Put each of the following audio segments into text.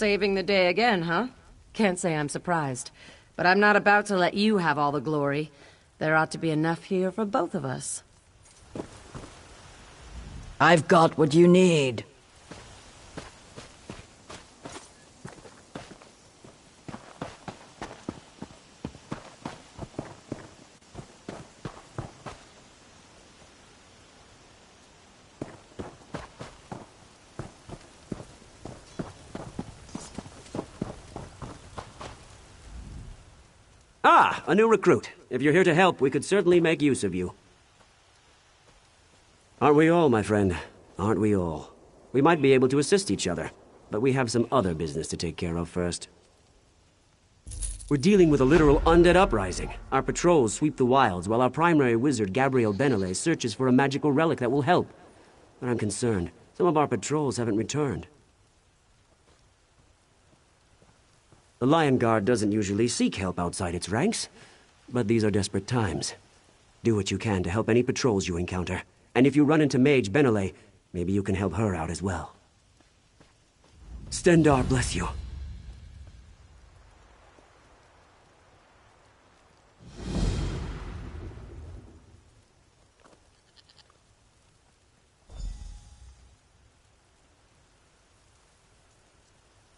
Saving the day again, huh? Can't say I'm surprised. But I'm not about to let you have all the glory. There ought to be enough here for both of us. I've got what you need. Ah, a new recruit. If you're here to help, we could certainly make use of you. Aren't we all, my friend? Aren't we all? We might be able to assist each other, but we have some other business to take care of first. We're dealing with a literal undead uprising. Our patrols sweep the wilds while our primary wizard, Gabriel Benele, searches for a magical relic that will help. But I'm concerned. Some of our patrols haven't returned. The Lion Guard doesn't usually seek help outside its ranks, but these are desperate times. Do what you can to help any patrols you encounter, and if you run into Mage Benele, maybe you can help her out as well. Stendarr bless you.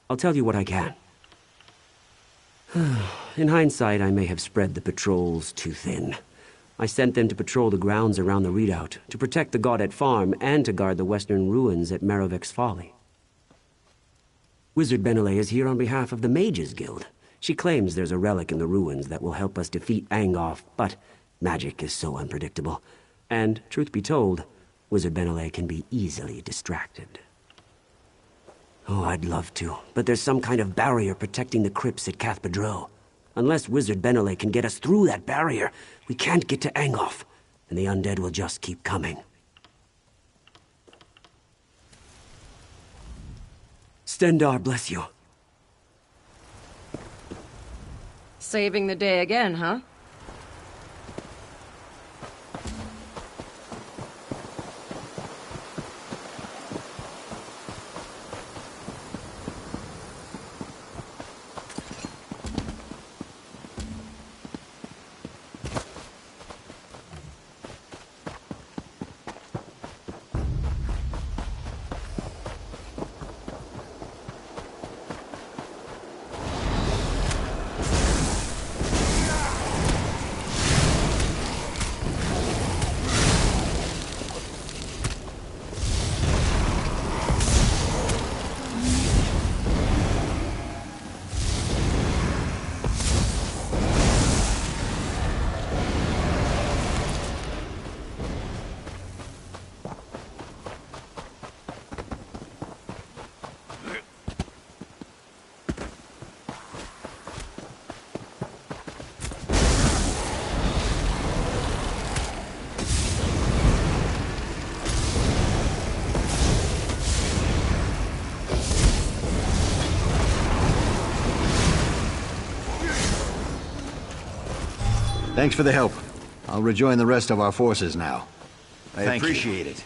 I'll tell you what I can. In hindsight, I may have spread the patrols too thin. I sent them to patrol the grounds around the redoubt, to protect the Gaudet farm, and to guard the western ruins at Merovec's Folly. Wizard Benele is here on behalf of the Mages Guild. She claims there's a relic in the ruins that will help us defeat Angoff, but magic is so unpredictable. And, truth be told, Wizard Benele can be easily distracted. Oh, I'd love to, but there's some kind of barrier protecting the crypts at Cathpedro. Unless Wizard Benele can get us through that barrier, we can't get to Angoff, and the undead will just keep coming. Stendarr bless you. Saving the day again, huh? Thanks for the help. I'll rejoin the rest of our forces now. I appreciate it.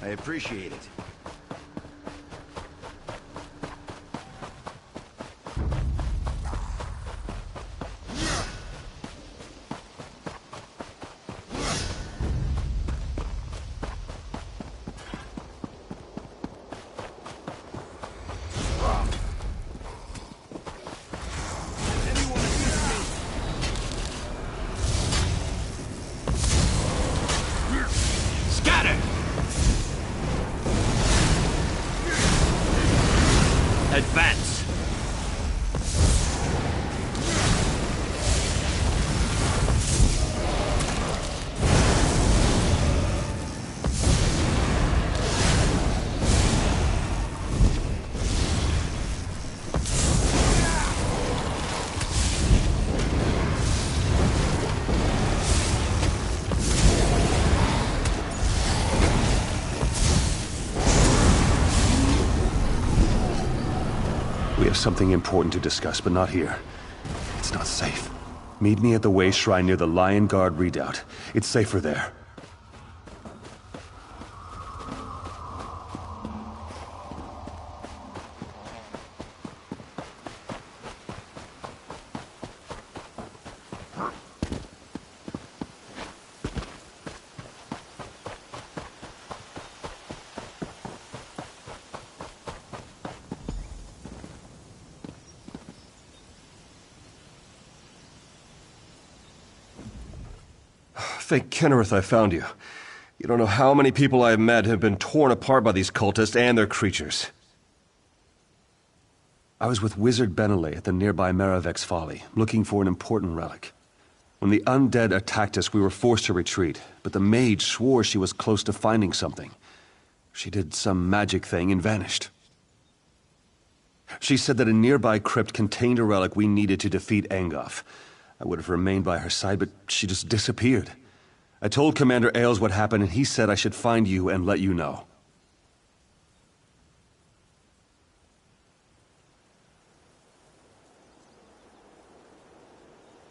I appreciate it. Advance! have something important to discuss, but not here. It's not safe. Meet me at the Way Shrine near the Lion Guard redoubt. It's safer there. Thank Kennereth I found you. You don't know how many people I have met have been torn apart by these cultists and their creatures. I was with Wizard Benelay at the nearby Maravex Folly, looking for an important relic. When the undead attacked us, we were forced to retreat, but the mage swore she was close to finding something. She did some magic thing and vanished. She said that a nearby crypt contained a relic we needed to defeat Angoff. I would have remained by her side, but she just disappeared. I told Commander Ailes what happened, and he said I should find you and let you know.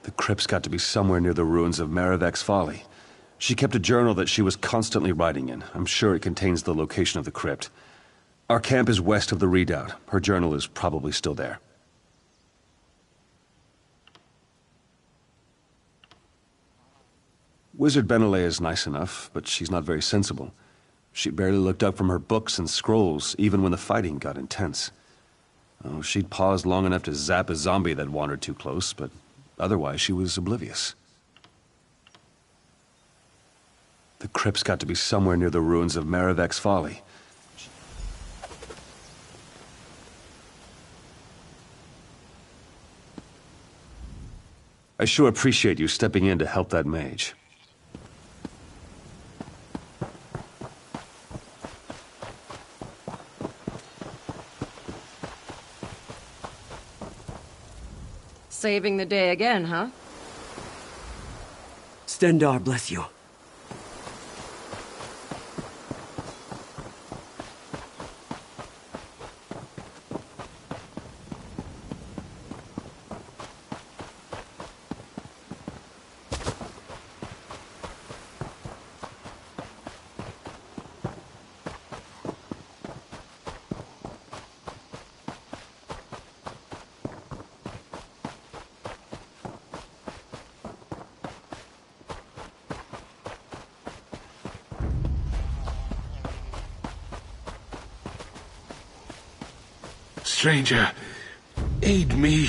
The crypt's got to be somewhere near the ruins of Maravex Folly. She kept a journal that she was constantly writing in. I'm sure it contains the location of the crypt. Our camp is west of the redoubt. Her journal is probably still there. Wizard Benelay is nice enough, but she's not very sensible. She barely looked up from her books and scrolls, even when the fighting got intense. Oh, she'd paused long enough to zap a zombie that wandered too close, but otherwise she was oblivious. The crypt's got to be somewhere near the ruins of Maravex Folly. I sure appreciate you stepping in to help that mage. Saving the day again, huh? Stendarr bless you. Stranger, aid me.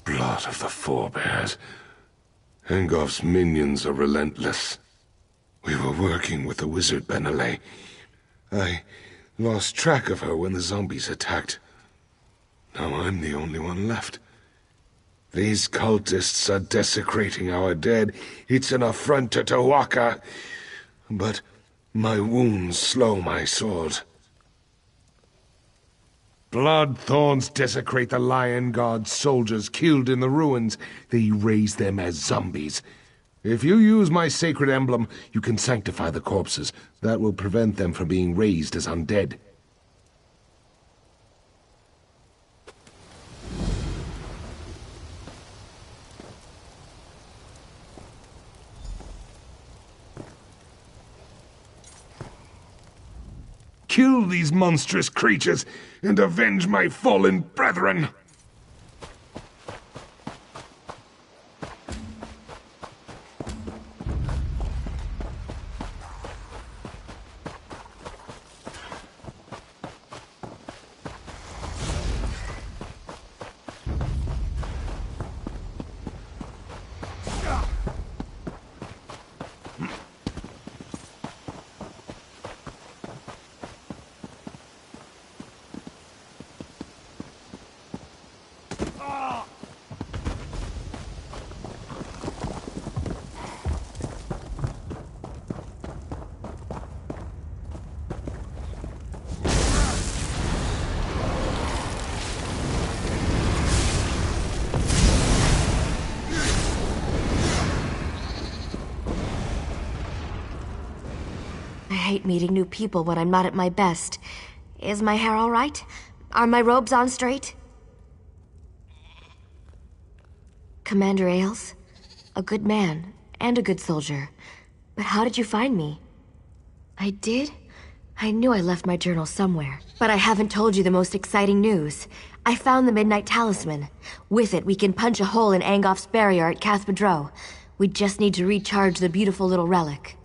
Blood of the forebears. Angoff's minions are relentless. We were working with the Wizard Benelay. I lost track of her when the zombies attacked. Now I'm the only one left. These cultists are desecrating our dead. It's an affront to Tawaka. But My wounds slow my sword. Blood thorns desecrate the Lion God's soldiers killed in the ruins. They raise them as zombies. If you use my sacred emblem, you can sanctify the corpses. That will prevent them from being raised as undead. Kill these monstrous creatures and avenge my fallen brethren! I hate meeting new people when I'm not at my best. Is my hair all right? Are my robes on straight? Commander Ailes? A good man, and a good soldier. But how did you find me? I did? I knew I left my journal somewhere. But I haven't told you the most exciting news. I found the Midnight Talisman. With it, we can punch a hole in Angof's barrier at Cathedral. We just need to recharge the beautiful little relic.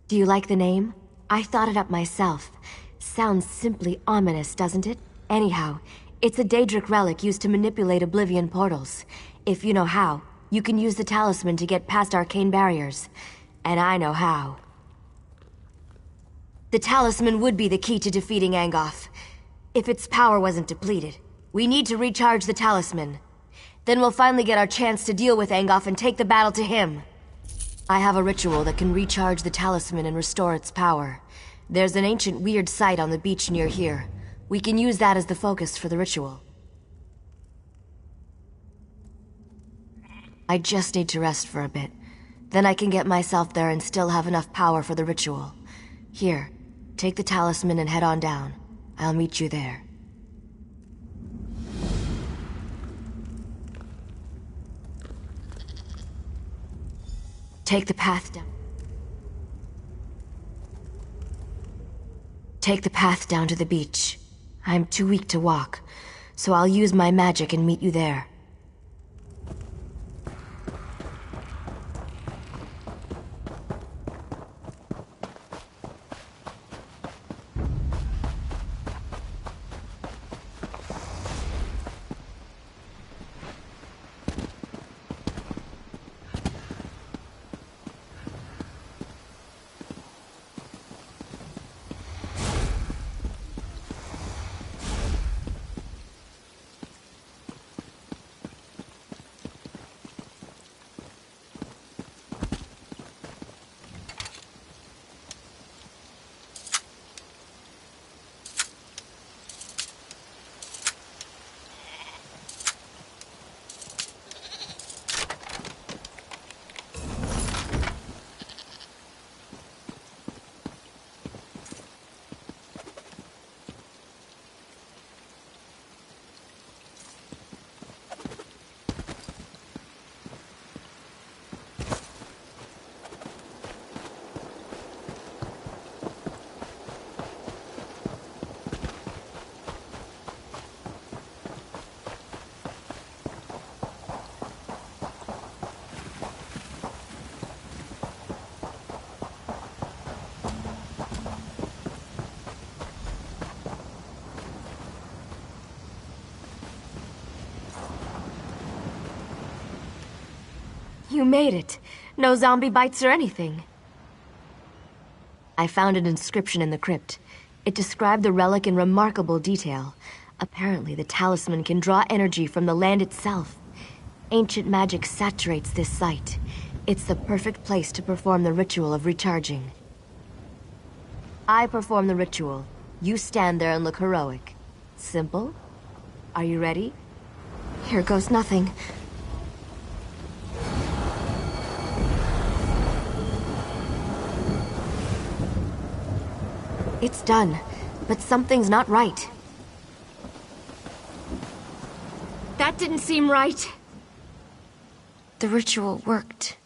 Do you like the name? I thought it up myself. Sounds simply ominous, doesn't it? Anyhow, it's a Daedric relic used to manipulate Oblivion portals. If you know how, you can use the talisman to get past arcane barriers. And I know how. The talisman would be the key to defeating Angof. If its power wasn't depleted. We need to recharge the talisman. Then we'll finally get our chance to deal with Angof and take the battle to him. I have a ritual that can recharge the talisman and restore its power. There's an ancient weird site on the beach near here. We can use that as the focus for the ritual. I just need to rest for a bit. Then I can get myself there and still have enough power for the ritual. Here, take the talisman and head on down. I'll meet you there. Take the path down. Take the path down to the beach. I'm too weak to walk, so I'll use my magic and meet you there. You made it. No zombie bites or anything. I found an inscription in the crypt. It described the relic in remarkable detail. Apparently, the talisman can draw energy from the land itself. Ancient magic saturates this site. It's the perfect place to perform the ritual of recharging. I perform the ritual. You stand there and look heroic. Simple? Are you ready? Here goes nothing. It's done, but something's not right. That didn't seem right. The ritual worked,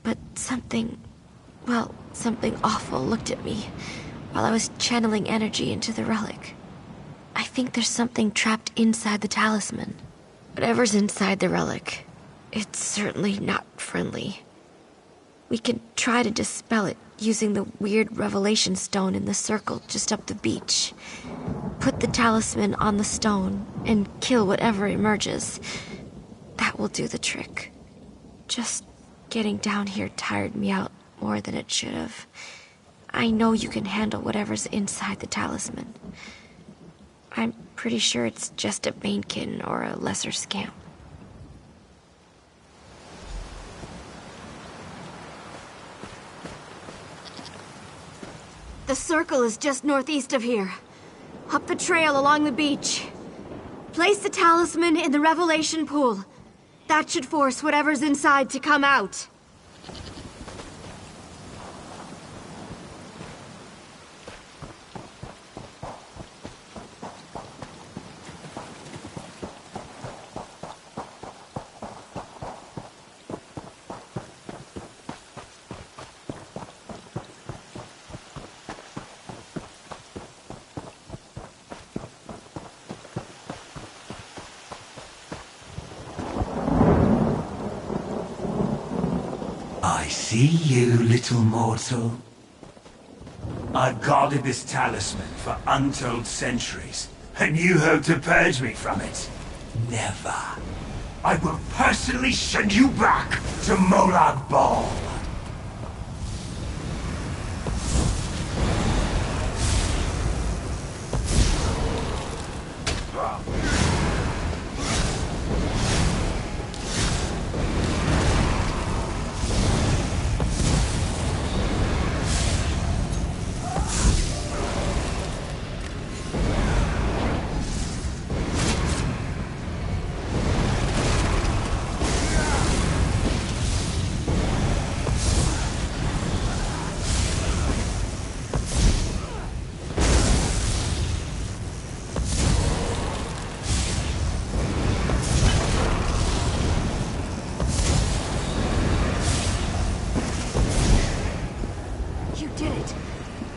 but something awful looked at me while I was channeling energy into the relic. I think there's something trapped inside the talisman. Whatever's inside the relic, it's certainly not friendly. We can try to dispel it using the weird revelation stone in the circle just up the beach. Put the talisman on the stone and kill whatever emerges. That will do the trick. Just getting down here tired me out more than it should have. I know you can handle whatever's inside the talisman. I'm pretty sure it's just a Banekin or a lesser scamp. The circle is just northeast of here. Up the trail along the beach. Place the talisman in the revelation pool. That should force whatever's inside to come out. I see you, little mortal. I've guarded this talisman for untold centuries, and you hope to purge me from it? Never. I will personally send you back to Molag Bal.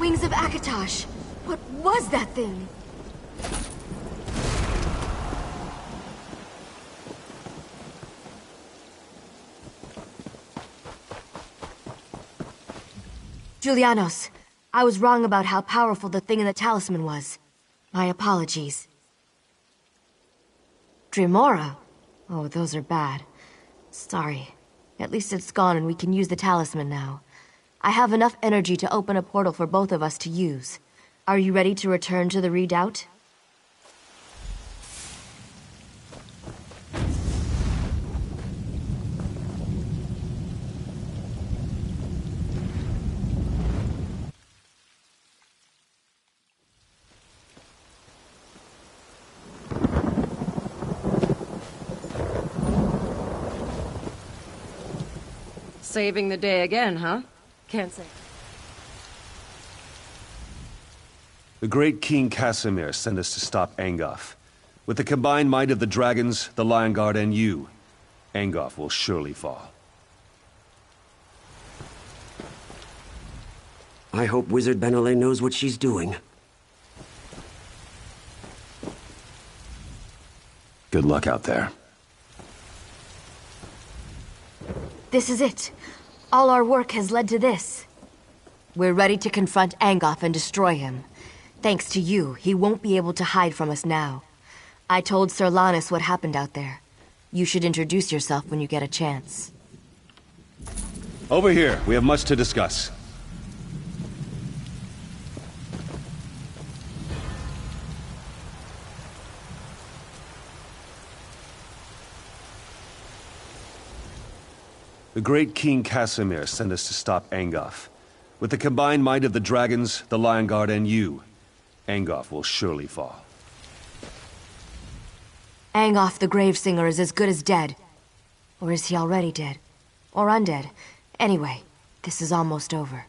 Wings of Akatosh. What was that thing? Julianos, I was wrong about how powerful the thing in the talisman was. My apologies. Dremora? Oh, those are bad. Sorry. At least it's gone and we can use the talisman now. I have enough energy to open a portal for both of us to use. Are you ready to return to the redoubt? Saving the day again, huh? Can't say. The great King Casimir sent us to stop Angof. With the combined might of the dragons, the Lion Guard, and you, Angof will surely fall. I hope Wizard Benelay knows what she's doing. Good luck out there. This is it. All our work has led to this. We're ready to confront Angof and destroy him. Thanks to you, he won't be able to hide from us now. I told Sir Lannis what happened out there. You should introduce yourself when you get a chance. Over here. We have much to discuss. The great King Casimir sent us to stop Angof. With the combined might of the dragons, the Lion Guard, and you, Angoff will surely fall. Angoff the Gravesinger is as good as dead. Or is he already dead? Or undead? Anyway, this is almost over.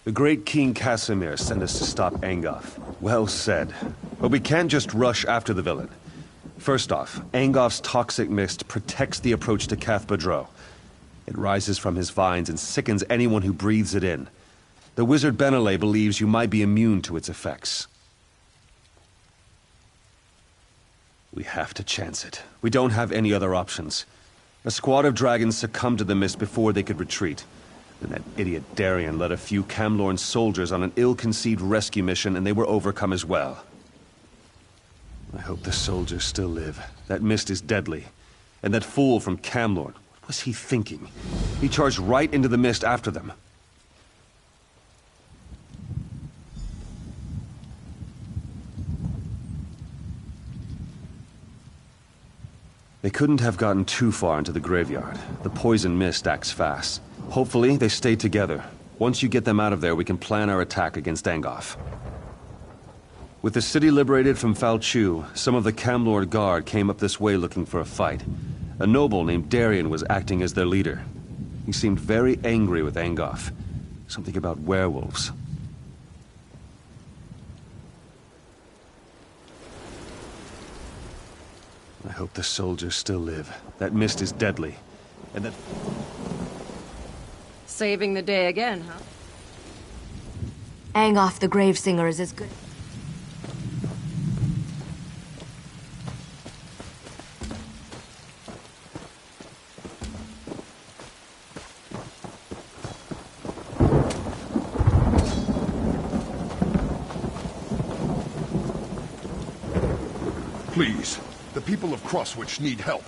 The great King Casimir sent us to stop Angoff. Well said. But we can't just rush after the villain. First off, Angoff's toxic mist protects the approach to Cath Badro. It rises from his vines and sickens anyone who breathes it in. The wizard Benelay believes you might be immune to its effects. We have to chance it. We don't have any other options. A squad of dragons succumbed to the mist before they could retreat. And that idiot Darien led a few Camlorn soldiers on an ill-conceived rescue mission, and they were overcome as well. I hope the soldiers still live. That mist is deadly. And that fool from Camlorn, what was he thinking? He charged right into the mist after them. They couldn't have gotten too far into the graveyard. The poison mist acts fast. Hopefully, they stay together. Once you get them out of there, we can plan our attack against Angoff. With the city liberated from Falchu, some of the Camlord Guard came up this way looking for a fight. A noble named Darien was acting as their leader. He seemed very angry with Angoff. Something about werewolves. I hope the soldiers still live. That mist is deadly. And that... Saving the day again, huh? Angoff the Gravesinger is as good... Please, the people of Crosswitch need help.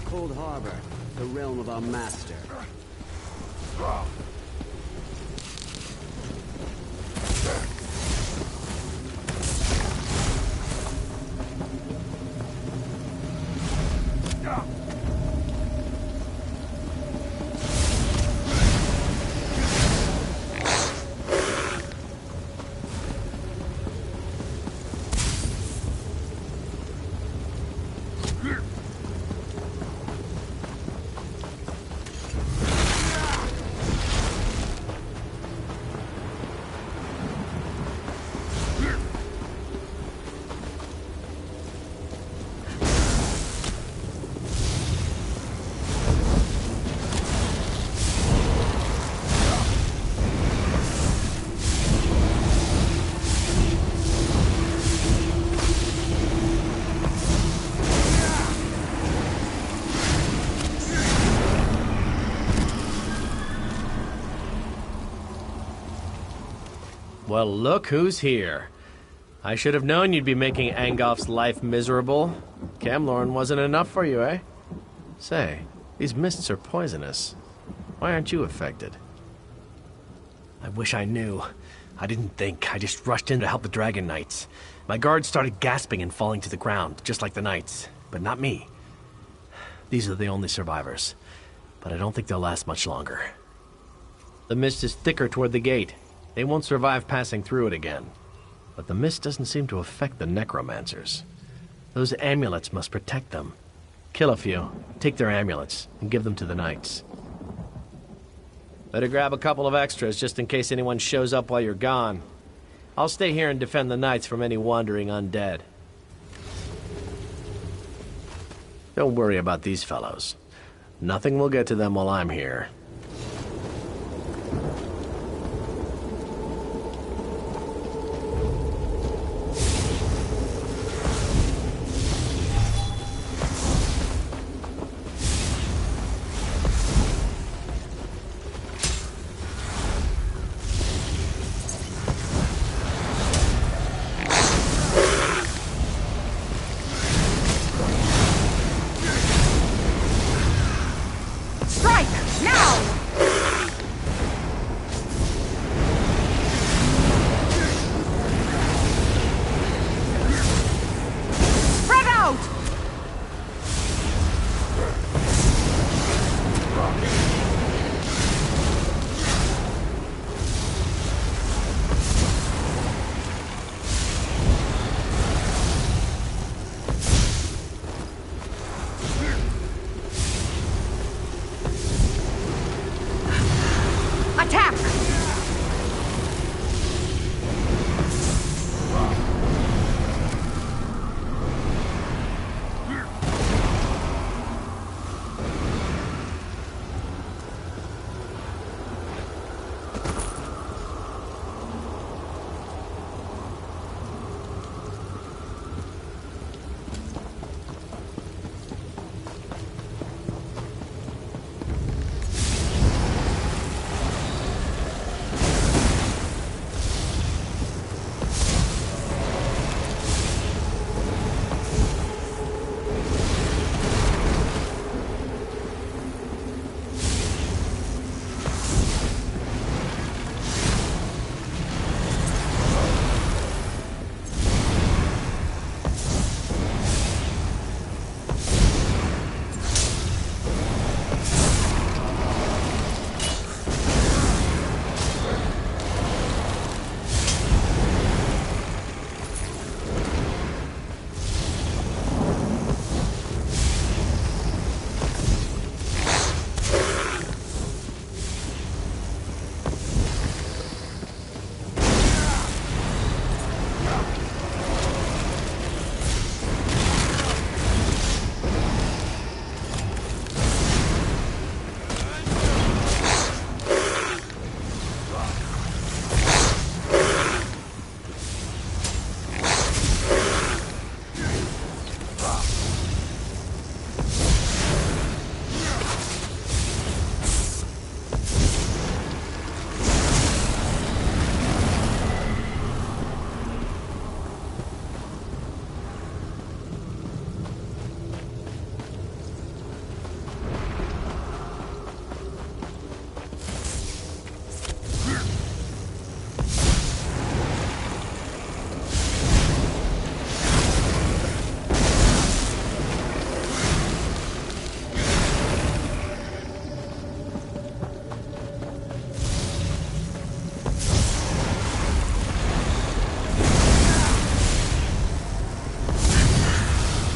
Cold Harbor, the realm of our master. Well, look who's here. I should have known you'd be making Angolf's life miserable. Camlorn wasn't enough for you, eh? Say, these mists are poisonous. Why aren't you affected? I wish I knew. I didn't think. I just rushed in to help the Dragon Knights. My guards started gasping and falling to the ground, just like the Knights. But not me. These are the only survivors. But I don't think they'll last much longer. The mist is thicker toward the gate. They won't survive passing through it again. But the mist doesn't seem to affect the necromancers. Those amulets must protect them. Kill a few, take their amulets, and give them to the knights. Better grab a couple of extras just in case anyone shows up while you're gone. I'll stay here and defend the knights from any wandering undead. Don't worry about these fellows. Nothing will get to them while I'm here.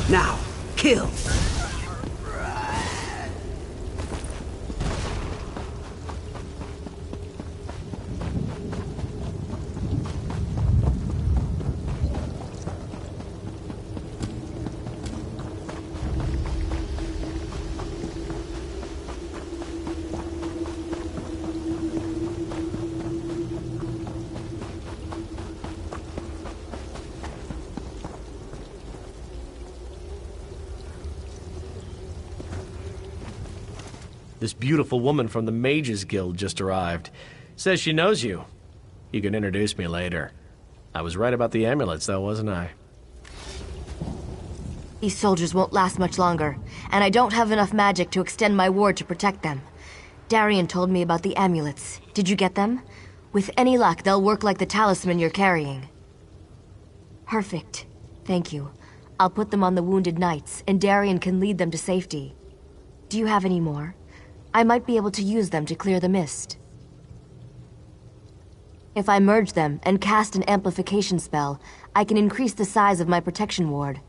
Now, kill! This beautiful woman from the Mages Guild just arrived. Says she knows you. You can introduce me later. I was right about the amulets, though, wasn't I? These soldiers won't last much longer, and I don't have enough magic to extend my ward to protect them. Darian told me about the amulets. Did you get them? With any luck, they'll work like the talisman you're carrying. Perfect. Thank you. I'll put them on the wounded knights, and Darian can lead them to safety. Do you have any more? I might be able to use them to clear the mist. If I merge them and cast an amplification spell, I can increase the size of my protection ward.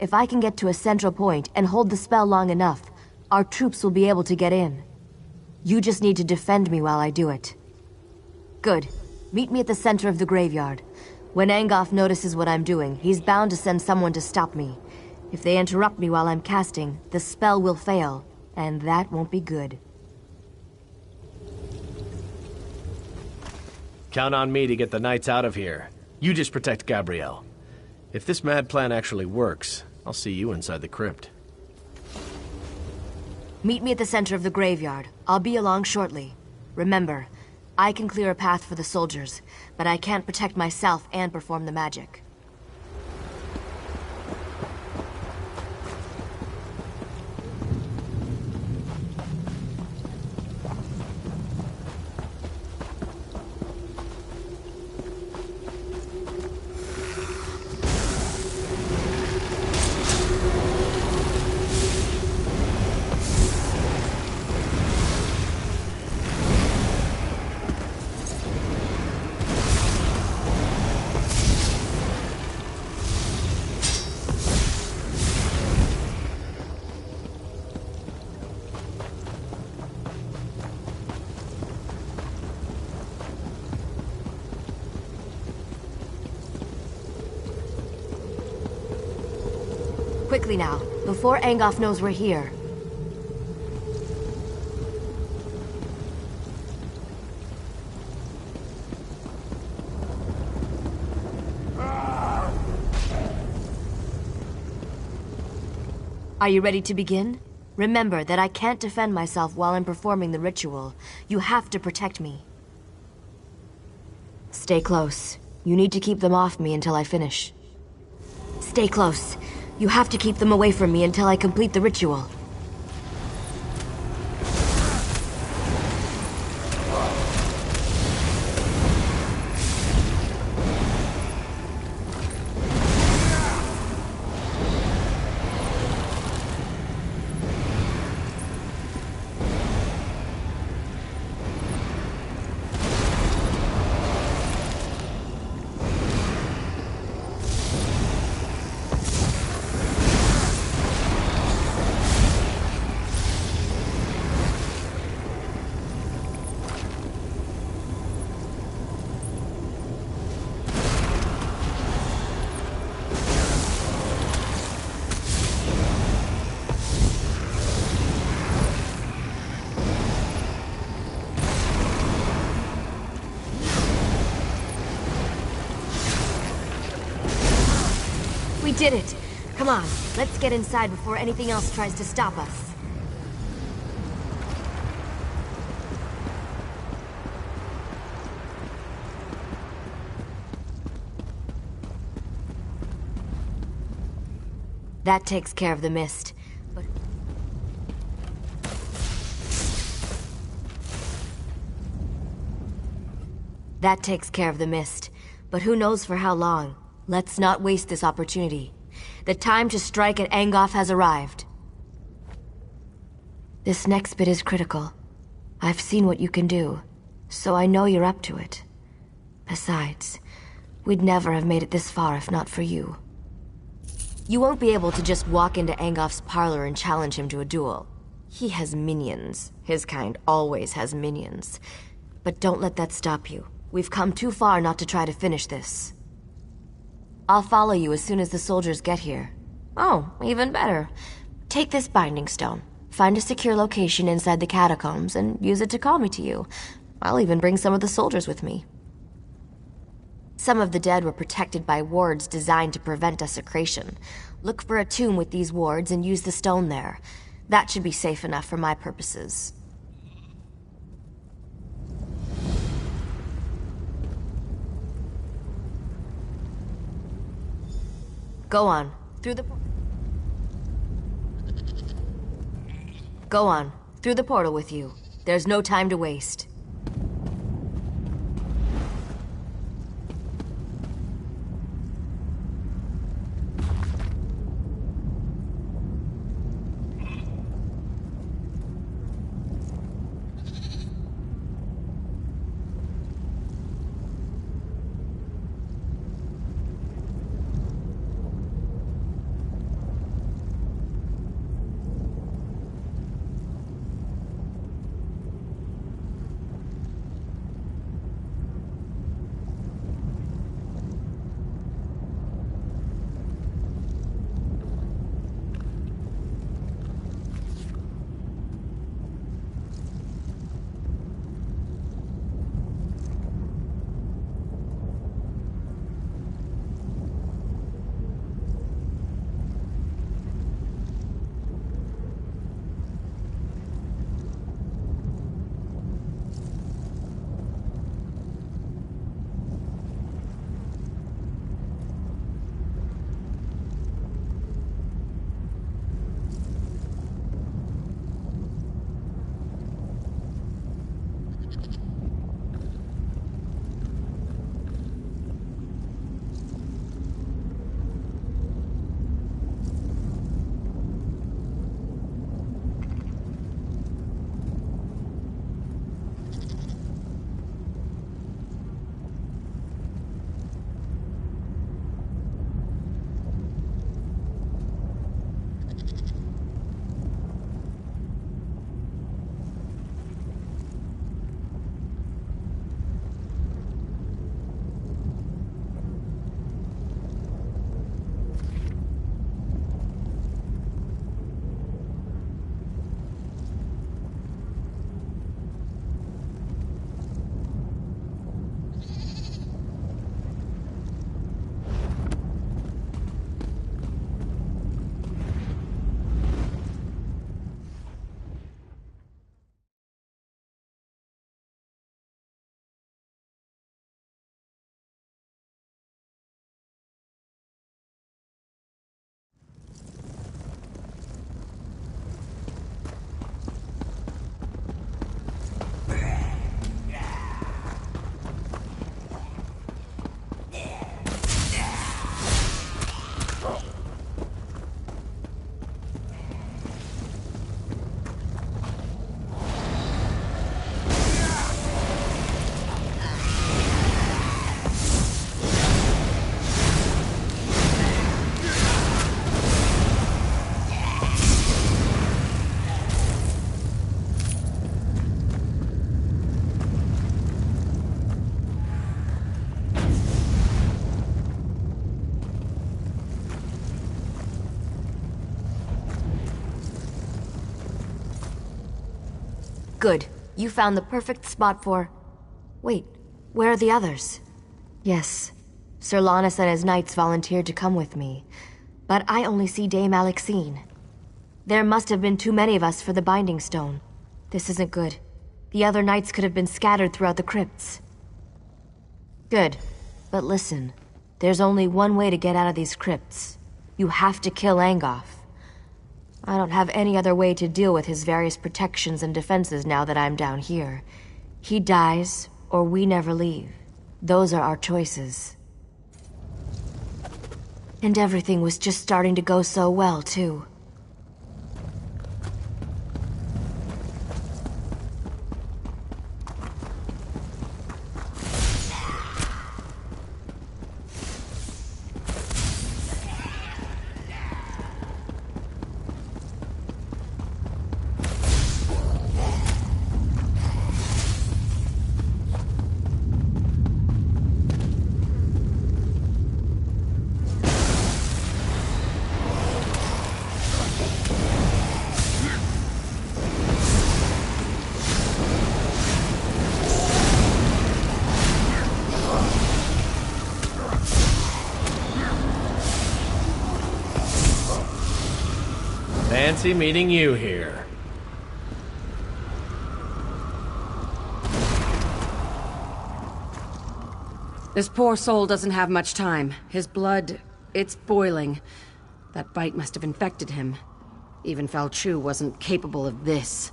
If I can get to a central point and hold the spell long enough, our troops will be able to get in. You just need to defend me while I do it. Good. Meet me at the center of the graveyard. When Angoff notices what I'm doing, he's bound to send someone to stop me. If they interrupt me while I'm casting, the spell will fail, and that won't be good. Count on me to get the knights out of here. You just protect Gabrielle. If this mad plan actually works, I'll see you inside the crypt. Meet me at the center of the graveyard. I'll be along shortly. Remember, I can clear a path for the soldiers, but I can't protect myself and perform the magic. Quickly now, before Angoff knows we're here. Are you ready to begin? Remember that I can't defend myself while I'm performing the ritual. You have to protect me. Stay close. You need to keep them off me until I finish. Stay close. You have to keep them away from me until I complete the ritual. We did it! Come on, let's get inside before anything else tries to stop us. That takes care of the mist. But that takes care of the mist. But who knows for how long? Let's not waste this opportunity. The time to strike at Angoff has arrived. This next bit is critical. I've seen what you can do, so I know you're up to it. Besides, we'd never have made it this far if not for you. You won't be able to just walk into Angoff's parlor and challenge him to a duel. He has minions. His kind always has minions. But don't let that stop you. We've come too far not to try to finish this. I'll follow you as soon as the soldiers get here. Oh, even better. Take this binding stone. Find a secure location inside the catacombs and use it to call me to you. I'll even bring some of the soldiers with me. Some of the dead were protected by wards designed to prevent desecration. Look for a tomb with these wards and use the stone there. That should be safe enough for my purposes. Go on. Through the... Go on. Through the portal with you. There's no time to waste. Good. You found the perfect spot for... Wait, where are the others? Yes, Sir Lannis and his knights volunteered to come with me, but I only see Dame Alexine. There must have been too many of us for the Binding Stone. This isn't good. The other knights could have been scattered throughout the crypts. Good. But listen, there's only one way to get out of these crypts. You have to kill Angoff. I don't have any other way to deal with his various protections and defenses now that I'm down here. He dies, or we never leave. Those are our choices. And everything was just starting to go so well, too. Fancy meeting you here. This poor soul doesn't have much time. His blood It's boiling. That bite must have infected him. Even Fal Chu wasn't capable of this.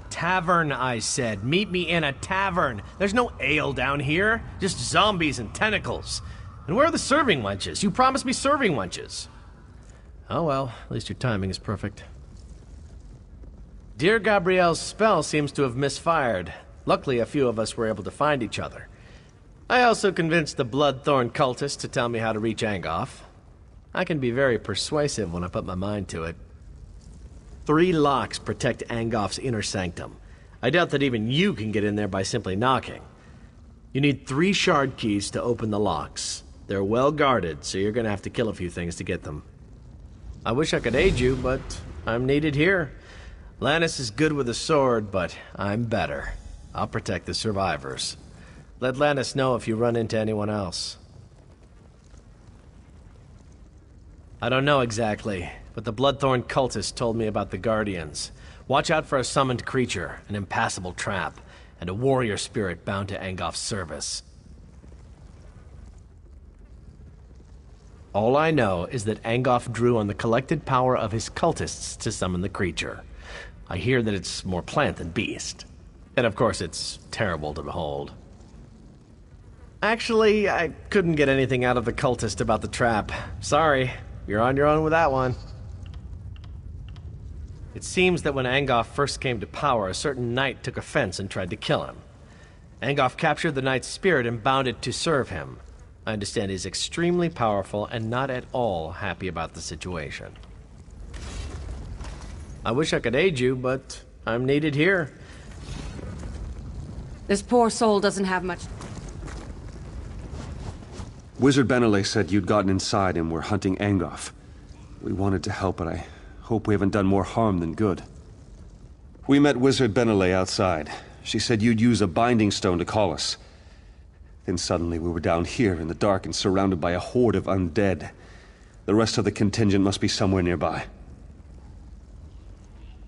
Tavern, I said. Meet me in a tavern. There's no ale down here. Just zombies and tentacles. And where are the serving wenches? You promised me serving wenches. Oh well, at least your timing is perfect. Dear Gabrielle's spell seems to have misfired. Luckily, a few of us were able to find each other. I also convinced the Bloodthorn cultist to tell me how to reach Angoff. I can be very persuasive when I put my mind to it. 3 locks protect Angoff's inner sanctum. I doubt that even you can get in there by simply knocking. You need 3 shard keys to open the locks. They're well guarded, so you're gonna have to kill a few things to get them. I wish I could aid you, but I'm needed here. Lannis is good with a sword, but I'm better. I'll protect the survivors. Let Lannis know if you run into anyone else. I don't know exactly, but the Bloodthorn cultist told me about the Guardians. Watch out for a summoned creature, an impassable trap, and a warrior spirit bound to Angoff's service. All I know is that Angoff drew on the collected power of his cultists to summon the creature. I hear that it's more plant than beast. And of course, it's terrible to behold. Actually, I couldn't get anything out of the cultist about the trap. Sorry, you're on your own with that one. It seems that when Angoff first came to power, a certain knight took offense and tried to kill him. Angoff captured the knight's spirit and bound it to serve him. I understand he's extremely powerful and not at all happy about the situation. I wish I could aid you, but I'm needed here. This poor soul doesn't have much... Wizard Benelay said you'd gotten inside and were hunting Angoff. We wanted to help, but I hope we haven't done more harm than good. We met Wizard Benelay outside. She said you'd use a binding stone to call us. Then suddenly we were down here in the dark and surrounded by a horde of undead. The rest of the contingent must be somewhere nearby.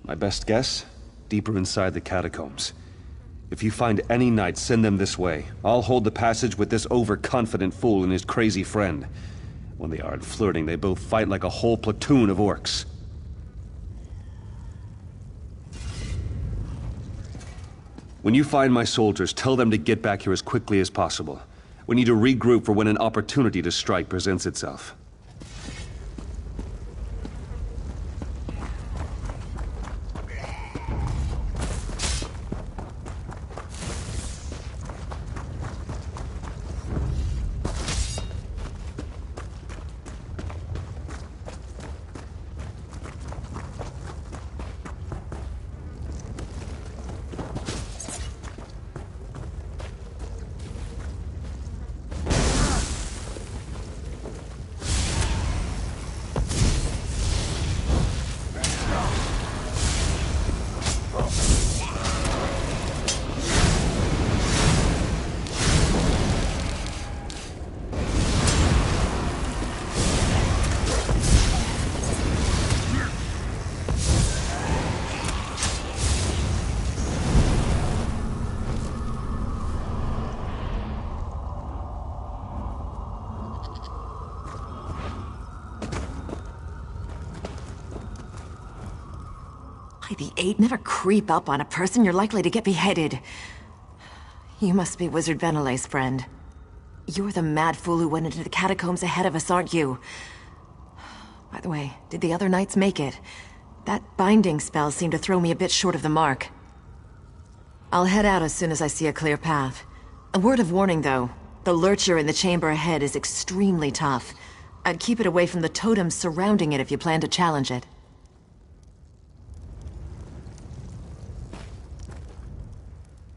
My best guess? Deeper inside the catacombs. If you find any knights, send them this way. I'll hold the passage with this overconfident fool and his crazy friend. When they aren't flirting, they both fight like a whole platoon of orcs. When you find my soldiers, tell them to get back here as quickly as possible. We need to regroup for when an opportunity to strike presents itself. The 8 never creep up on a person, you're likely to get beheaded. You must be Wizard Benelay's friend. You're the mad fool who went into the catacombs ahead of us, aren't you? By the way, did the other knights make it? That binding spell seemed to throw me a bit short of the mark. I'll head out as soon as I see a clear path. A word of warning, though. The lurcher in the chamber ahead is extremely tough. I'd keep it away from the totems surrounding it if you plan to challenge it.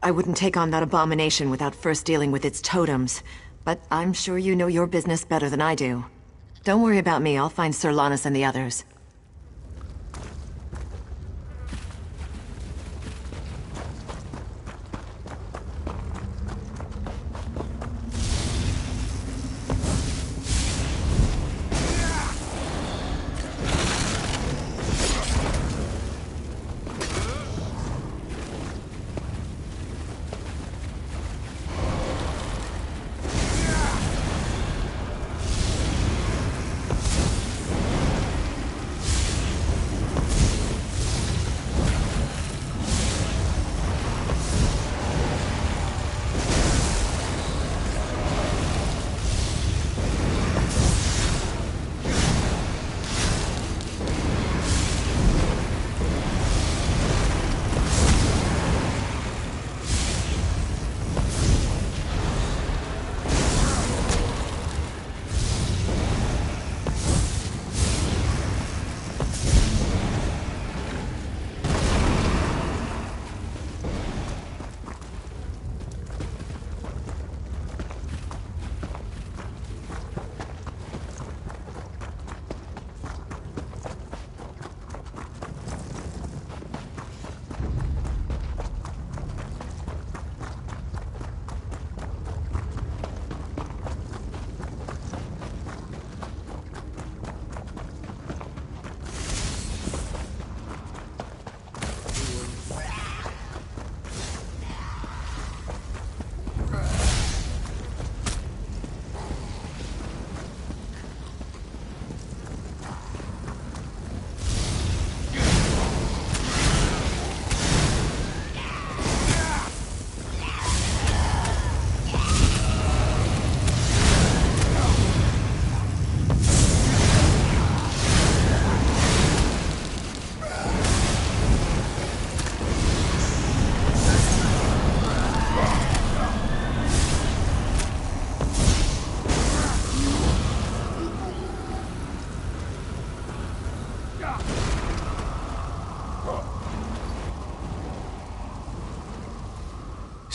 I wouldn't take on that abomination without first dealing with its totems, but I'm sure you know your business better than I do. Don't worry about me, I'll find Sir Lannis and the others.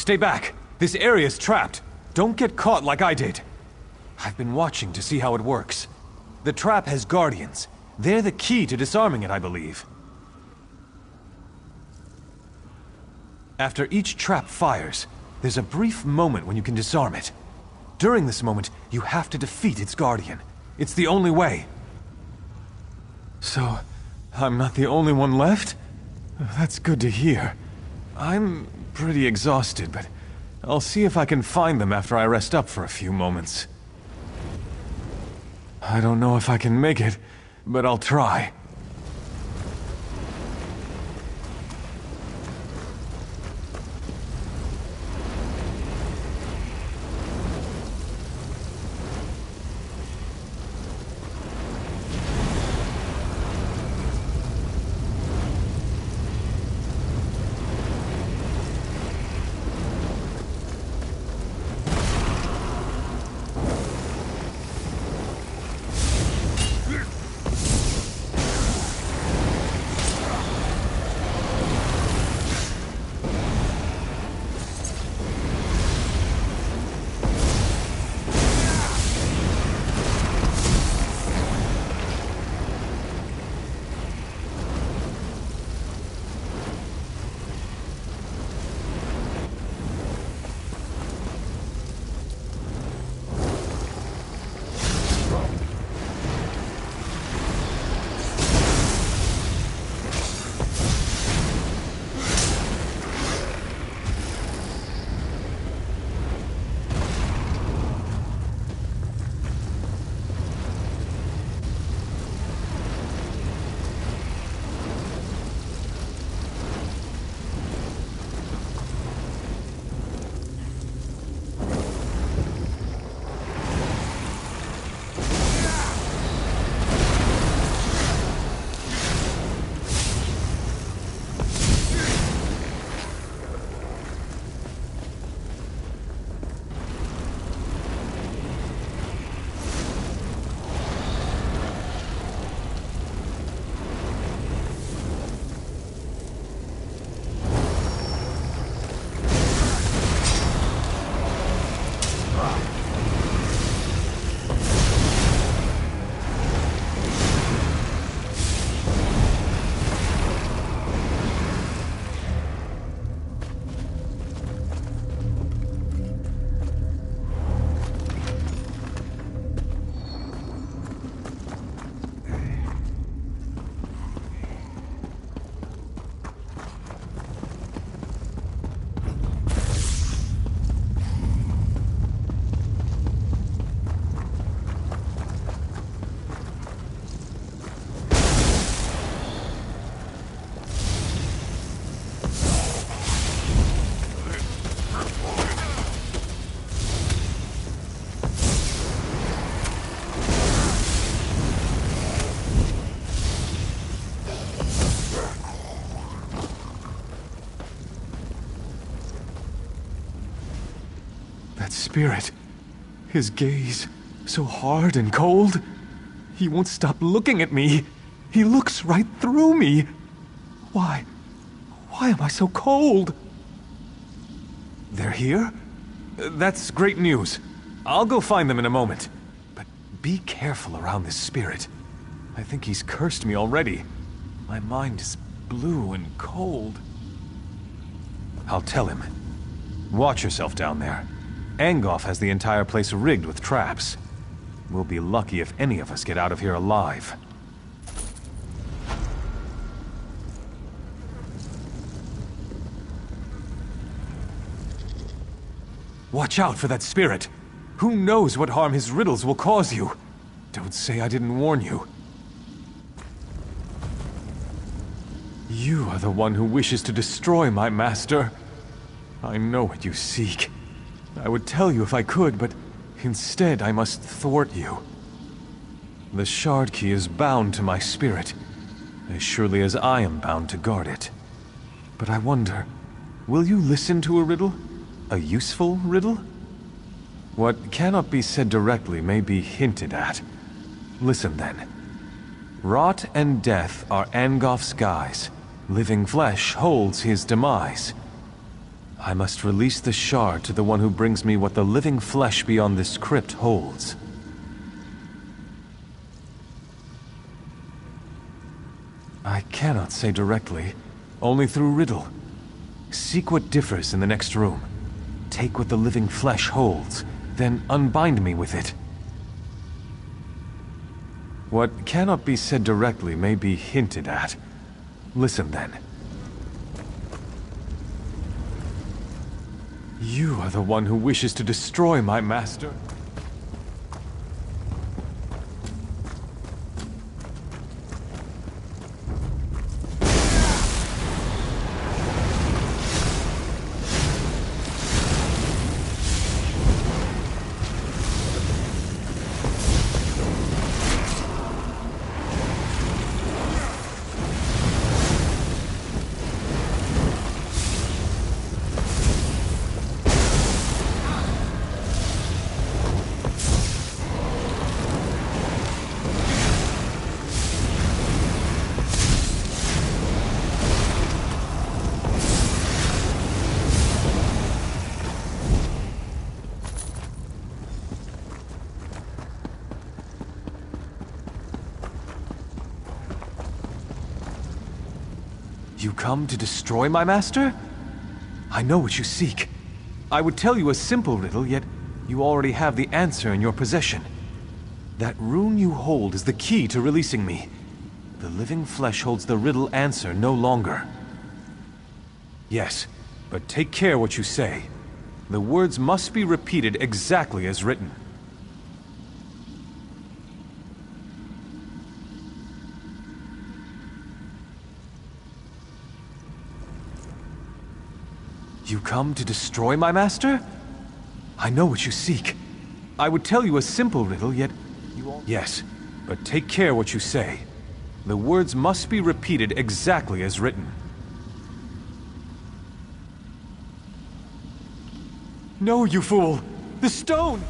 stay back. This area's trapped. Don't get caught like I did. I've been watching to see how it works. The trap has guardians. They're the key to disarming it, I believe. After each trap fires, there's a brief moment when you can disarm it. During this moment, you have to defeat its guardian. It's the only way. So, I'm not the only one left? That's good to hear. I'm pretty exhausted, but I'll see if I can find them after I rest up for a few moments. I don't know if I can make it, but I'll try. That spirit. His gaze, so hard and cold. He won't stop looking at me. He looks right through me. Why? Why am I so cold? They're here? That's great news. I'll go find them in a moment. But be careful around this spirit. I think he's cursed me already. My mind is blue and cold. I'll tell him. Watch yourself down there. Angoff has the entire place rigged with traps. We'll be lucky if any of us get out of here alive. Watch out for that spirit. Who knows what harm his riddles will cause you? Don't say I didn't warn you. You are the one who wishes to destroy my master. I know what you seek. I would tell you if I could, but instead I must thwart you. The Shard Key is bound to my spirit, as surely as I am bound to guard it. But I wonder, will you listen to a riddle? A useful riddle? What cannot be said directly may be hinted at. Listen then. Rot and death are Angoff's guise. Living flesh holds his demise. I must release the shard to the one who brings me what the living flesh beyond this crypt holds. I cannot say directly, only through riddle. Seek what differs in the next room. Take what the living flesh holds, then unbind me with it. What cannot be said directly may be hinted at. Listen then. You are the one who wishes to destroy my master. You come to destroy my master? I know what you seek. I would tell you a simple riddle, yet you already have the answer in your possession. That rune you hold is the key to releasing me. The living flesh holds the riddle answer no longer. Yes, but take care what you say. The words must be repeated exactly as written. You come to destroy my master? I know what you seek. I would tell you a simple riddle, yet you all... Yes, but take care what you say. The words must be repeated exactly as written. No, you fool! The stone!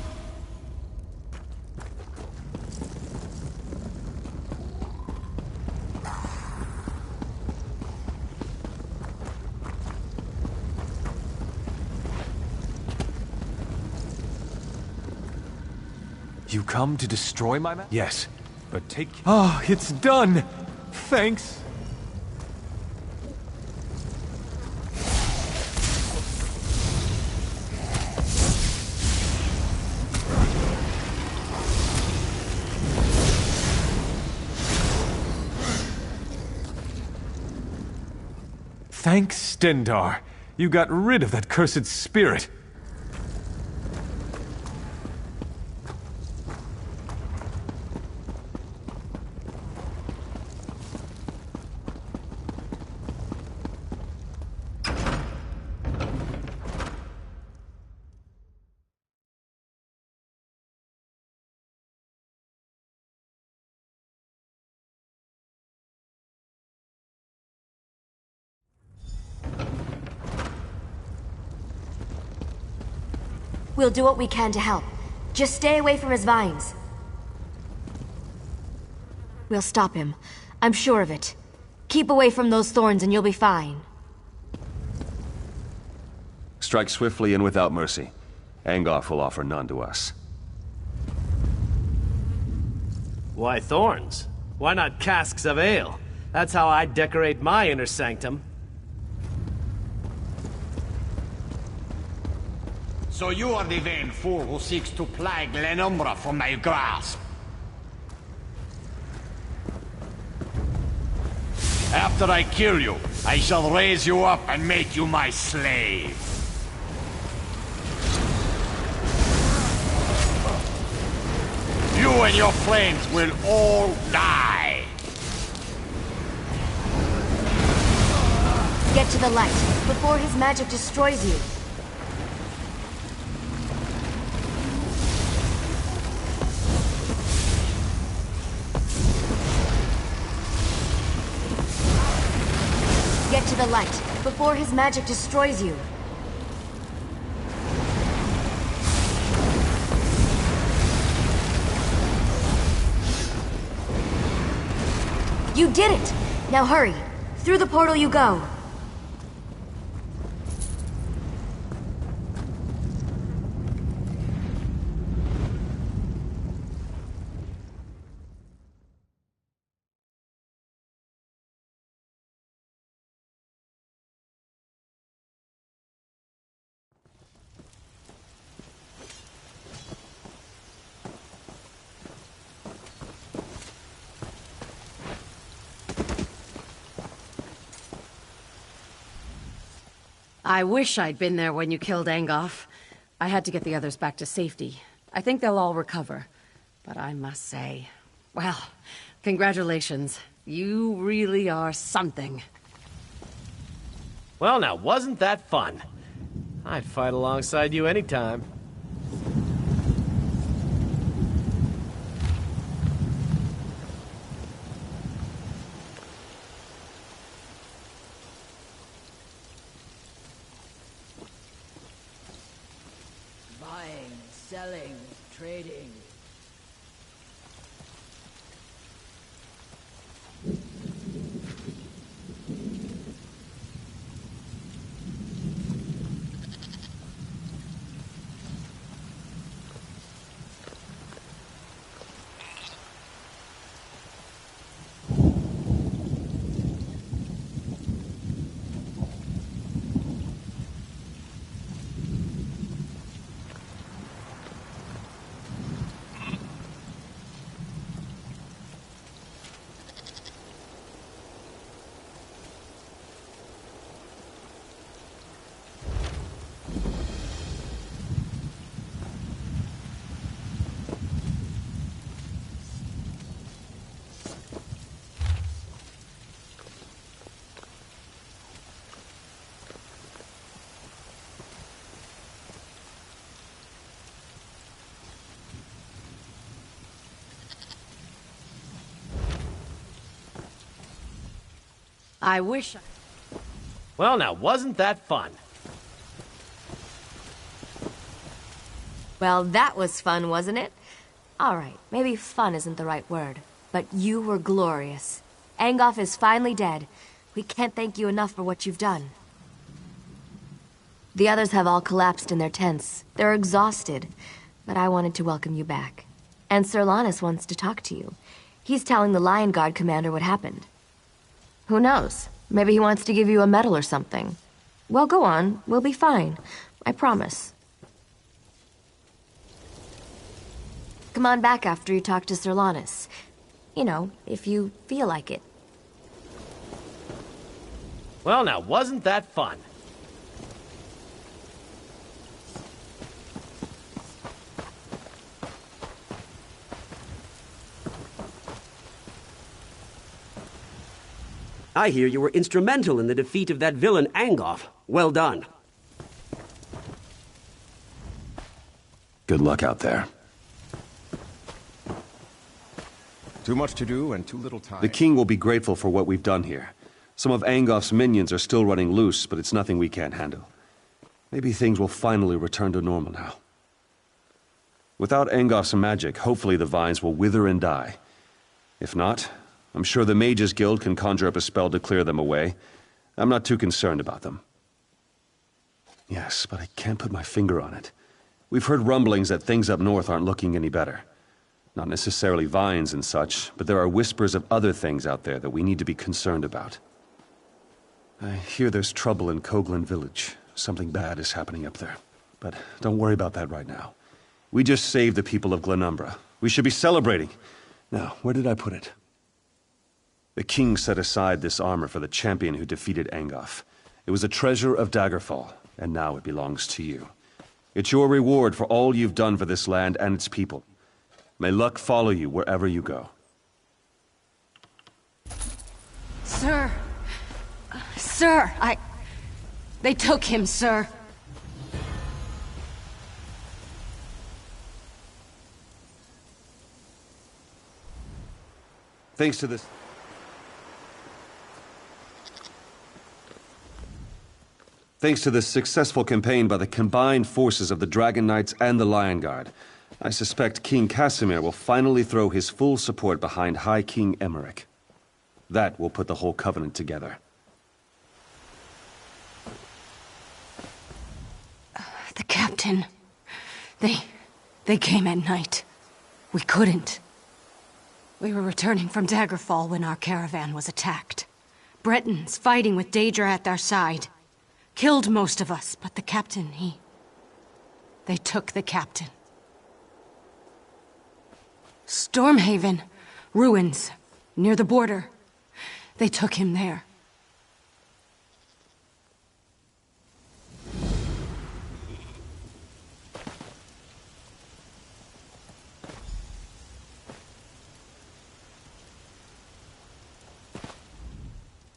You come to destroy my master? Yes, but take... Ah, it's done! Thanks! Thanks, Stendarr. You got rid of that cursed spirit. We'll do what we can to help. Just stay away from his vines. We'll stop him. I'm sure of it. Keep away from those thorns and you'll be fine. Strike swiftly and without mercy. Angolf will offer none to us. Why thorns? Why not casks of ale? That's how I decorate my inner sanctum. So you are the vain fool who seeks to plague Lenumbra from my grasp. After I kill you, I shall raise you up and make you my slave. You and your flames will all die. Get to the light before his magic destroys you. Get to the light before his magic destroys you. You did it! Now hurry! Through the portal you go! I wish I'd been there when you killed Angoff. I had to get the others back to safety. I think they'll all recover. But I must say, well, congratulations. You really are something. Well, now, wasn't that fun? I'd fight alongside you anytime. Buying, selling, trading. I wish I... Well, now, wasn't that fun? Well, that was fun, wasn't it? Alright, maybe fun isn't the right word, but you were glorious. Angoff is finally dead. We can't thank you enough for what you've done. The others have all collapsed in their tents. They're exhausted, but I wanted to welcome you back. And Sir Lannis wants to talk to you. He's telling the Lion Guard commander what happened. Who knows? Maybe he wants to give you a medal or something. Well, go on. We'll be fine. I promise. Come on back after you talk to Sir Lannis. You know, if you feel like it. Well, now, wasn't that fun? I hear you were instrumental in the defeat of that villain Angoff. Well done. Good luck out there. Too much to do and too little time. The king will be grateful for what we've done here. Some of Angoff's minions are still running loose, but it's nothing we can't handle. Maybe things will finally return to normal now. Without Angoff's magic, hopefully the vines will wither and die. If not, I'm sure the Mages Guild can conjure up a spell to clear them away. I'm not too concerned about them. Yes, but I can't put my finger on it. We've heard rumblings that things up north aren't looking any better. Not necessarily vines and such, but there are whispers of other things out there that we need to be concerned about. I hear there's trouble in Koglin Village. Something bad is happening up there. But don't worry about that right now. We just saved the people of Glenumbra. We should be celebrating. Now, where did I put it? The king set aside this armor for the champion who defeated Angoff. It was a treasure of Daggerfall, and now it belongs to you. It's your reward for all you've done for this land and its people. May luck follow you wherever you go. Sir! Sir, They took him, sir. Thanks to this successful campaign by the combined forces of the Dragon Knights and the Lion Guard, I suspect King Casimir will finally throw his full support behind High King Emeric. That will put the whole Covenant together. The captain. They came at night. We couldn't. We were returning from Daggerfall when our caravan was attacked. Bretons fighting with Daedra at their side. Killed most of us, but the captain, They took the captain. Stormhaven. Ruins. Near the border. They took him there.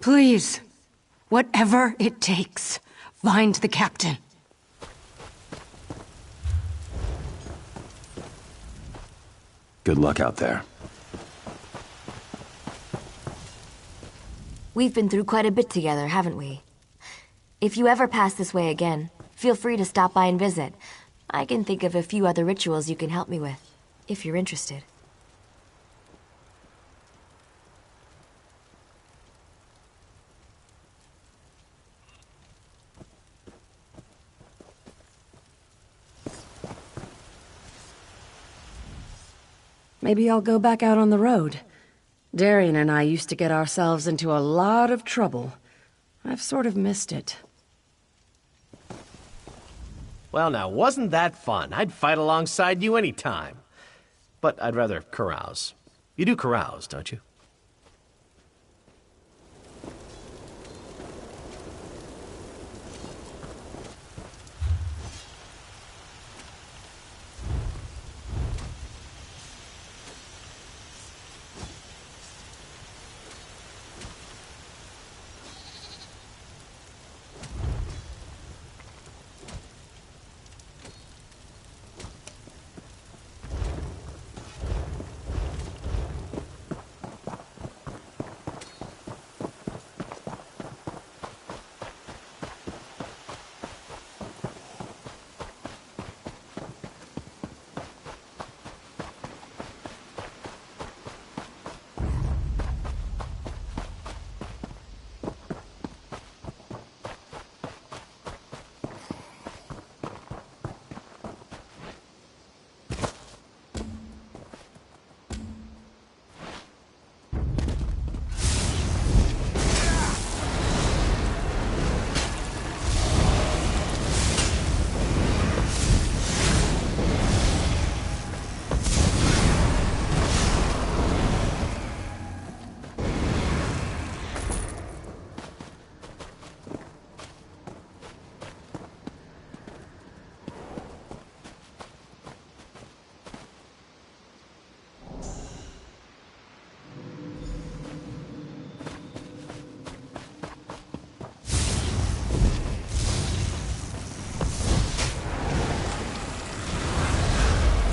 Please, whatever it takes, find the captain. Good luck out there. We've been through quite a bit together, haven't we? If you ever pass this way again, feel free to stop by and visit. I can think of a few other rituals you can help me with, if you're interested. Maybe I'll go back out on the road. Darian and I used to get ourselves into a lot of trouble. I've sort of missed it. Well, now, wasn't that fun? I'd fight alongside you anytime. But I'd rather carouse. You do carouse, don't you?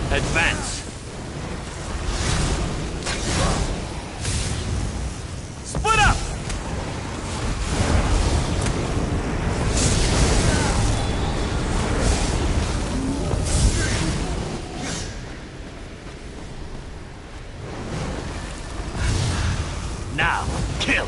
Advance! Split up! Now, kill!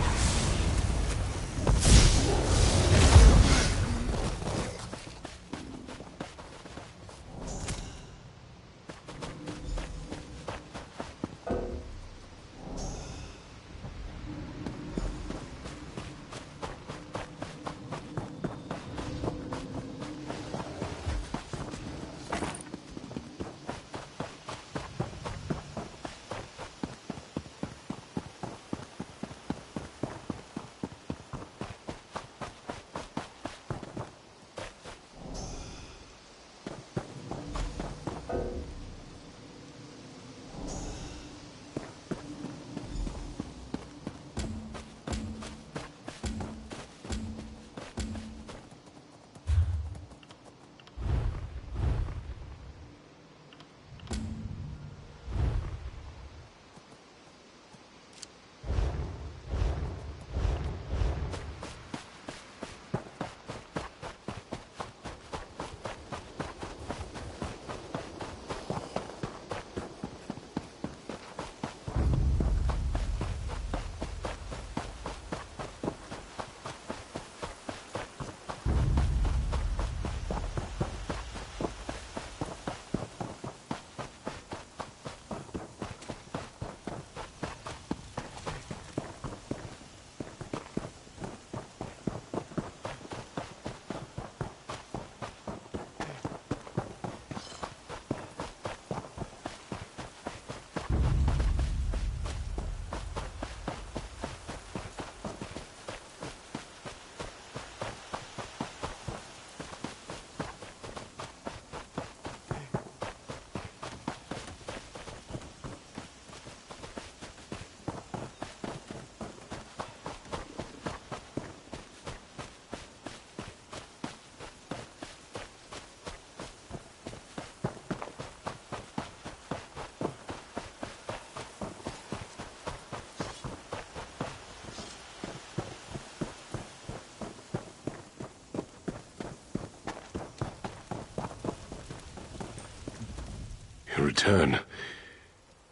return.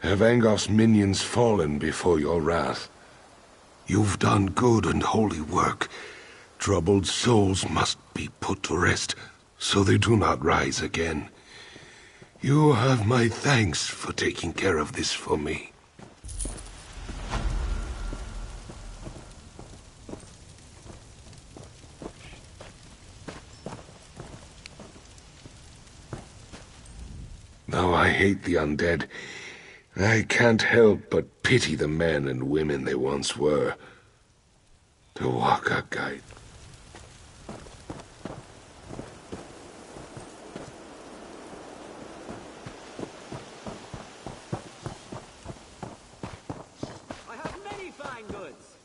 Have Angof's minions fallen before your wrath? You've done good and holy work. Troubled souls must be put to rest, so they do not rise again. You have my thanks for taking care of this for me. Though I hate the undead, I can't help but pity the men and women they once were. To Waka Guide. I have many fine goods.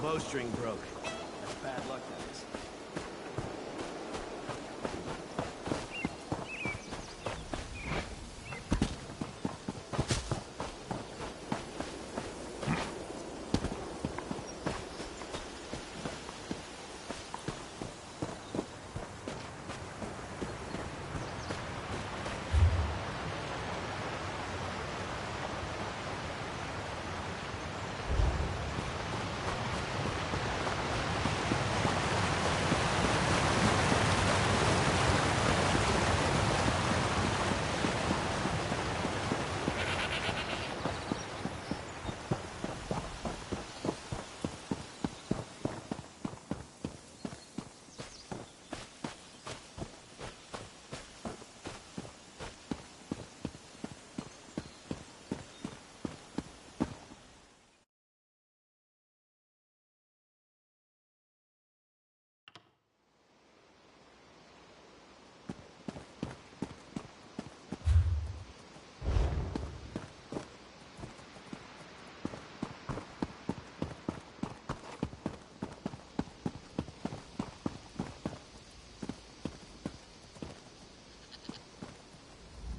Bowstring broke. That's bad luck, that is.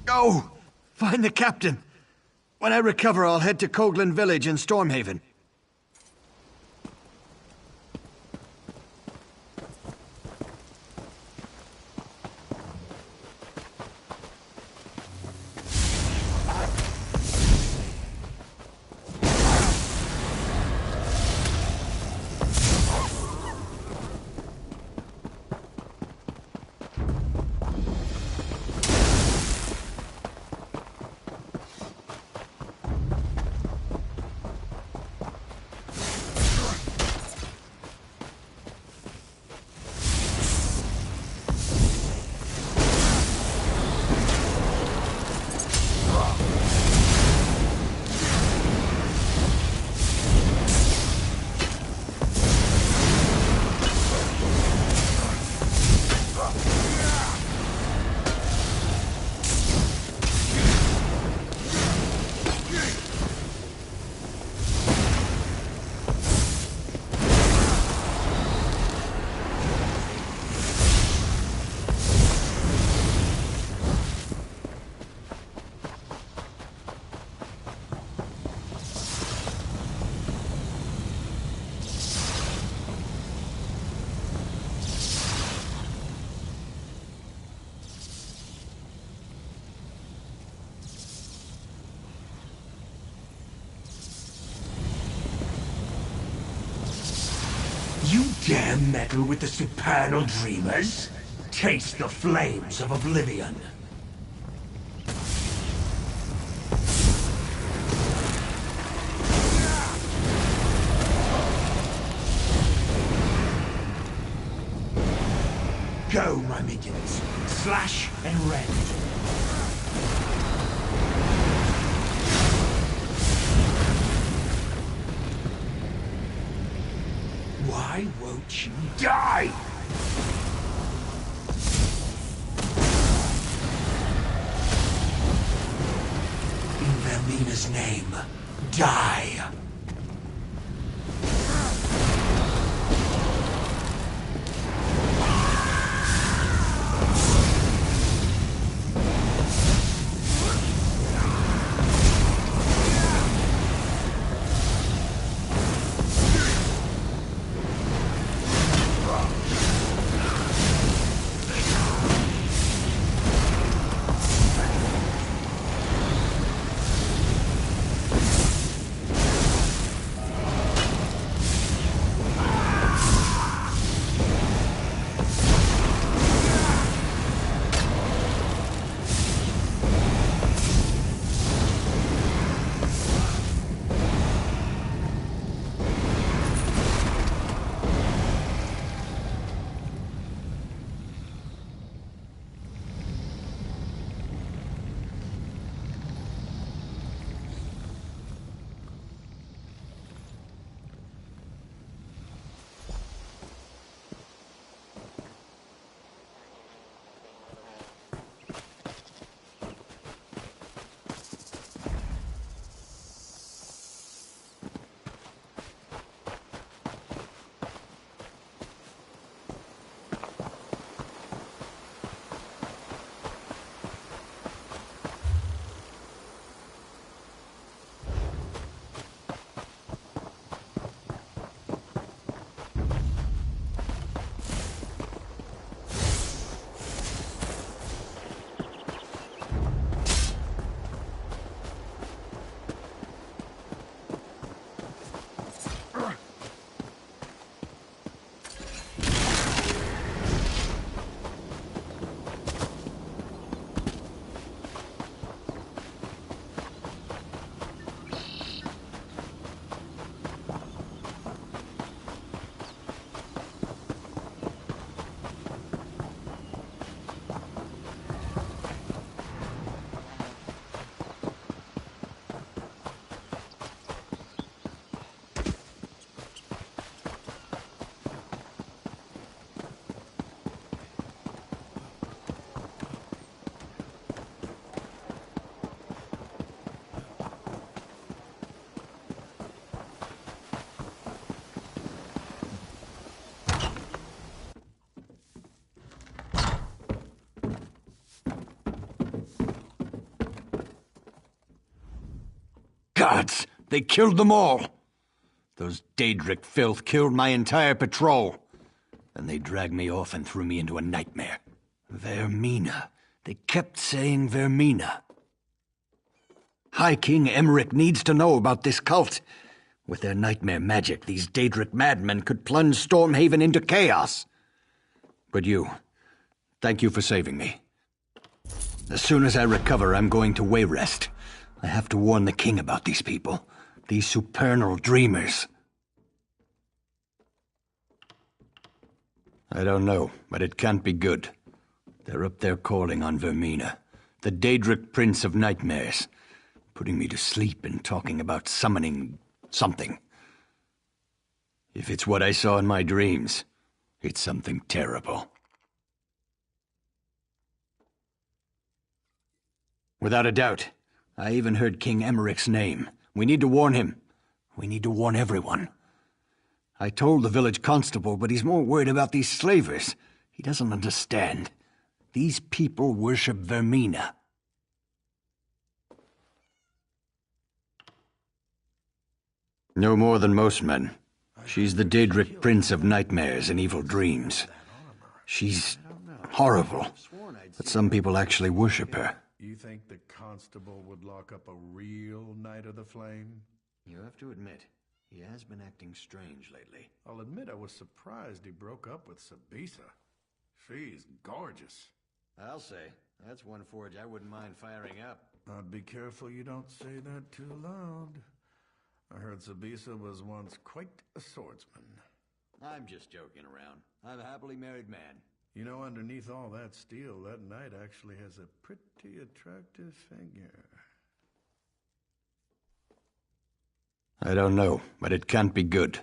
Go! Find the captain. When I recover, I'll head to Coghlan Village in Stormhaven. You dare meddle with the supernal dreamers? Taste the flames of oblivion. Go, my minions. Slash and rend. Why won't you die? In Vermina's name, die. Gods! They killed them all! Those Daedric filth killed my entire patrol. Then they dragged me off and threw me into a nightmare. Vermina. They kept saying Vermina. High King Emmerich needs to know about this cult. With their nightmare magic, these Daedric madmen could plunge Stormhaven into chaos. But thank you for saving me. As soon as I recover, I'm going to Wayrest. I have to warn the king about these people. These supernal dreamers. I don't know, but it can't be good. They're up there calling on Vermina, the Daedric Prince of Nightmares, putting me to sleep and talking about summoning something. If it's what I saw in my dreams, it's something terrible. Without a doubt. I even heard King Emmerich's name. We need to warn him. We need to warn everyone. I told the village constable, but he's more worried about these slavers. He doesn't understand. These people worship Vermina. No more than most men. She's the Daedric Prince of Nightmares and Evil Dreams. She's horrible, but some people actually worship her. You think the constable would lock up a real Knight of the Flame? You have to admit, He has been acting strange lately. I'll admit I was surprised he broke up with Sabisa. She's gorgeous. I'll say. That's one forge I wouldn't mind firing up. I'd be careful you don't say that too loud. I heard Sabisa was once quite a swordsman. I'm just joking around. I'm a happily married man. You know, underneath all that steel, that knight actually has a pretty attractive figure. I don't know, but it can't be good.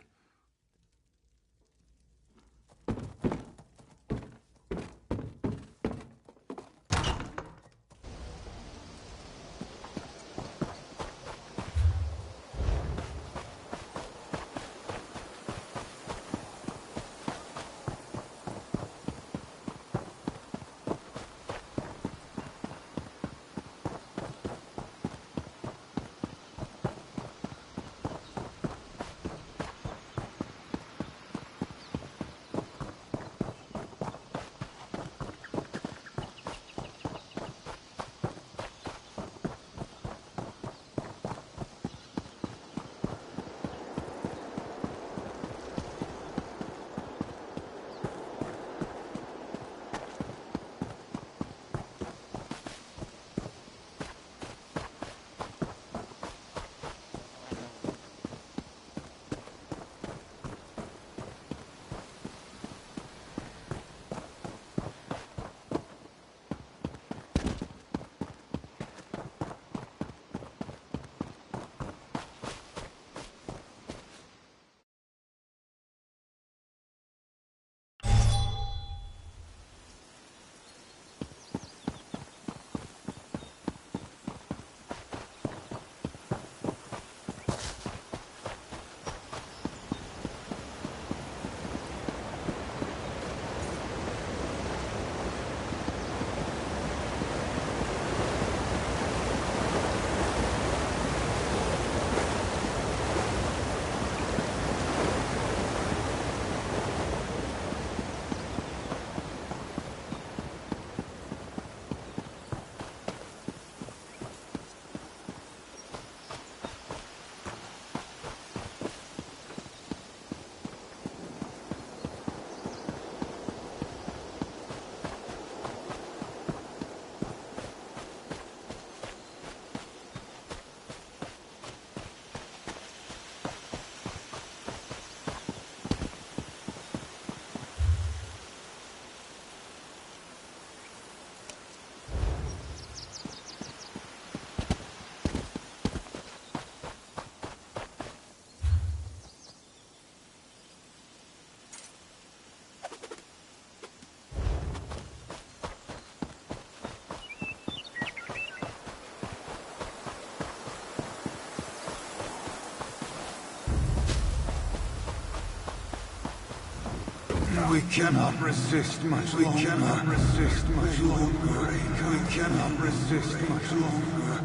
We cannot resist much longer. We cannot resist much longer. We cannot resist much longer.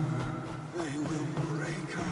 They will break us.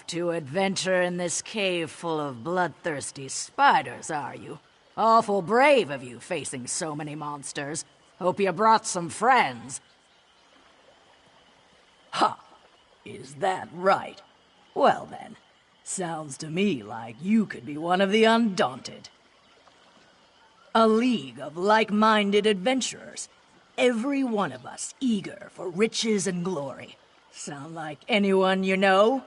off to adventure in this cave full of bloodthirsty spiders, are you? Awful brave of you, facing so many monsters. Hope you brought some friends. Ha! Is that right? Well then, sounds to me like you could be one of the Undaunted. A league of like-minded adventurers. Every one of us eager for riches and glory. Sound like anyone you know?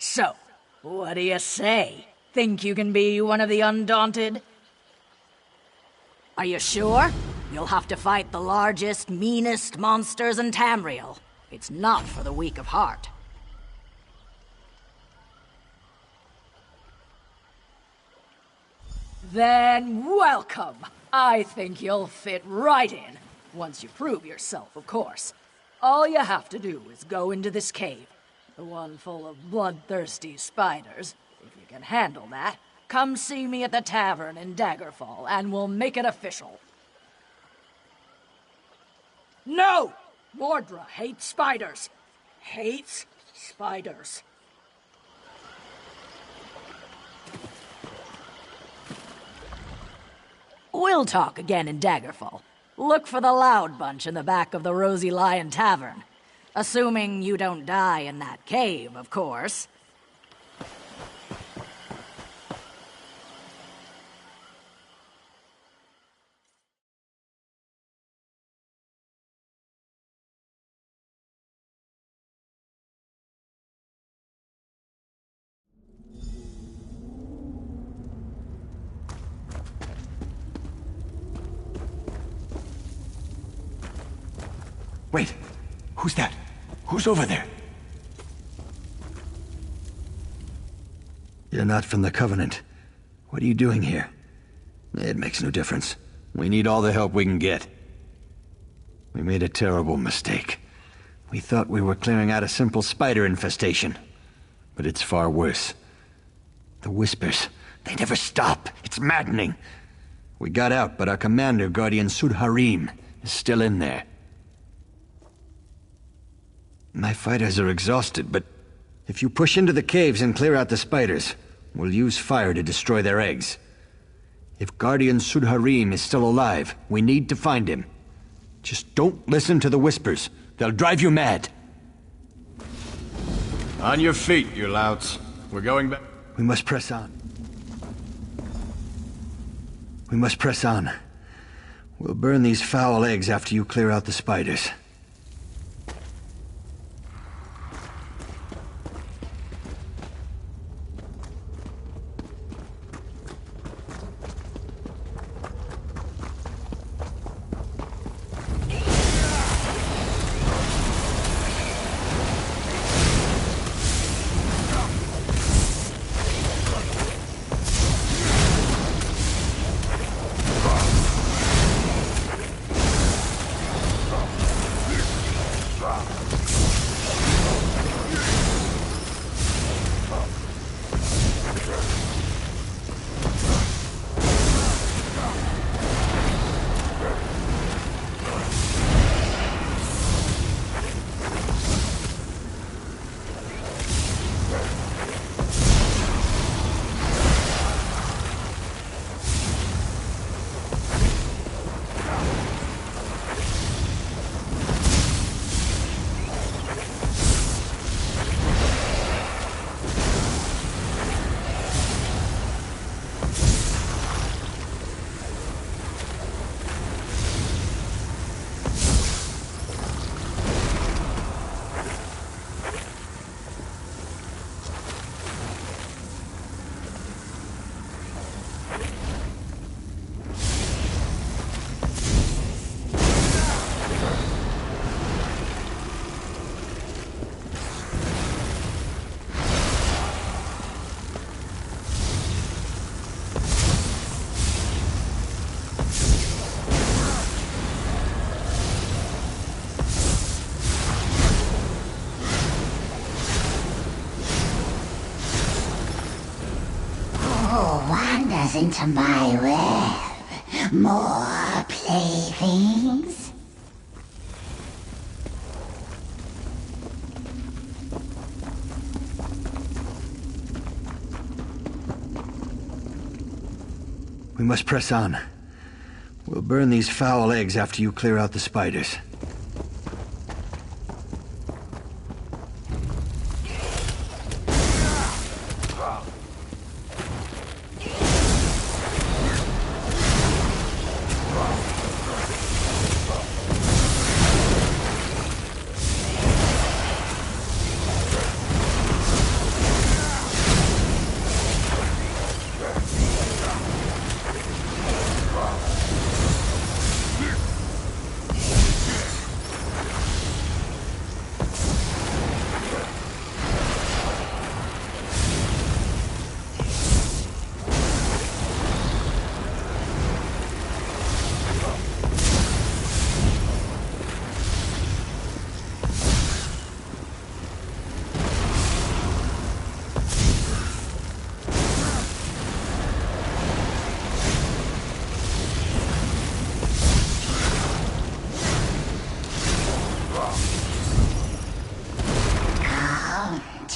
So, what do you say? Think you can be one of the Undaunted? Are you sure? You'll have to fight the largest, meanest monsters in Tamriel. It's not for the weak of heart. Then welcome! I think you'll fit right in. Once you prove yourself, of course. All you have to do is go into this cave. The one full of bloodthirsty spiders. If you can handle that, come see me at the tavern in Daggerfall, and we'll make it official. No! Mordra hates spiders. Hates spiders. We'll talk again in Daggerfall. Look for the Loud Bunch in the back of the Rosy Lion Tavern. Assuming you don't die in that cave, of course. Wait, who's that? Who's over there? You're not from the Covenant. What are you doing here? It makes no difference. We need all the help we can get. We made a terrible mistake. We thought we were clearing out a simple spider infestation. But it's far worse. The Whispers, they never stop. It's maddening. We got out, but our commander, Guardian Sudharim, is still in there. My fighters are exhausted, but if you push into the caves and clear out the spiders, we'll use fire to destroy their eggs. If Guardian Sudharim is still alive, we need to find him. Just don't listen to the Whispers. They'll drive you mad. On your feet, you louts. We're going back. We must press on. We must press on. We'll burn these foul eggs after you clear out the spiders. Wanders into my web. More playthings. We must press on. We'll burn these foul eggs after you clear out the spiders.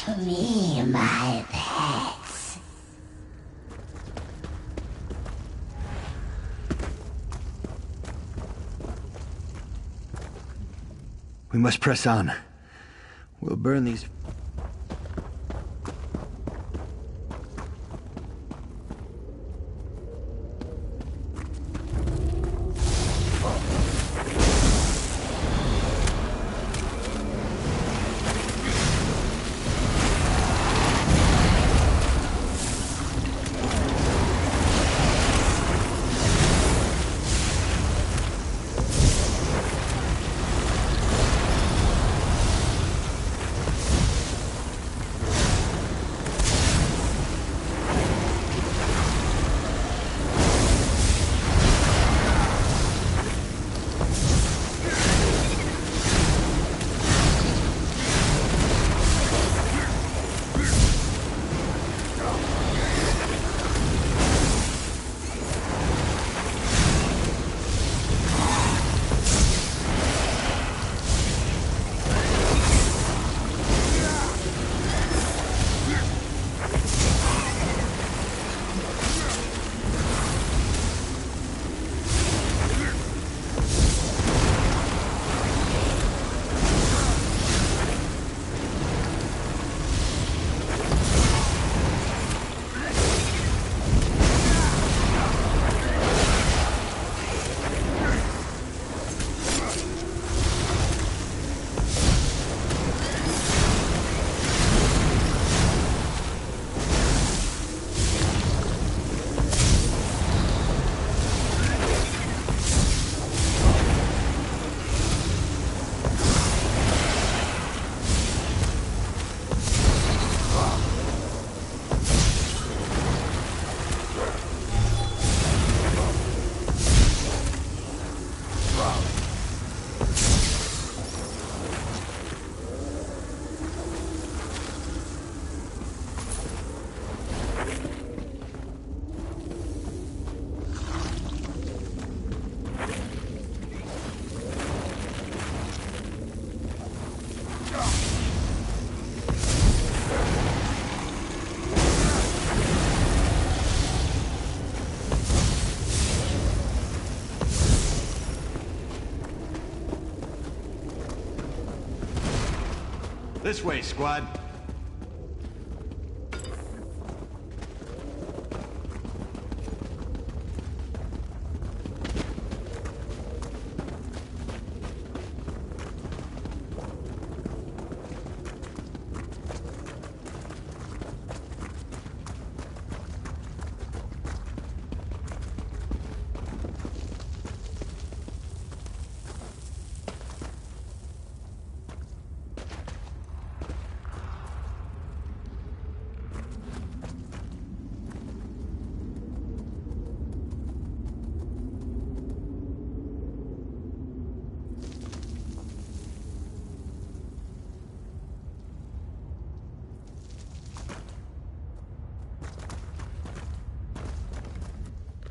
To me, my pets. We must press on. We'll burn these... This way, squad.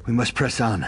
We must press on.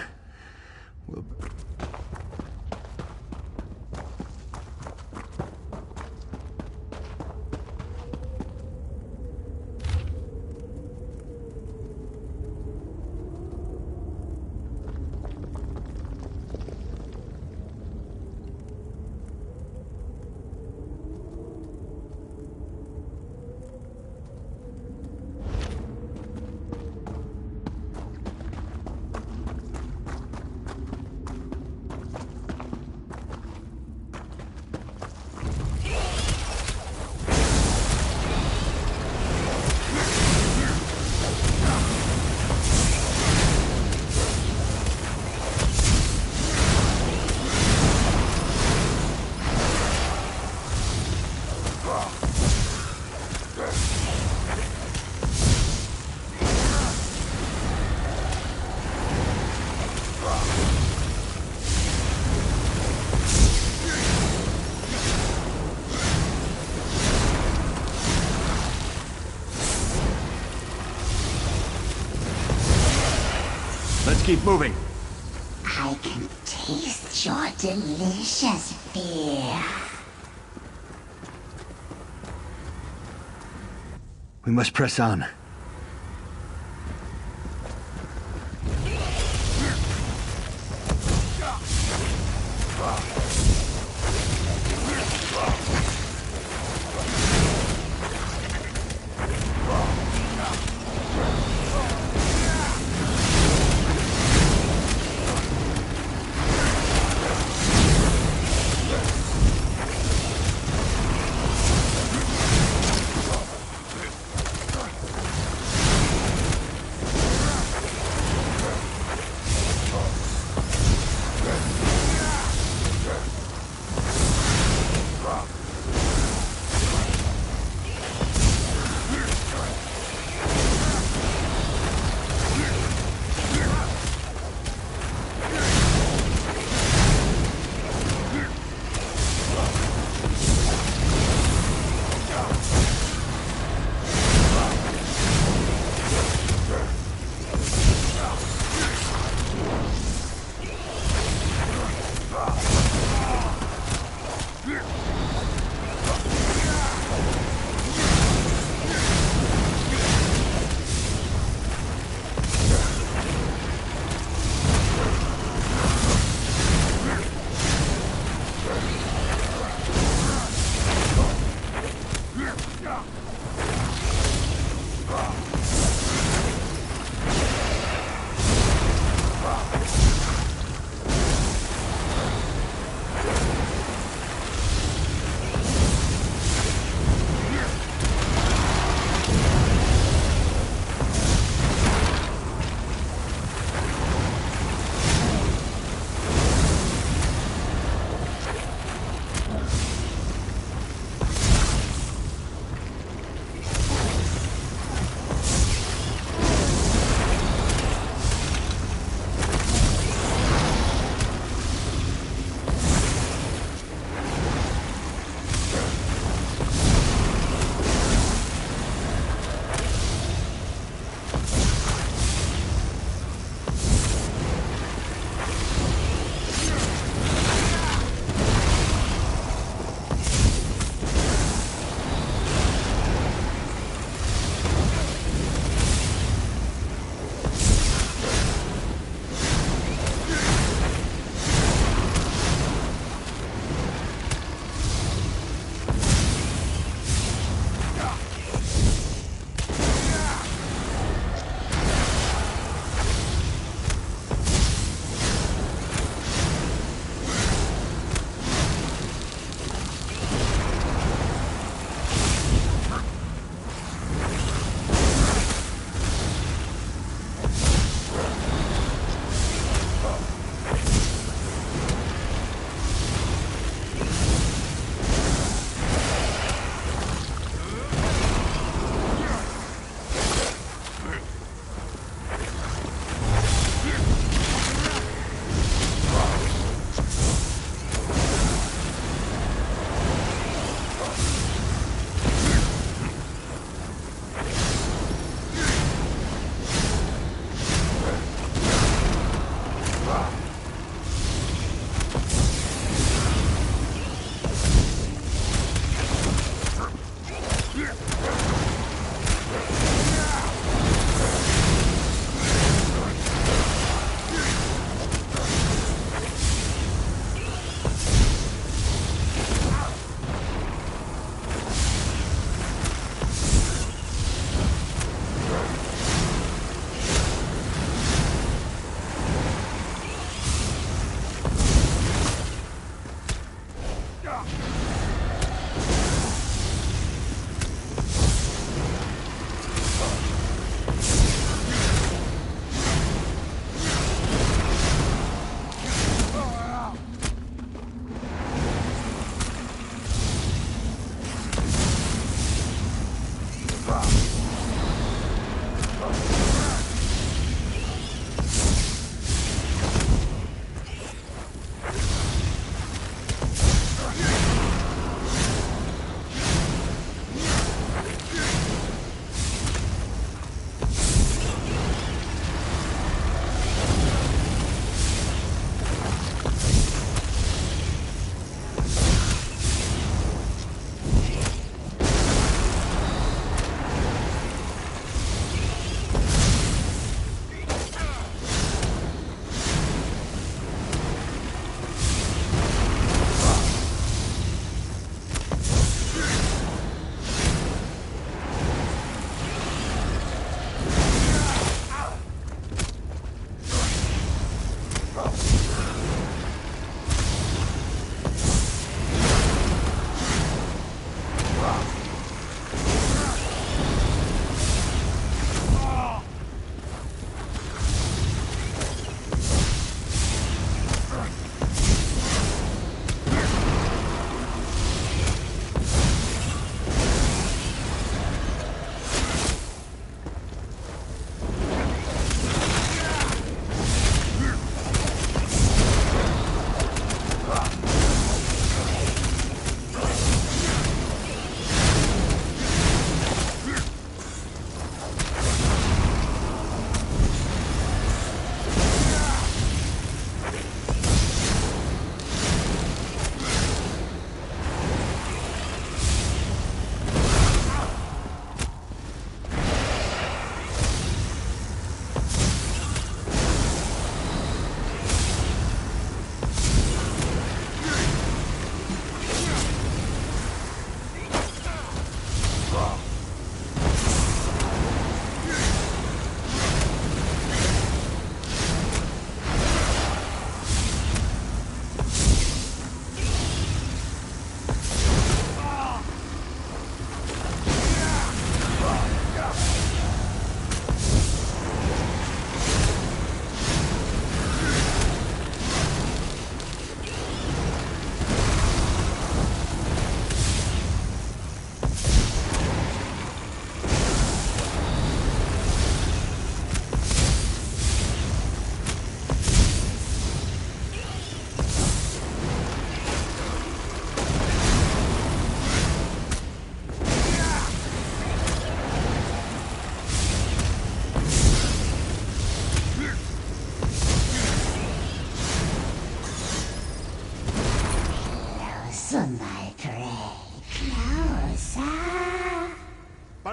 Let's keep moving. I can taste your delicious fear. We must press on.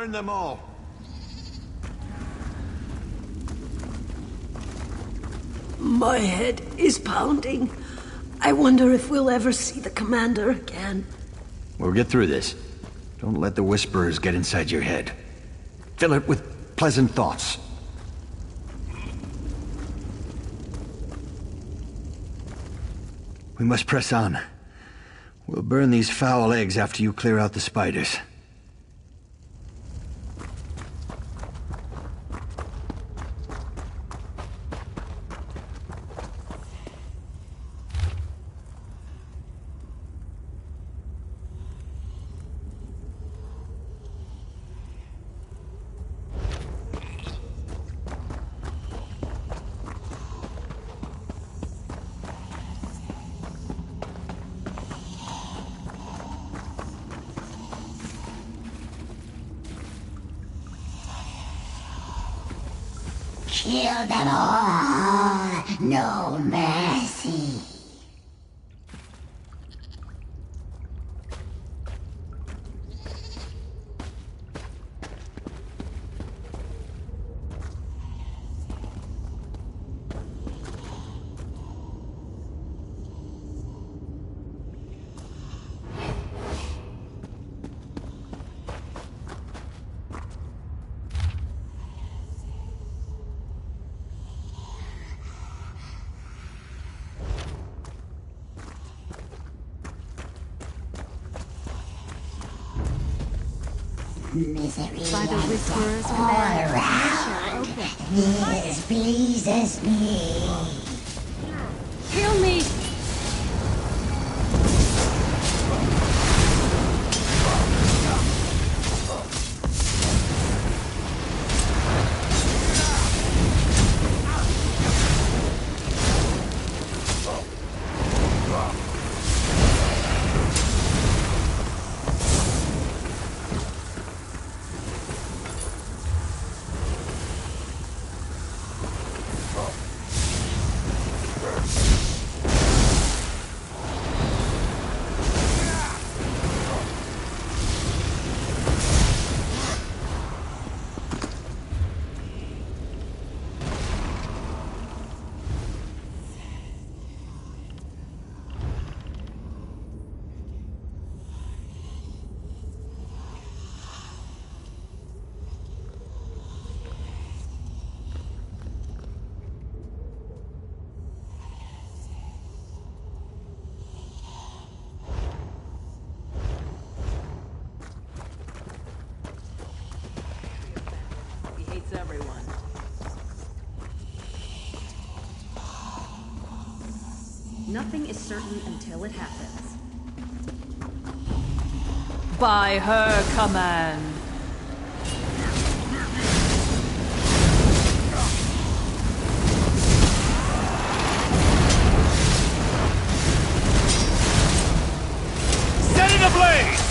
Burn them all. My head is pounding. I wonder if we'll ever see the commander again. We'll get through this. Don't let the Whisperers get inside your head. Fill it with pleasant thoughts. We must press on. We'll burn these foul eggs after you clear out the spiders. Kill them all. No mercy. Misery By the Whisperer's all command, around. you shall obey. This pleases me. Kill me! Everyone. Nothing is certain until it happens. By her command. Set it ablaze!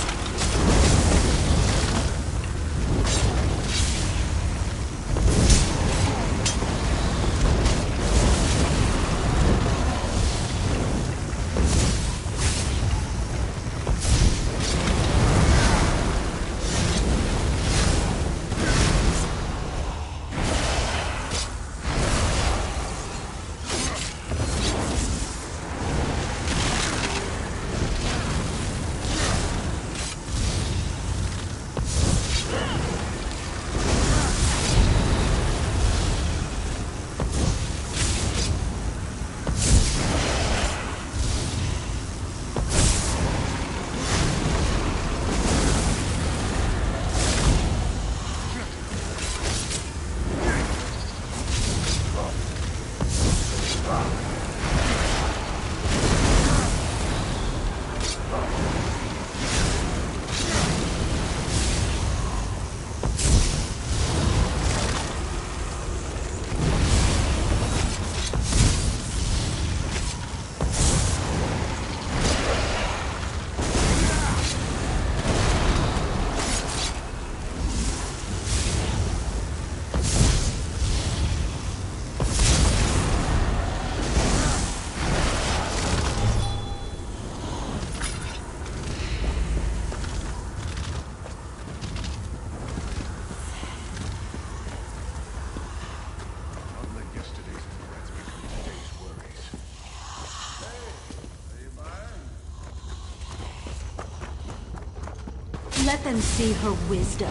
Let them see her wisdom.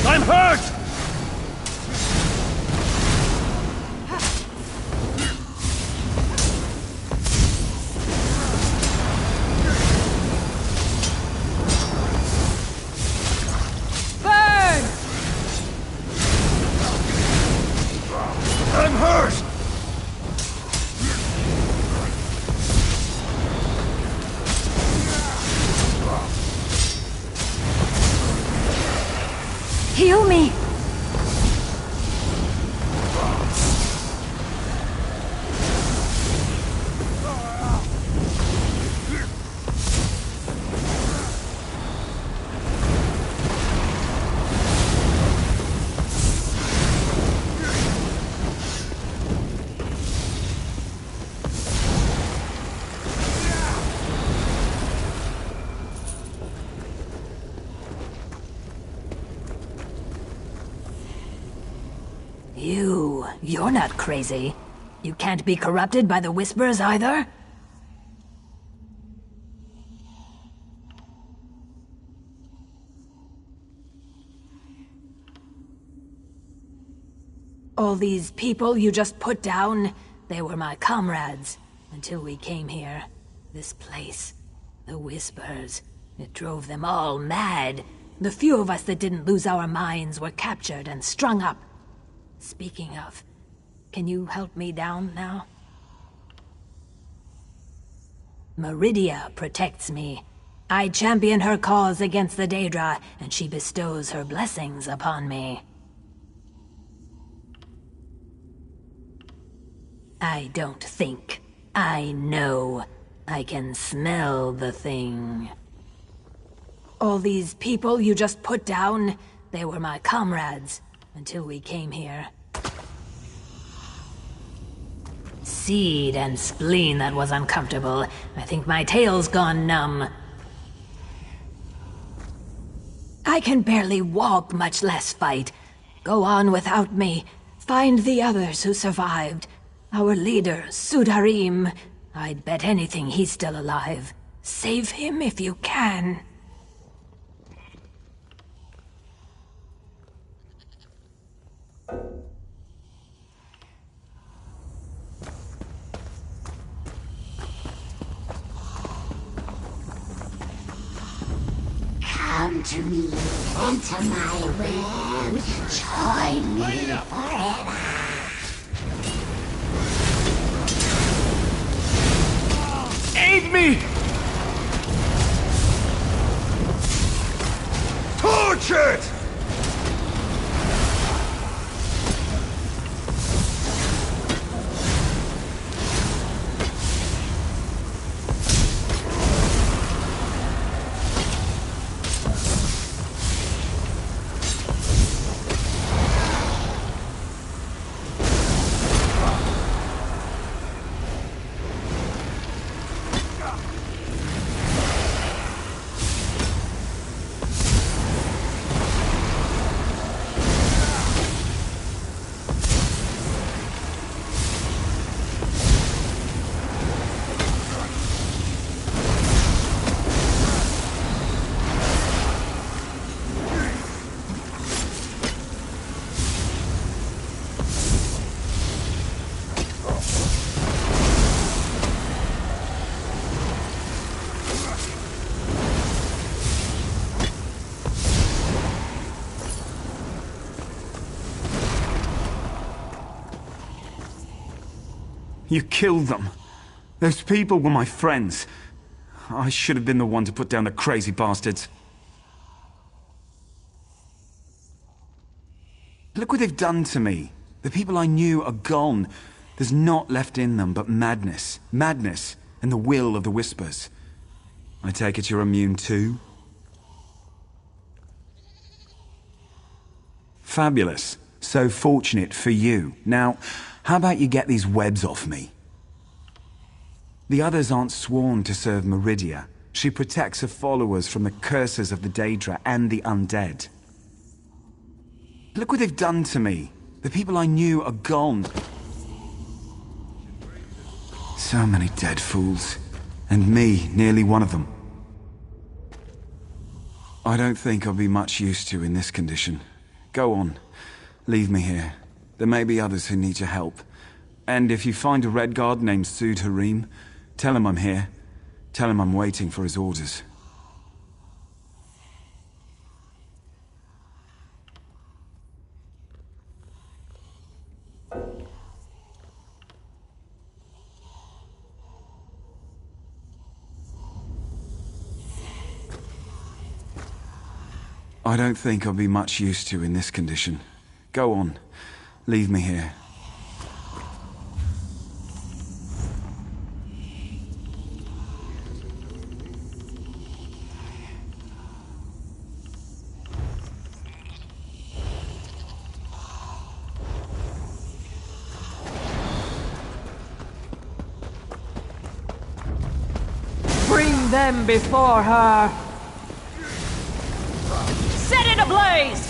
I'm hurt! Burn! I'm hurt! Heal me! You're not crazy. You can't be corrupted by the Whispers either? All these people you just put down, they were my comrades, until we came here. This place, the Whispers, it drove them all mad. The few of us that didn't lose our minds were captured and strung up. Speaking of, can you help me down now? Meridia protects me. I champion her cause against the Daedra, and she bestows her blessings upon me. I don't think. I know. I can smell the thing. All these people you just put down, they were my comrades, until we came here. Seed and spleen, that was uncomfortable. I think my tail's gone numb. I can barely walk, much less fight. Go on without me. Find the others who survived. Our leader, Sudarim. I'd bet anything he's still alive. Save him if you can. Come to me, enter my web, join me forever. Aid me! Tortured! You killed them. Those people were my friends. I should have been the one to put down the crazy bastards. Look what they've done to me. The people I knew are gone. There's naught left in them but madness. Madness and the will of the Whispers. I take it you're immune too? Fabulous. So fortunate for you. Now, how about you get these webs off me? The others aren't sworn to serve Meridia. She protects her followers from the curses of the Daedra and the undead. Look what they've done to me. The people I knew are gone. So many dead fools. And me, nearly one of them. I don't think I'll be much use to in this condition. Go on. Leave me here. There may be others who need your help. And if you find a Redguard named Sud Harim, tell him I'm here. Tell him I'm waiting for his orders. I don't think I'll be much use to in this condition. Go on. Leave me here. Bring them before her! Set it ablaze!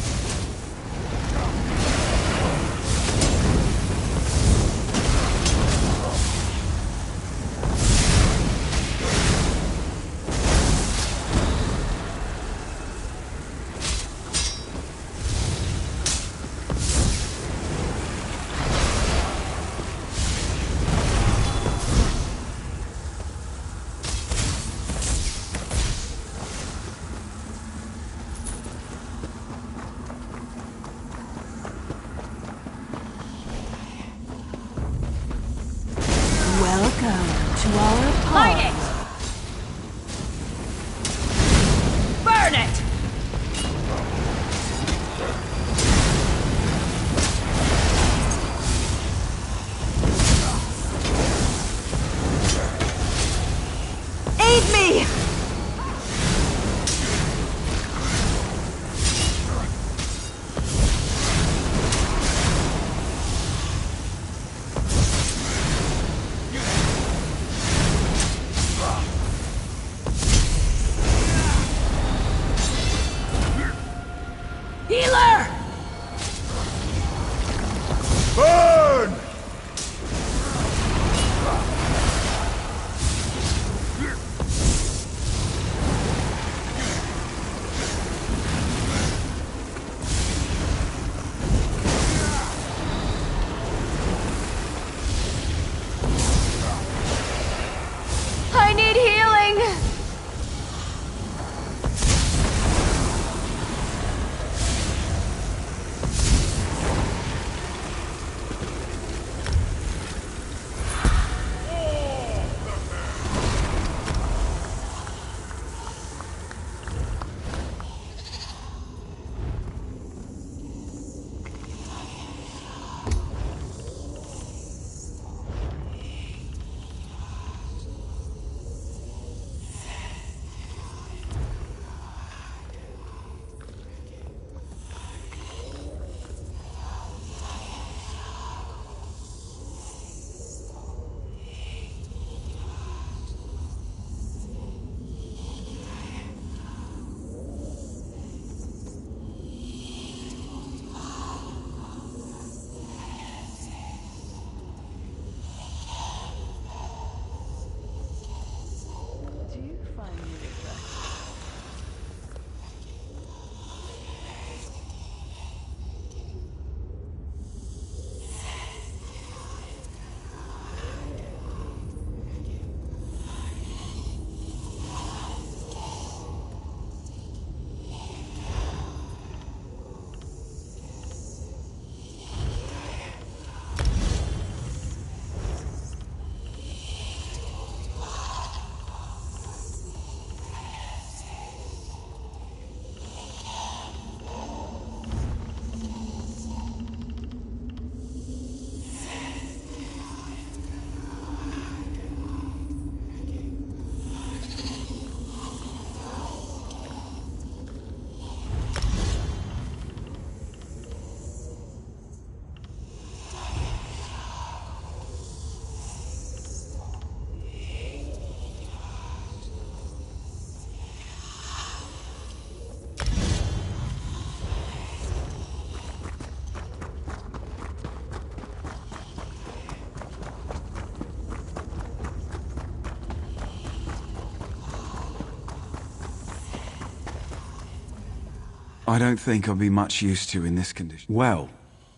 I don't think I'll be much use to in this condition. Well,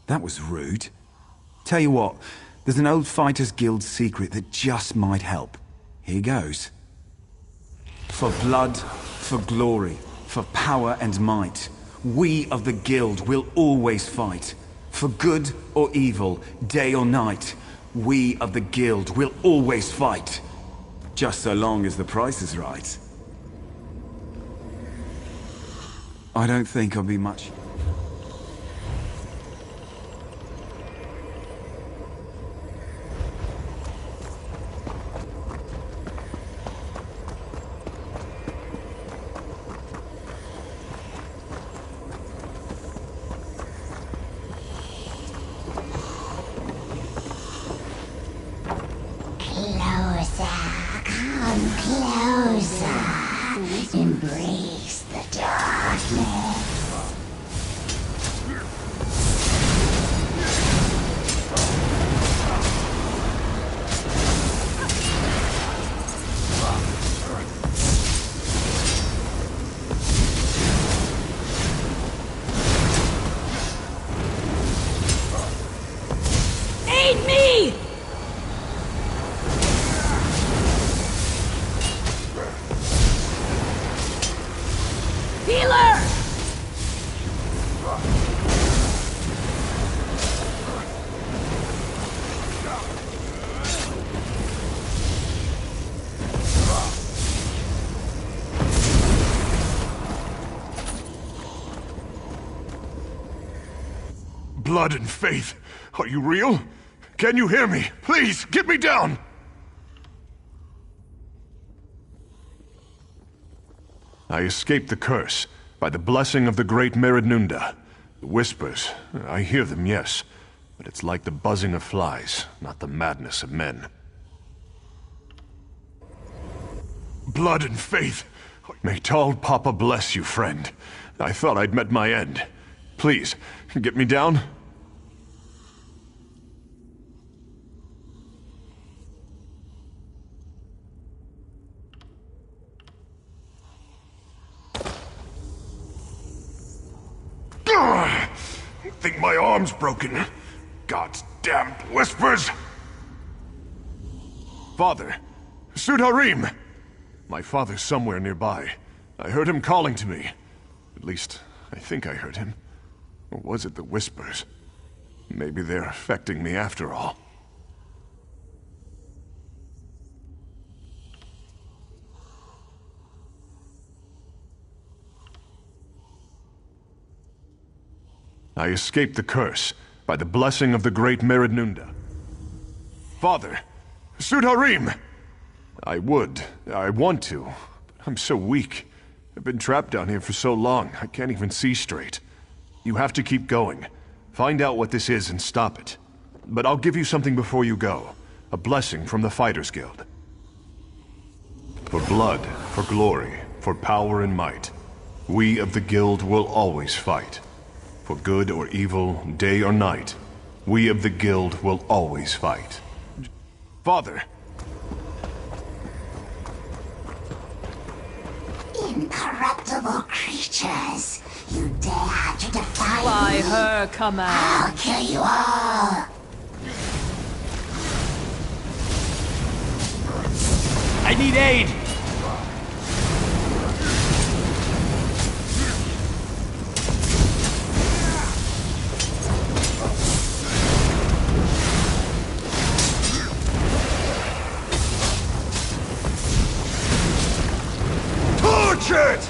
that was rude. Tell you what, there's an old Fighters Guild secret that just might help. Here goes. For blood, for glory, for power and might, we of the Guild will always fight. For good or evil, day or night, we of the Guild will always fight. Just so long as the price is right. I don't think I'll be much... Come closer. Embrace the darkness. Aid me! Healer! Blood and faith. Are you real? Can you hear me? Please, get me down! I escaped the curse by the blessing of the great Meridnunda. The whispers, I hear them, yes, but it's like the buzzing of flies, not the madness of men. Blood and faith. May Tall Papa bless you, friend. I thought I'd met my end. Please, get me down. I think my arm's broken. God's damned whispers! Father! Sudharim! My father's somewhere nearby. I heard him calling to me. At least, I think I heard him. Or was it the whispers? Maybe they're affecting me after all. I escaped the curse by the blessing of the great Meridnunda. Father! Sudharim! I want to, but I'm so weak. I've been trapped down here for so long, I can't even see straight. You have to keep going. Find out what this is and stop it. But I'll give you something before you go. A blessing from the Fighters Guild. For blood, for glory, for power and might, we of the Guild will always fight. For good or evil, day or night, we of the Guild will always fight. Father! Incorruptible creatures, you dare to defy By me? her command. I'll kill you all! I need aid! Torch it!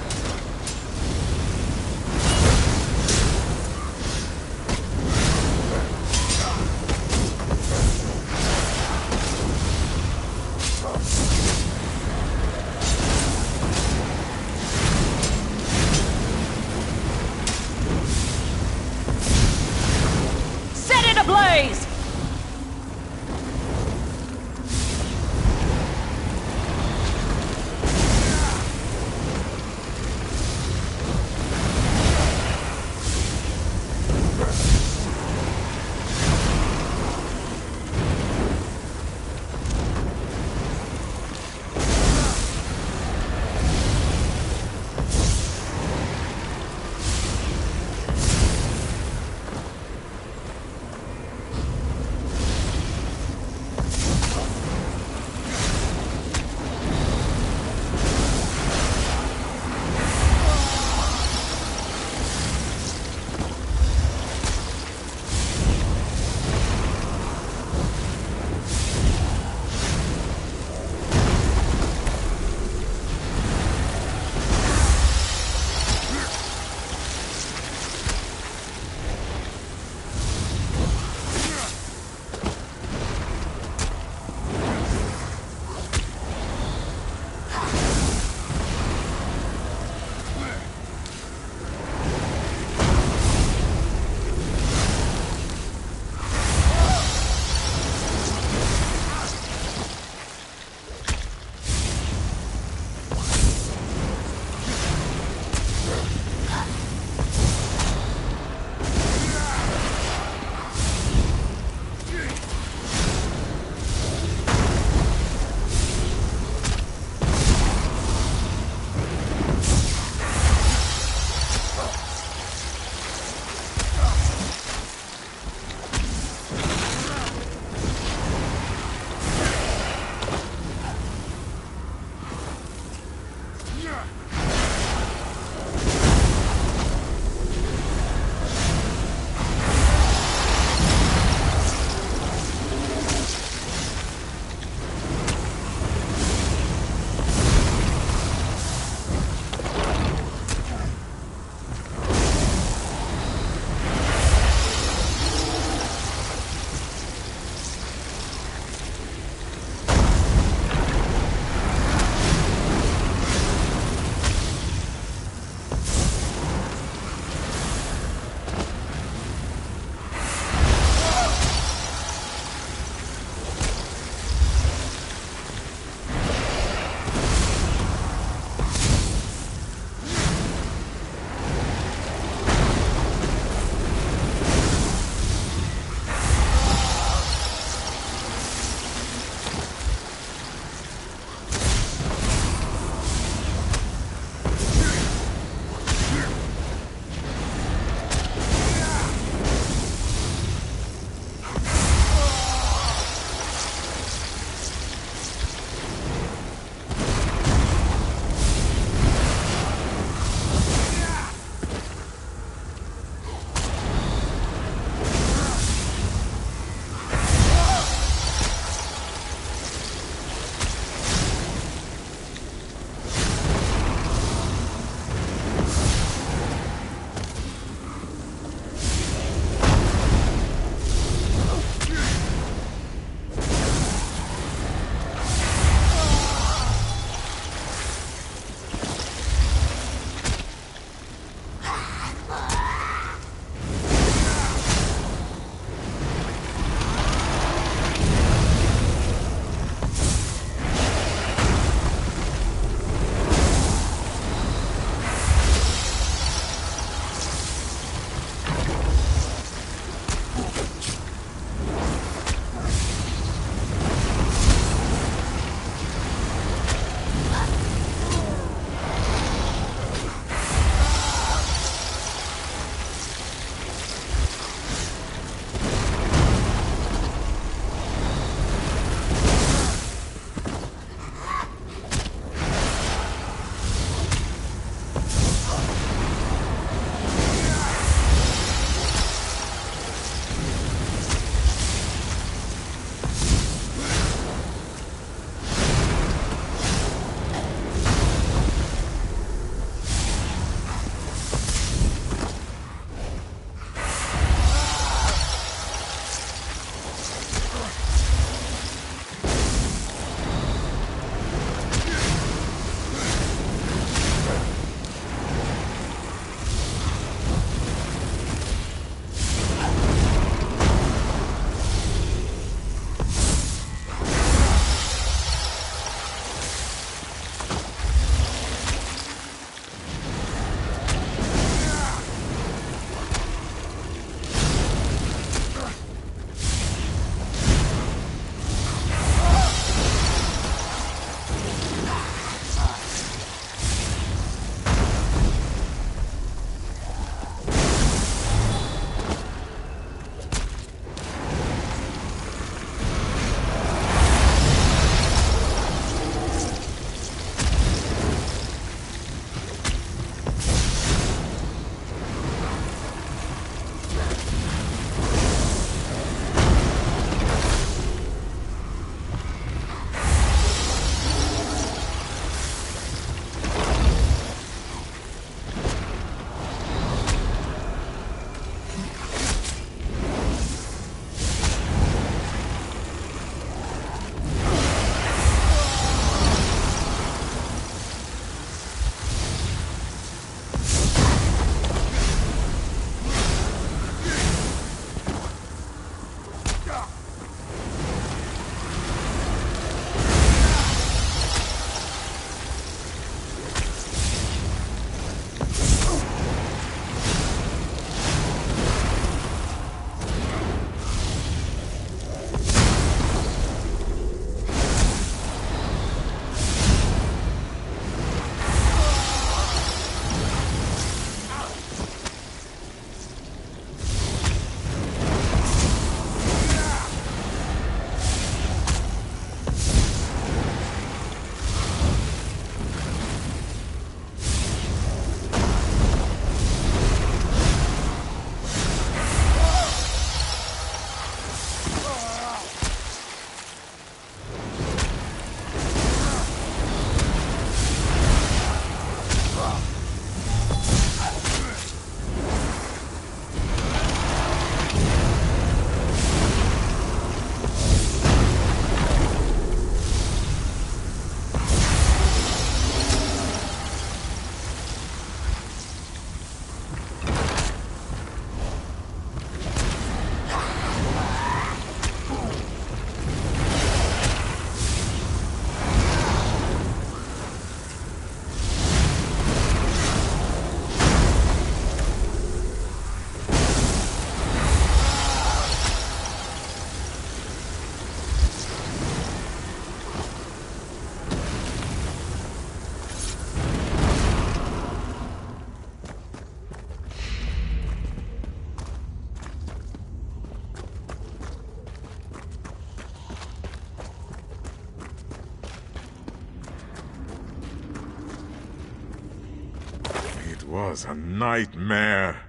was a nightmare.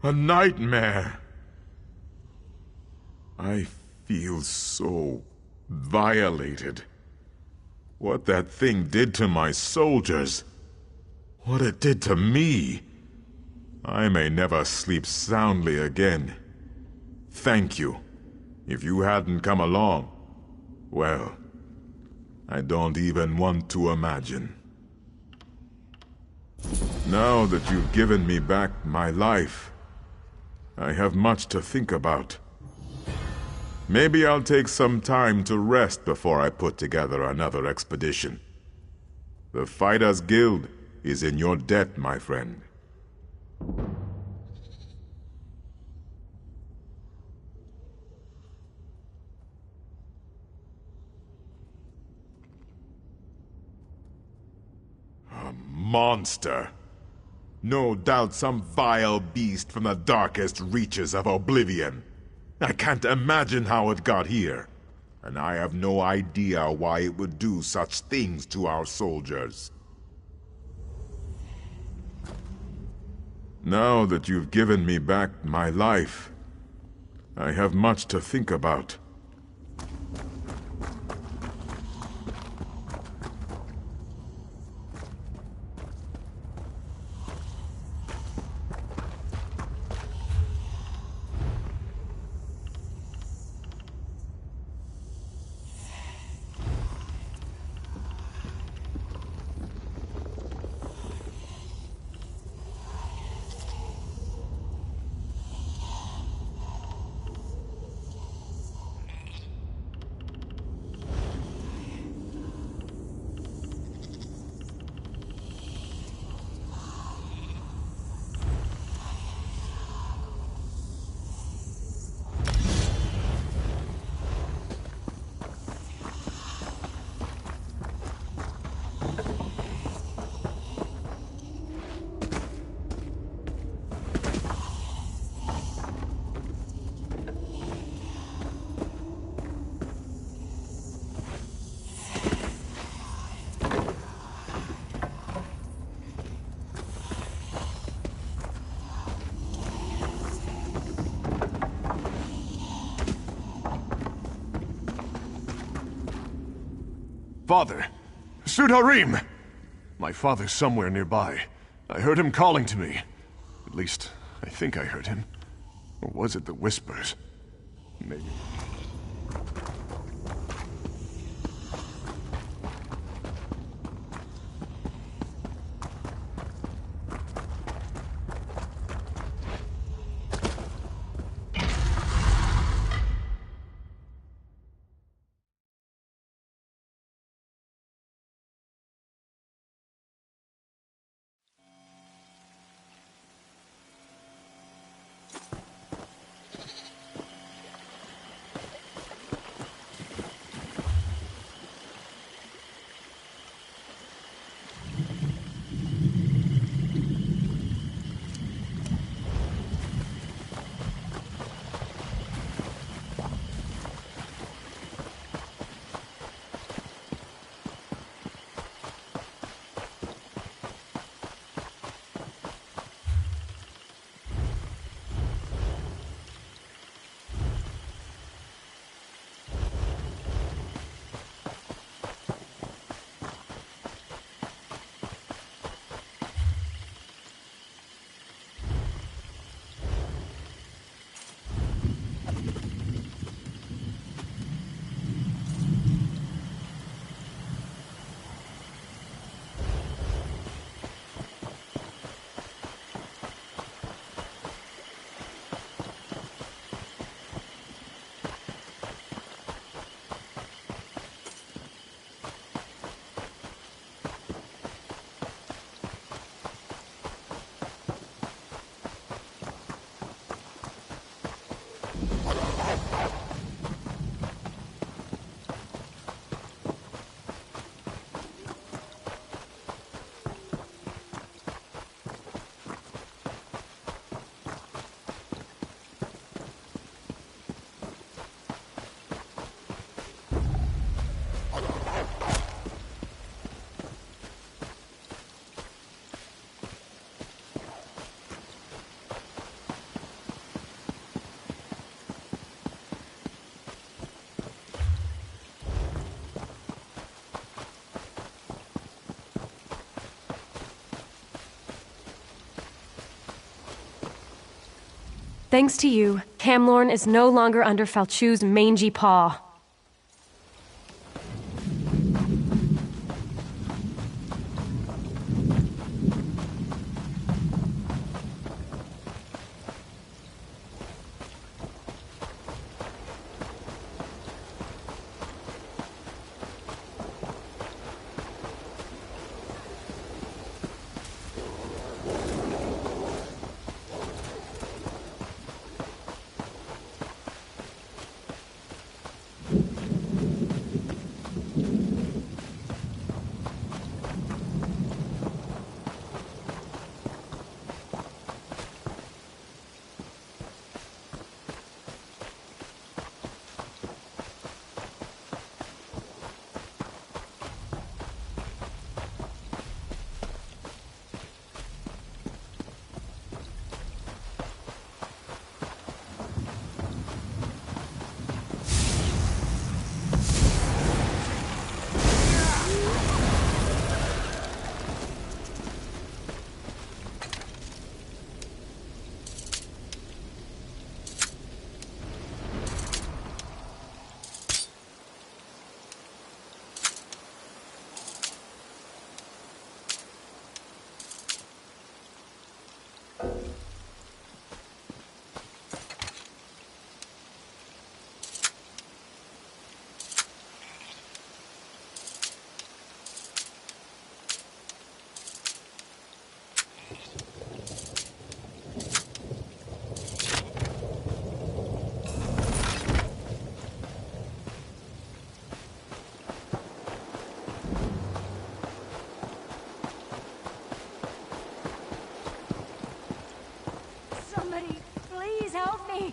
A nightmare. I feel so violated. What that thing did to my soldiers. What it did to me. I may never sleep soundly again. Thank you. If you hadn't come along, well, I don't even want to imagine. Now that you've given me back my life, I have much to think about. Maybe I'll take some time to rest before I put together another expedition. The Fighters Guild is in your debt, my friend. A monster. No doubt some vile beast from the darkest reaches of Oblivion. I can't imagine how it got here. And I have no idea why it would do such things to our soldiers. Now that you've given me back my life, I have much to think about. Father! Sudharim! My father's somewhere nearby. I heard him calling to me. At least, I think I heard him. Or was it the whispers? Maybe. Thanks to you, Camlorn is no longer under Falchu's mangy paw. Somebody, please help me!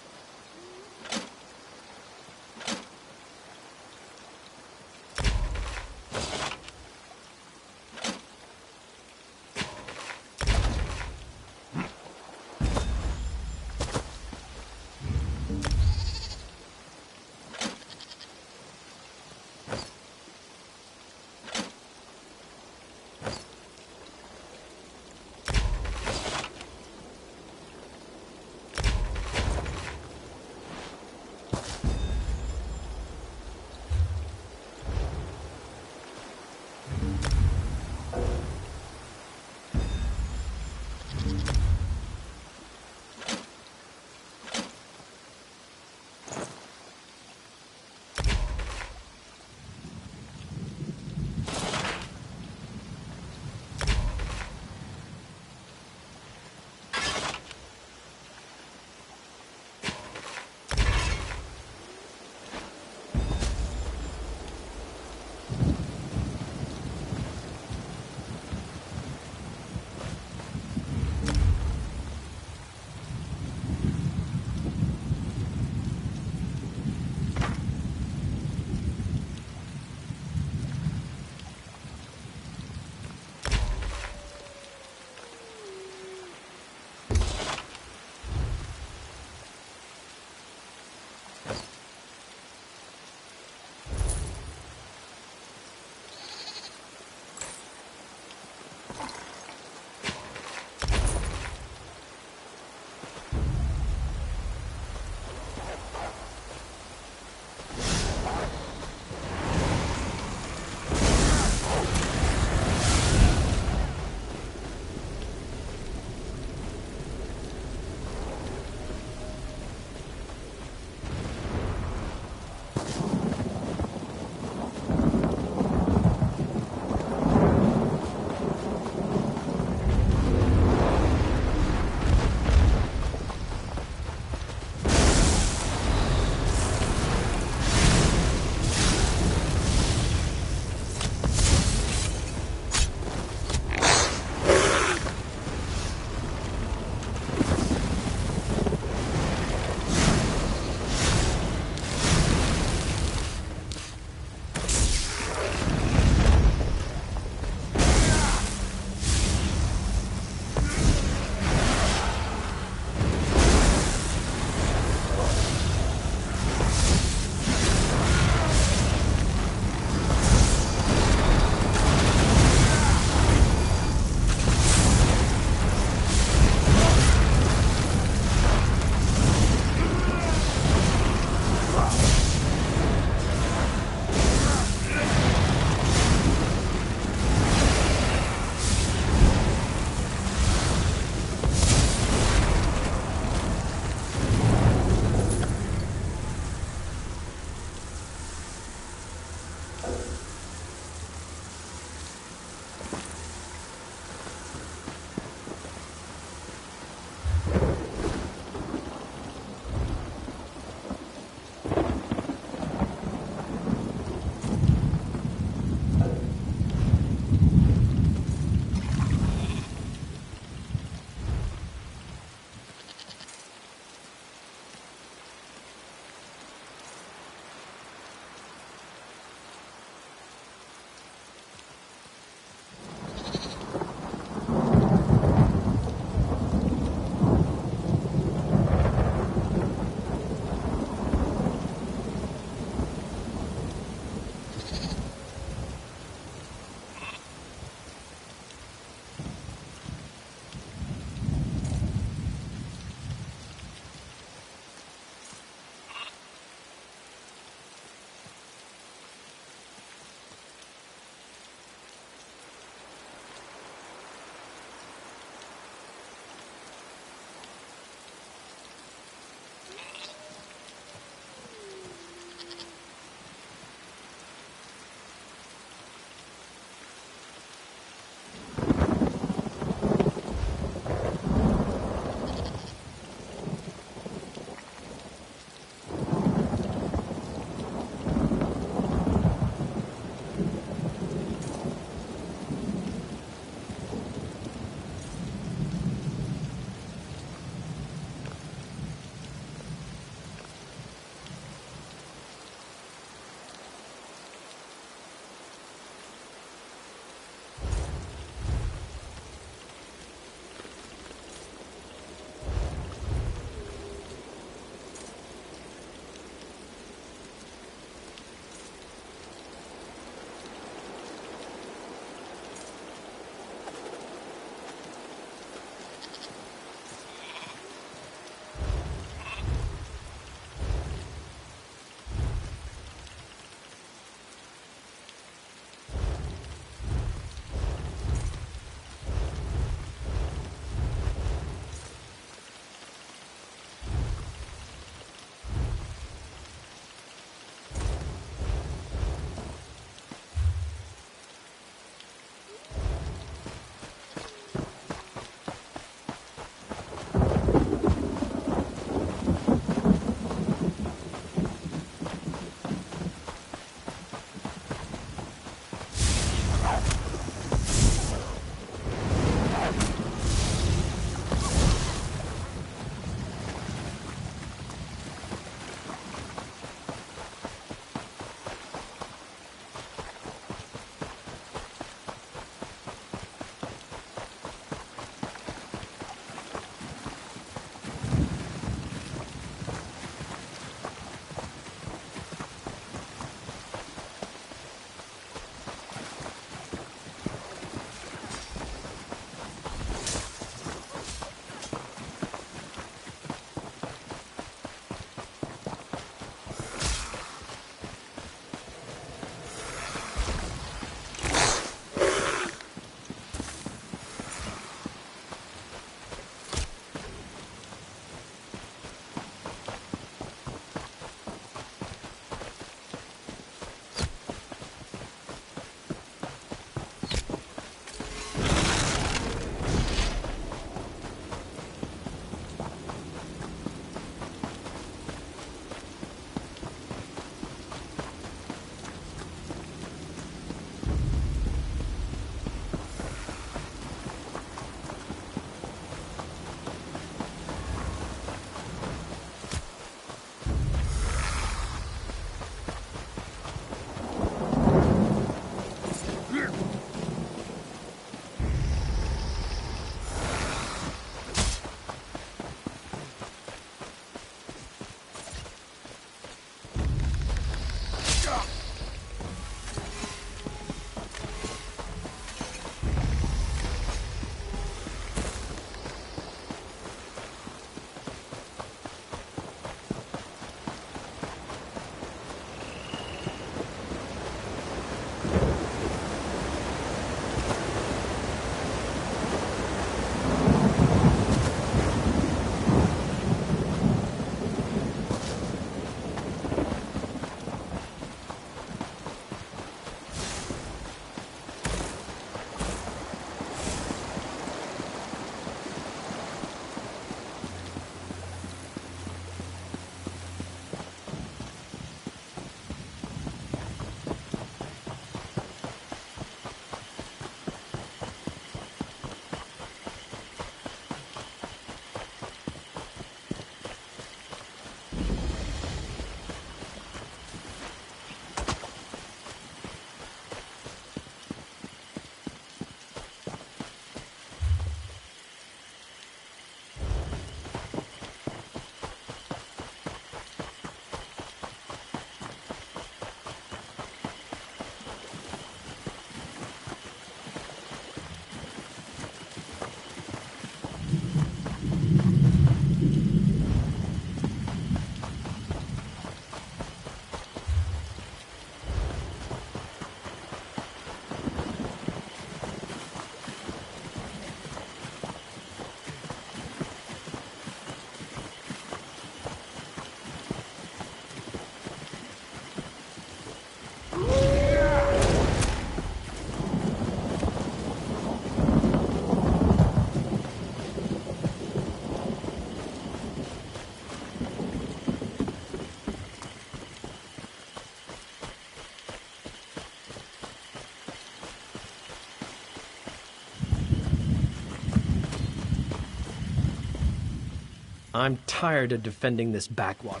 I'm tired of defending this backwater.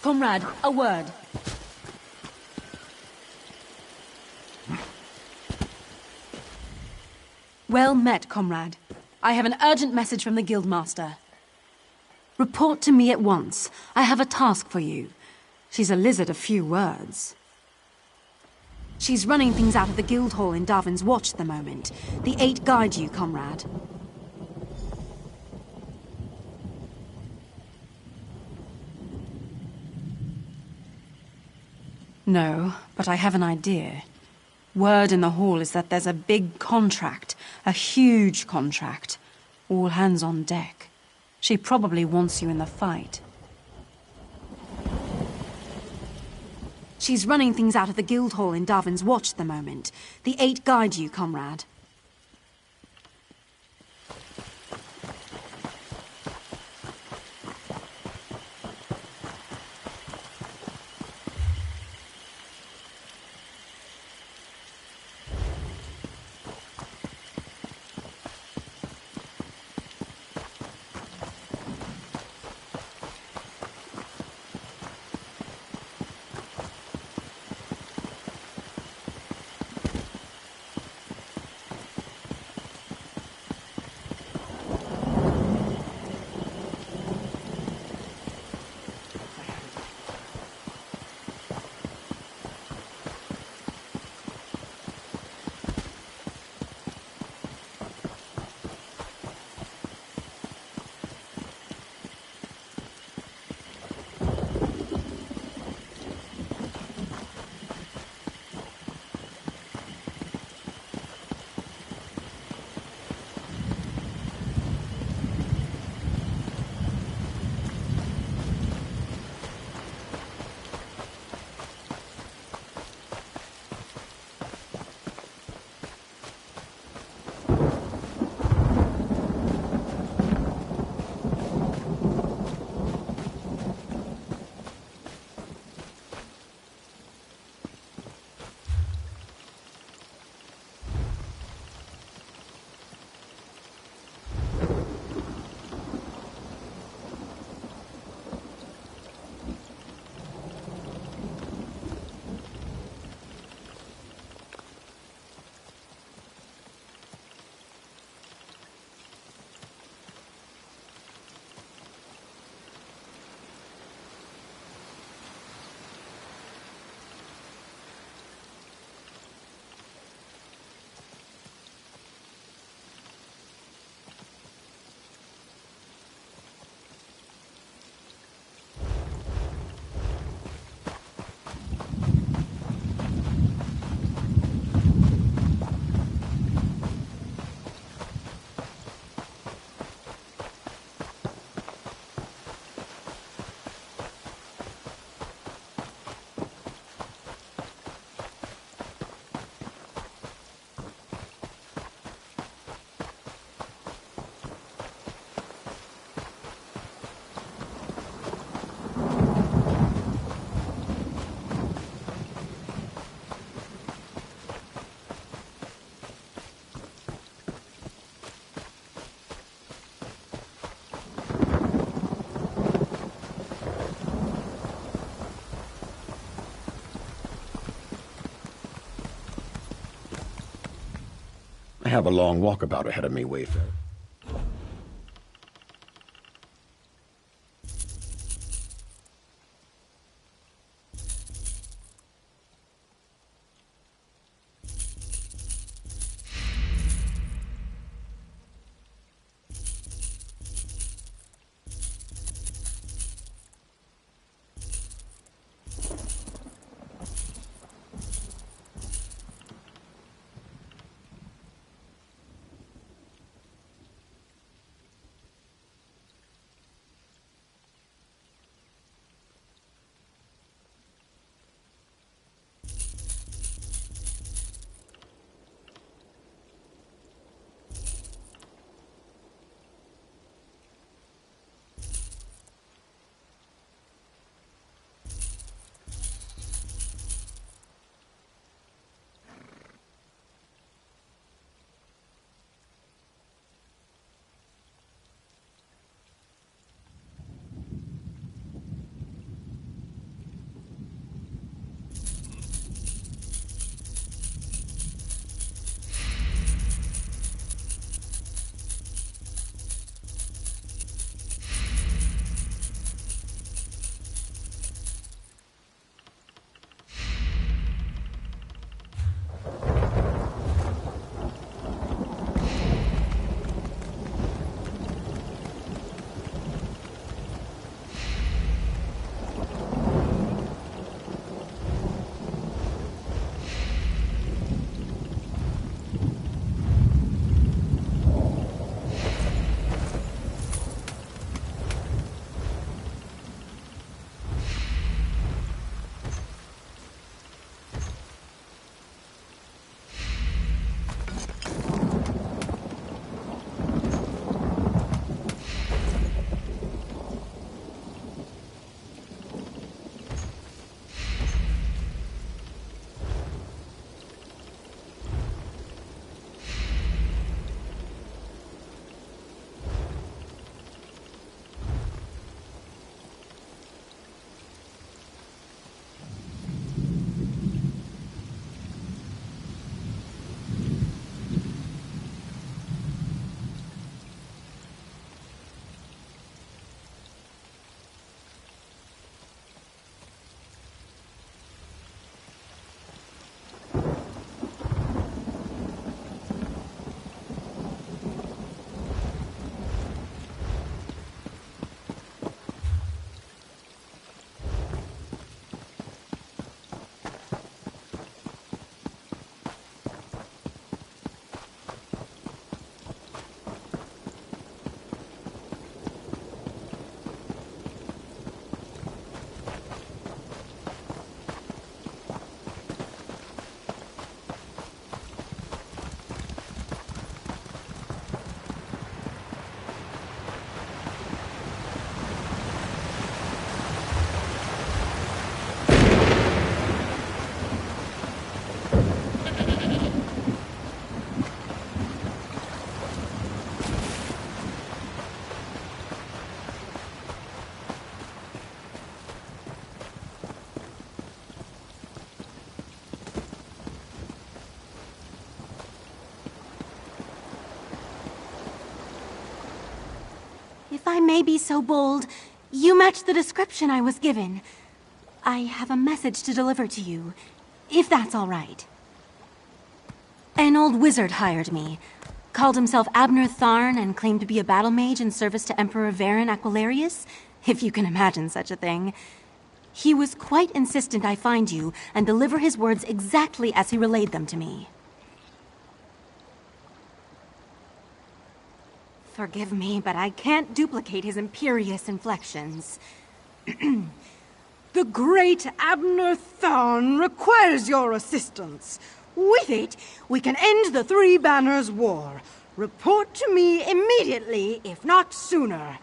Comrade, a word. Well met, comrade. I have an urgent message from the Guildmaster. Report to me at once. I have a task for you. She's a lizard of few words. She's running things out of the guild hall in Darwin's Watch at the moment. The Eight guide you, comrade. No, but I have an idea. Word in the hall is that there's a big contract, a huge contract. All hands on deck. She probably wants you in the fight. She's running things out of the guild hall in Darwin's Watch at the moment. The Eight guide you, comrade. I have a long walkabout ahead of me, Wayfarer. I may be so bold, you match the description I was given. I have a message to deliver to you, if that's all right. An old wizard hired me. Called himself Abner Tharn and claimed to be a battle mage in service to Emperor Varen Aquilarius, if you can imagine such a thing. He was quite insistent I find you and deliver his words exactly as he relayed them to me. Forgive me, but I can't duplicate his imperious inflections. The great Abner Tharn requires your assistance. With it, we can end the Three Banners War. Report to me immediately, if not sooner.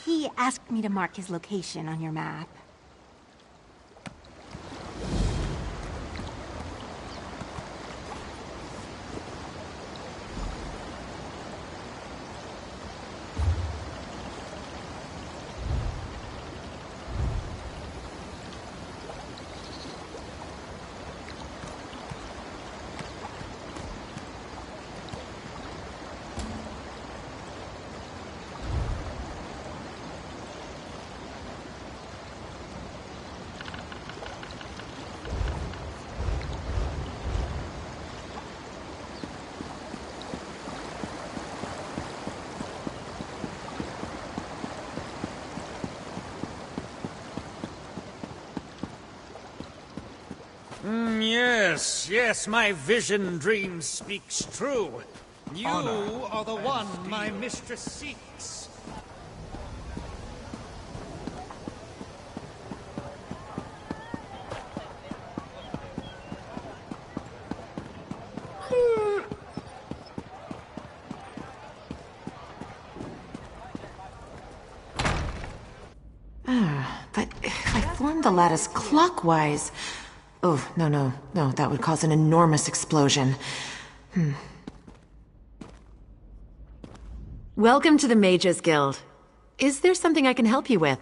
He asked me to mark his location on your map. Yes, my vision dream speaks true. You are the one my mistress seeks. But if I form the lattice clockwise... Oh, no, that would cause an enormous explosion. Welcome to the Mages Guild. Is there something I can help you with?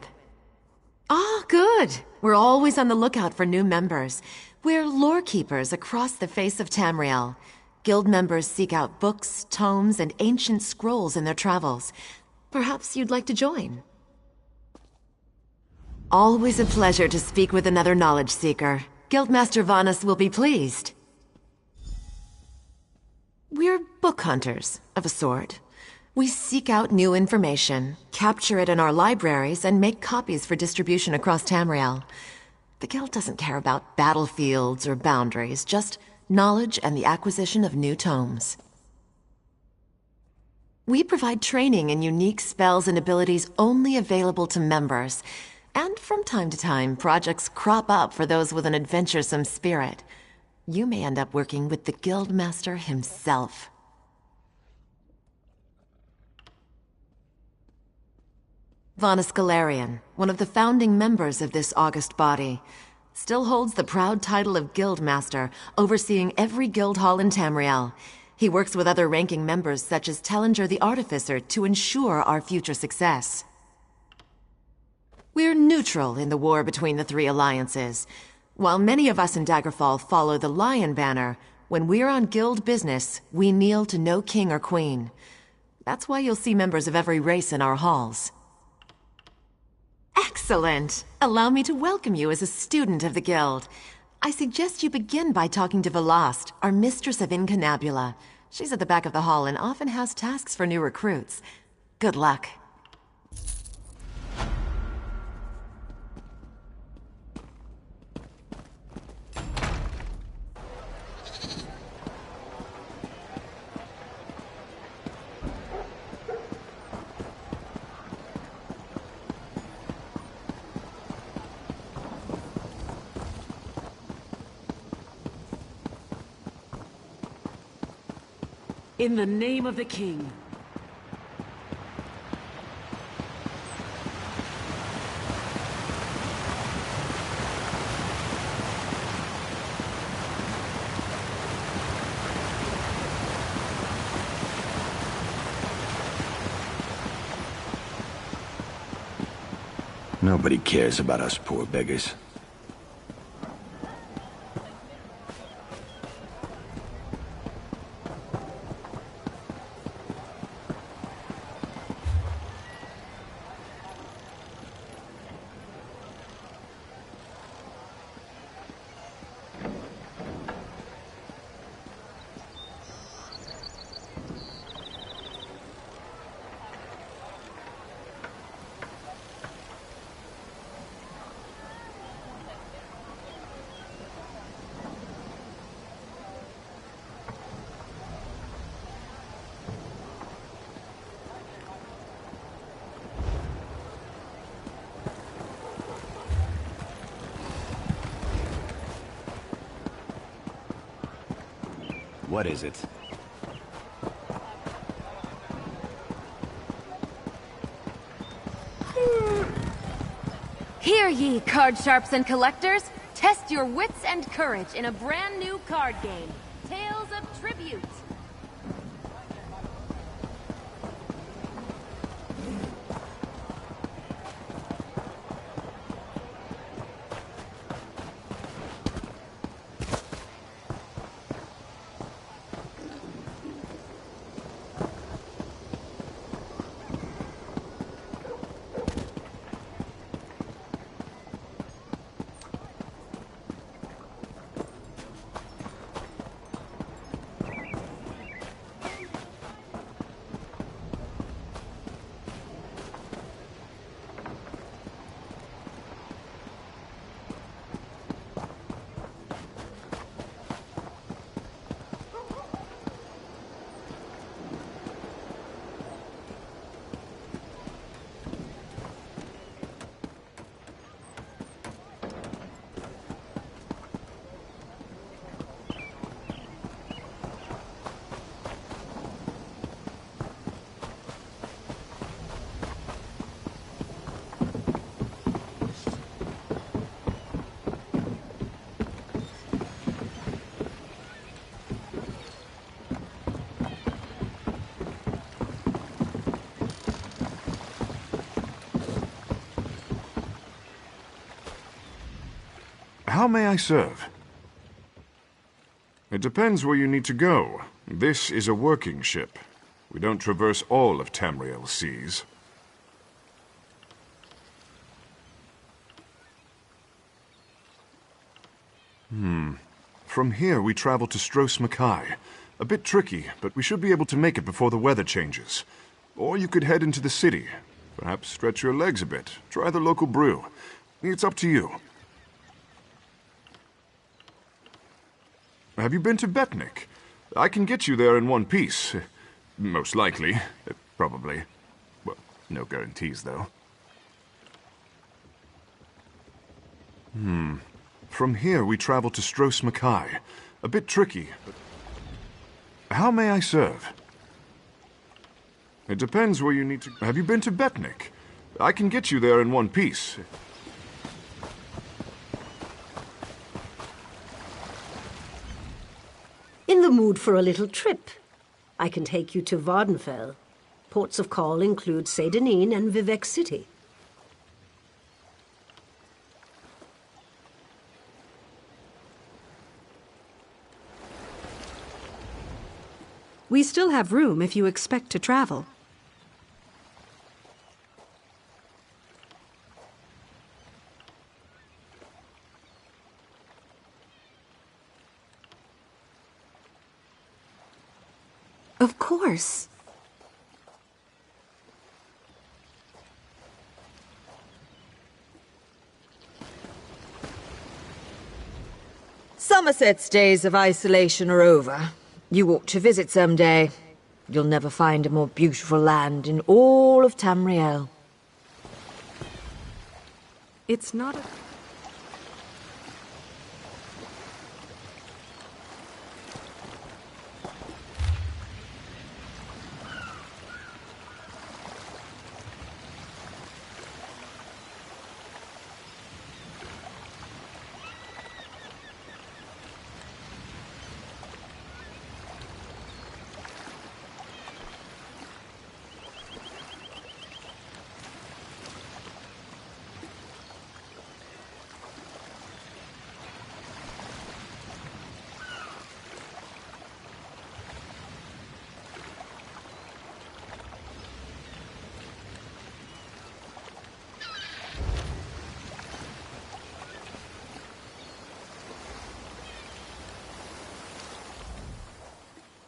Ah, good. We're always on the lookout for new members. We're lore keepers across the face of Tamriel. Guild members seek out books, tomes, and ancient scrolls in their travels. Perhaps you'd like to join. Always a pleasure to speak with another knowledge seeker. Guildmaster Vanus will be pleased. We're book hunters, of a sort. We seek out new information, capture it in our libraries, and make copies for distribution across Tamriel. The Guild doesn't care about battlefields or boundaries, just knowledge and the acquisition of new tomes. We provide training in unique spells and abilities only available to members. And from time to time, projects crop up for those with an adventuresome spirit. You may end up working with the Guildmaster himself. Vanus Galarian, one of the founding members of this august body, still holds the proud title of Guildmaster, overseeing every guild hall in Tamriel. He works with other ranking members such as Tellinger the Artificer to ensure our future success. We're neutral in the war between the three alliances. While many of us in Daggerfall follow the Lion Banner, when we're on guild business, we kneel to no king or queen. That's why you'll see members of every race in our halls. Excellent! Allow me to welcome you as a student of the Guild. I suggest you begin by talking to Velast, our mistress of Incunabula. She's at the back of the hall and often has tasks for new recruits. Good luck. In the name of the king. Nobody cares about us poor beggars. What is it? Hear ye, card sharps and collectors! Test your wits and courage in a brand new card game, Tales of Tribute. How may I serve? It depends where you need to go. This is a working ship. We don't traverse all of Tamriel's seas. From here, we travel to Stros Makai. A bit tricky, but we should be able to make it before the weather changes. Or you could head into the city. Perhaps stretch your legs a bit. Try the local brew. It's up to you. Have you been to Betnik? I can get you there in one piece. Most likely. Probably. Well, no guarantees, though. From here, we travel to Stros Makai. A bit tricky, but... How may I serve? It depends where you need to... Have you been to Betnik? I can get you there in one piece. In the mood for a little trip? I can take you to Vardenfell. Ports of call include Seydenin and Vivec City. We still have room if you expect to travel. Of course. Somerset's days of isolation are over. You ought to visit someday. You'll never find a more beautiful land in all of Tamriel. It's not a...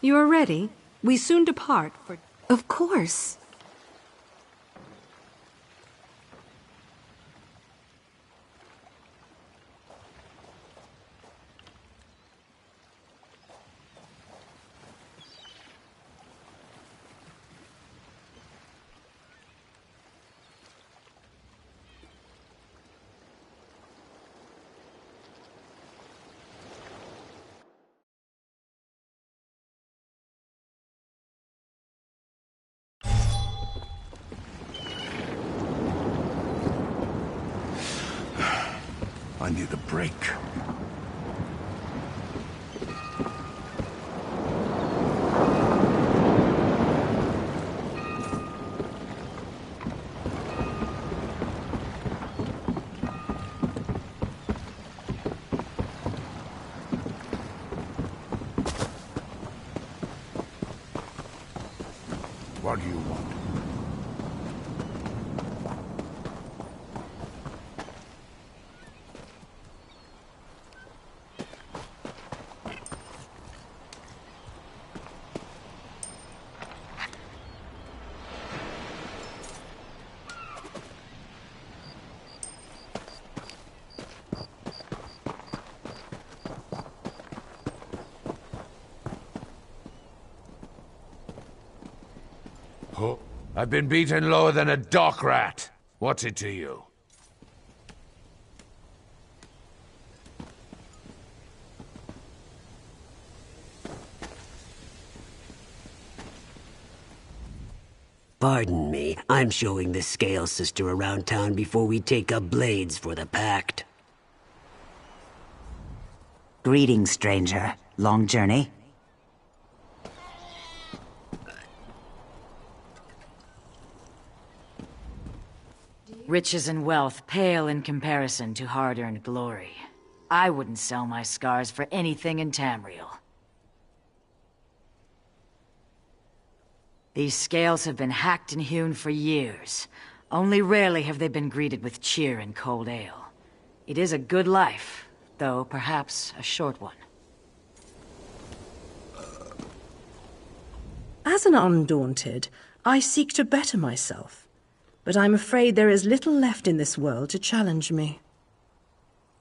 You are ready? We soon depart for... Of course. I need a break. What do you want? I've been beaten lower than a dock rat. What's it to you? Pardon me, I'm showing the Scale Sister around town before we take up blades for the Pact. Greetings, stranger. Long journey? Riches and wealth pale in comparison to hard-earned glory. I wouldn't sell my scars for anything in Tamriel. These scales have been hacked and hewn for years. Only rarely have they been greeted with cheer and cold ale. It is a good life, though perhaps a short one. As an Undaunted, I seek to better myself. But I'm afraid there is little left in this world to challenge me.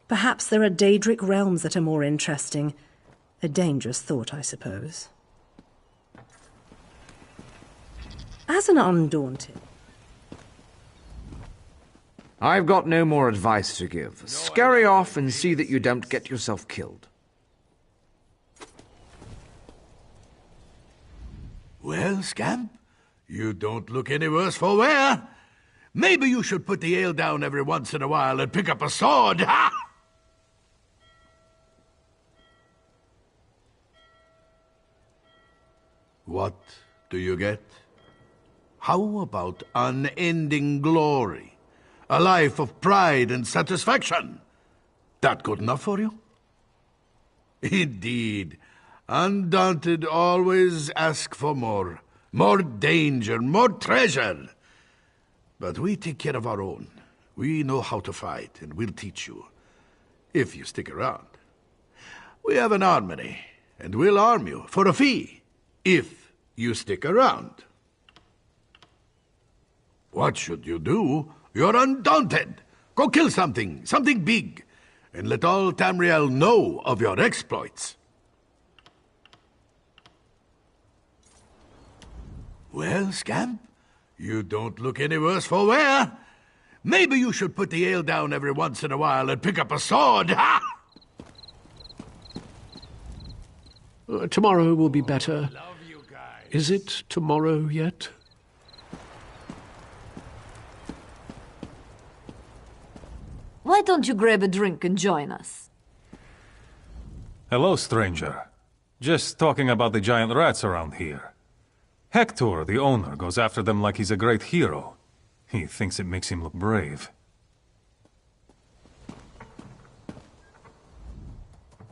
Perhaps there are Daedric realms that are more interesting. A dangerous thought, I suppose. As an Undaunted... I've got no more advice to give. Scurry off and see that you don't get yourself killed. Well, Scamp, you don't look any worse for wear. Maybe you should put the ale down every once in a while and pick up a sword, ha! What do you get? How about unending glory? A life of pride and satisfaction? That good enough for you? Indeed. Undaunted always ask for more. More danger, more treasure. But we take care of our own. We know how to fight, and we'll teach you. If you stick around. We have an armory, and we'll arm you for a fee. If you stick around. What should you do? You're undaunted. Go kill something big, and let all Tamriel know of your exploits. Well, Scamp, you don't look any worse for wear. Maybe you should put the ale down every once in a while and pick up a sword, ha! Tomorrow will be better. Is it tomorrow yet? Why don't you grab a drink and join us? Hello, stranger. Just talking about the giant rats around here. Hector, the owner, goes after them like he's a great hero. He thinks it makes him look brave.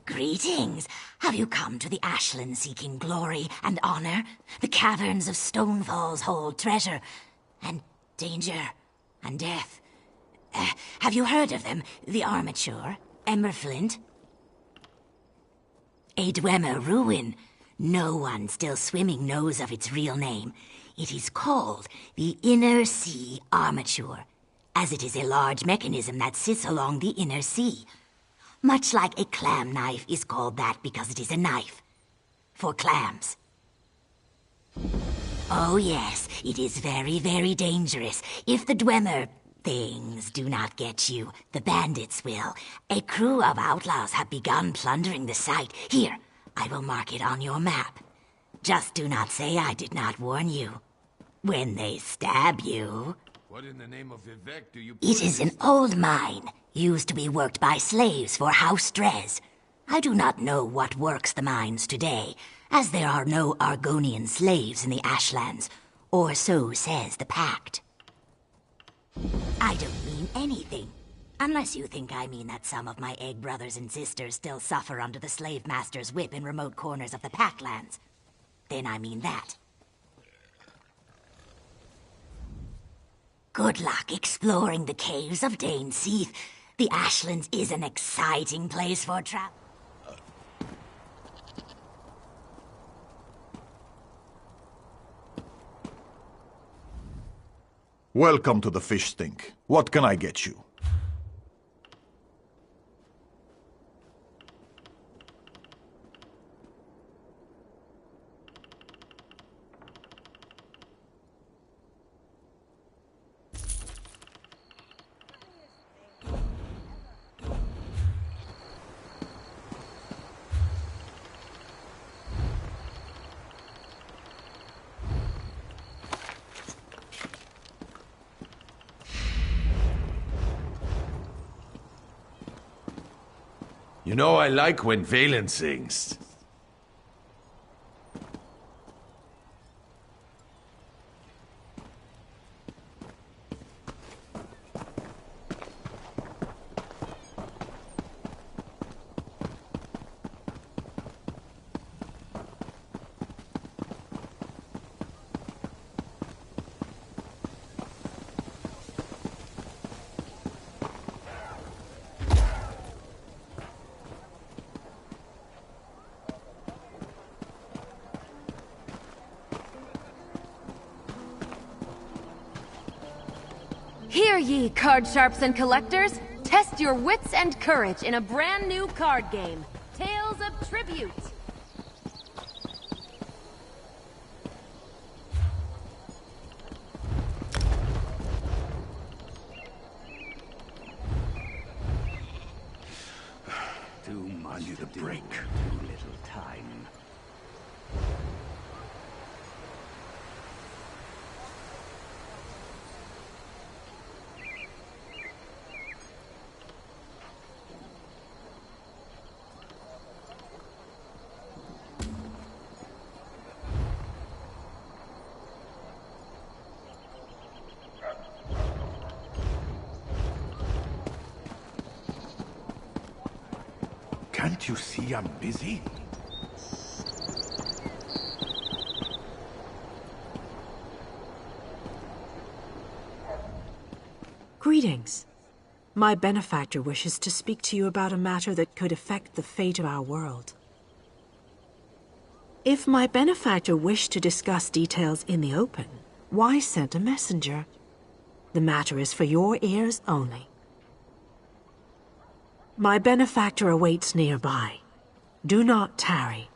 Greetings. Have you come to the Ashland seeking glory and honor? The caverns of Stonefalls hold treasure and danger and death. Have you heard of them? The Armature, Emberflint, a Dwemer ruin. No one still swimming knows of its real name. It is called the Inner Sea Armature, as it is a large mechanism that sits along the inner sea. Much like a clam knife is called that because it is a knife. For clams. Oh yes, it is very, very dangerous. If the Dwemer things do not get you, the bandits will. A crew of outlaws have begun plundering the site. Here, I will mark it on your map. Just do not say I did not warn you. When they stab you... What in the name of Vivec do you... It is an old mine, used to be worked by slaves for House Drez. I do not know what works the mines today, as there are no Argonian slaves in the Ashlands, or so says the Pact. I don't mean anything, unless you think I mean that some of my egg brothers and sisters still suffer under the slave master's whip in remote corners of the Packlands. Then I mean that. Good luck exploring the caves of Dane Seath. The Ashlands is an exciting place for travel. Welcome to the Fish Stink. What can I get you? You know I like when Valen sings. Hear ye, card sharps and collectors! Test your wits and courage in a brand new card game, Tales of Tribute! Too much to break. Too little time. Can't you see I'm busy? Greetings. My benefactor wishes to speak to you about a matter that could affect the fate of our world. If my benefactor wished to discuss details in the open, why send a messenger? The matter is for your ears only. My benefactor awaits nearby. Do not tarry.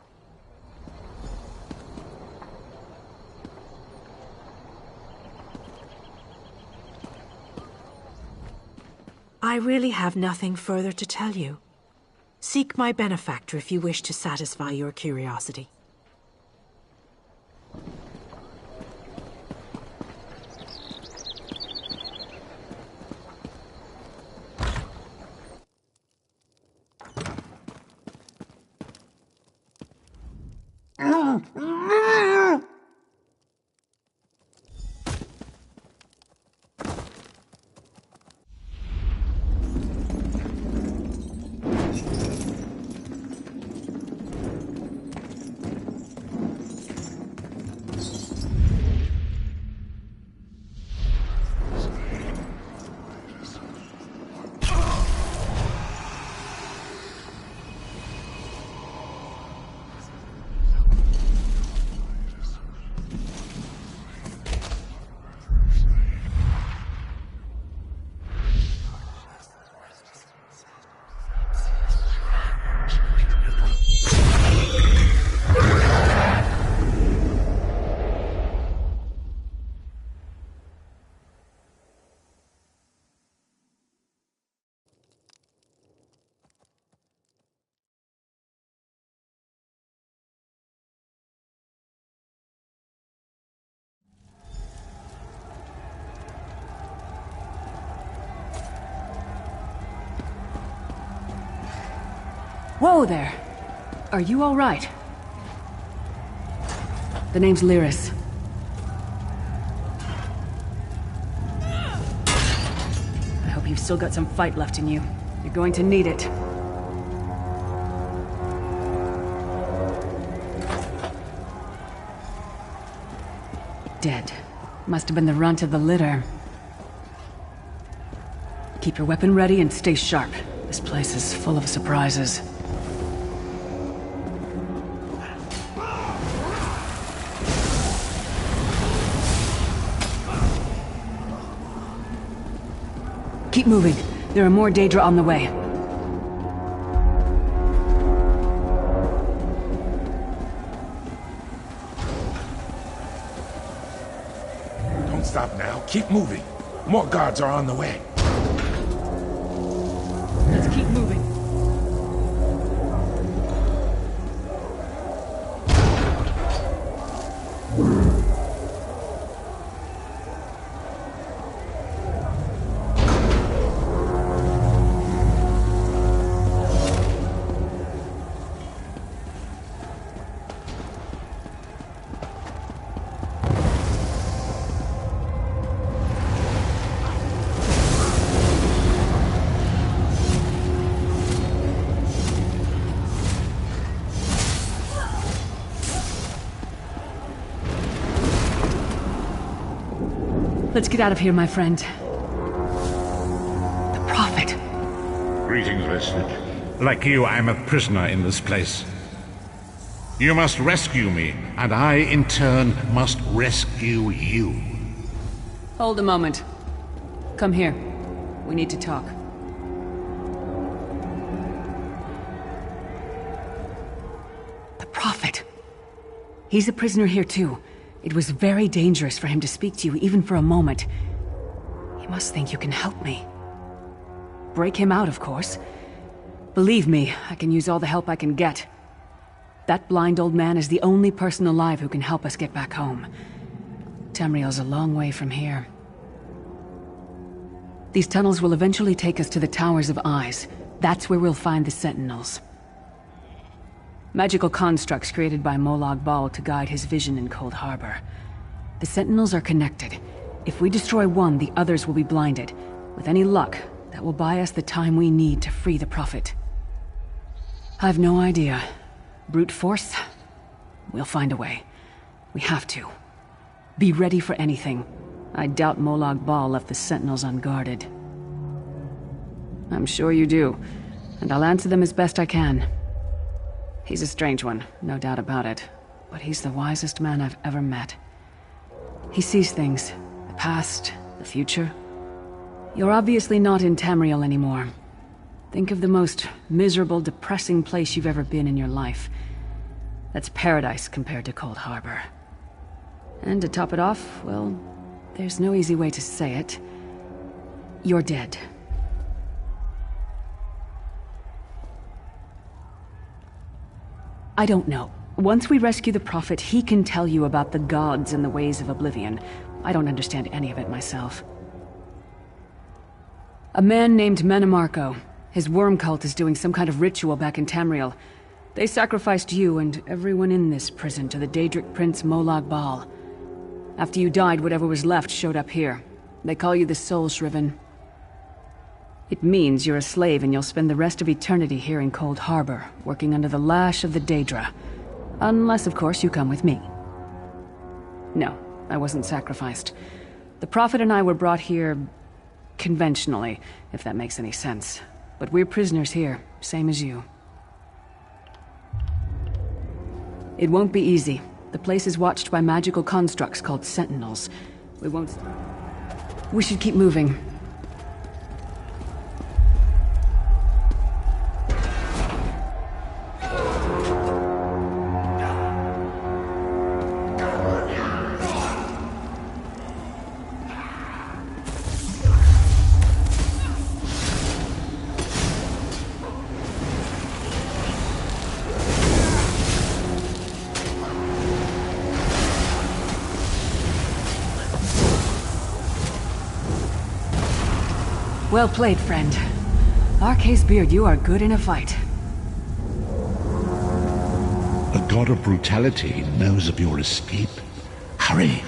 I really have nothing further to tell you. Seek my benefactor if you wish to satisfy your curiosity. Whoa there. Are you all right? The name's Lyris. I hope you've still got some fight left in you. You're going to need it. Dead. Must have been the runt of the litter. Keep your weapon ready and stay sharp. This place is full of surprises. Keep moving. There are more Daedra on the way. Don't stop now. Keep moving. More guards are on the way. Let's keep moving. Let's get out of here, my friend. The Prophet. Greetings, Vestige. Like you, I'm a prisoner in this place. You must rescue me, and I, in turn, must rescue you. Hold a moment. Come here. We need to talk. The Prophet. He's a prisoner here, too. It was very dangerous for him to speak to you, even for a moment. You must think you can help me. Break him out, of course. Believe me, I can use all the help I can get. That blind old man is the only person alive who can help us get back home. Tamriel's a long way from here. These tunnels will eventually take us to the Towers of Eyes. That's where we'll find the Sentinels. Magical constructs created by Molag Bal to guide his vision in Cold Harbor. The Sentinels are connected. If we destroy one, the others will be blinded. With any luck, that will buy us the time we need to free the Prophet. I've no idea. Brute force? We'll find a way. We have to. Be ready for anything. I doubt Molag Bal left the Sentinels unguarded. I'm sure you do, and I'll answer them as best I can. He's a strange one, no doubt about it, but he's the wisest man I've ever met. He sees things, the past, the future. You're obviously not in Tamriel anymore. Think of the most miserable, depressing place you've ever been in your life. That's paradise compared to Cold Harbor. And to top it off, well, there's no easy way to say it. You're dead. I don't know. Once we rescue the Prophet, he can tell you about the gods and the ways of Oblivion. I don't understand any of it myself. A man named Menemarco. His worm cult is doing some kind of ritual back in Tamriel. They sacrificed you and everyone in this prison to the Daedric Prince Molag Bal. After you died, whatever was left showed up here. They call you the Soul Shriven. It means you're a slave and you'll spend the rest of eternity here in Cold Harbor, working under the lash of the Daedra. Unless, of course, you come with me. No, I wasn't sacrificed. The Prophet and I were brought here conventionally, if that makes any sense. But we're prisoners here, same as you. It won't be easy. The place is watched by magical constructs called Sentinels. We should keep moving. Well played, friend. Arcase Beard, you are good in a fight. The god of brutality knows of your escape. Hurry!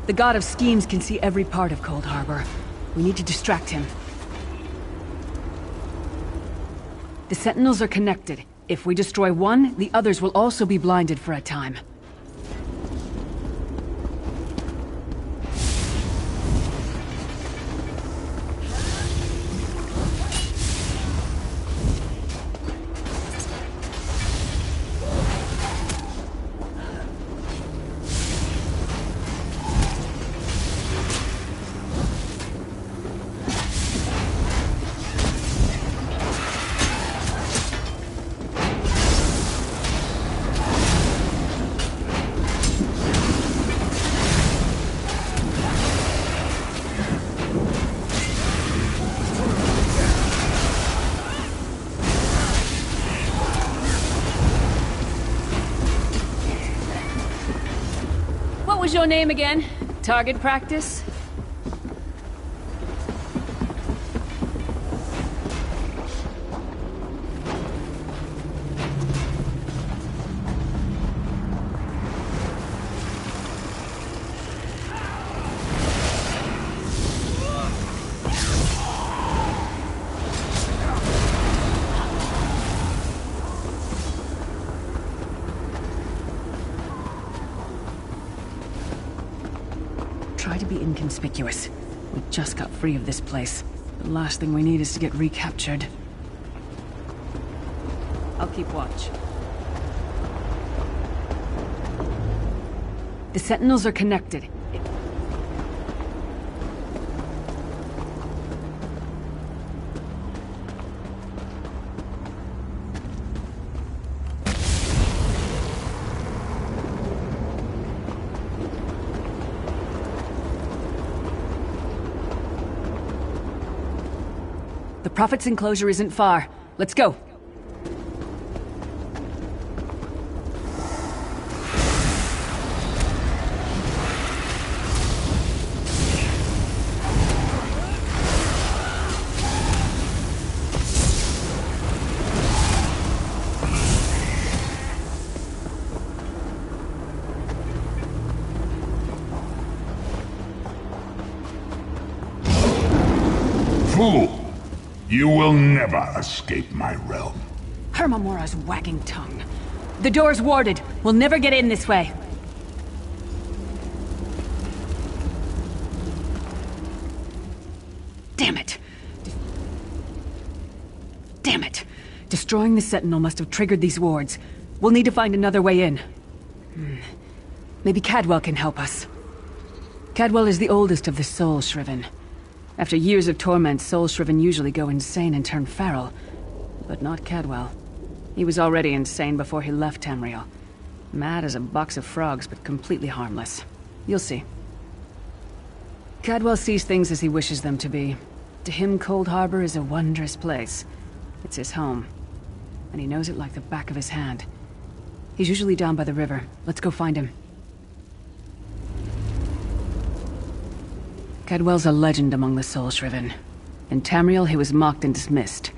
The god of schemes can see every part of Cold Harbor. We need to distract him. The Sentinels are connected. If we destroy one, the others will also be blinded for a time. What was your name again? Target practice? Try to be inconspicuous. We just got free of this place. The last thing we need is to get recaptured. I'll keep watch. The Sentinels are connected. The Prophet's enclosure isn't far. Let's go. Fool! You will never escape my realm. Hermamora's wagging tongue. The door's warded. We'll never get in this way. Damn it! Damn it! Destroying the Sentinel must have triggered these wards. We'll need to find another way in. Maybe Cadwell can help us. Cadwell is the oldest of the Soul Shriven. After years of torment, Soul Shriven usually go insane and turn feral. But not Cadwell. He was already insane before he left Tamriel. Mad as a box of frogs, but completely harmless. You'll see. Cadwell sees things as he wishes them to be. To him, Cold Harbor is a wondrous place. It's his home. And he knows it like the back of his hand. He's usually down by the river. Let's go find him. Cadwell's a legend among the Soul Shriven. In Tamriel, he was mocked and dismissed.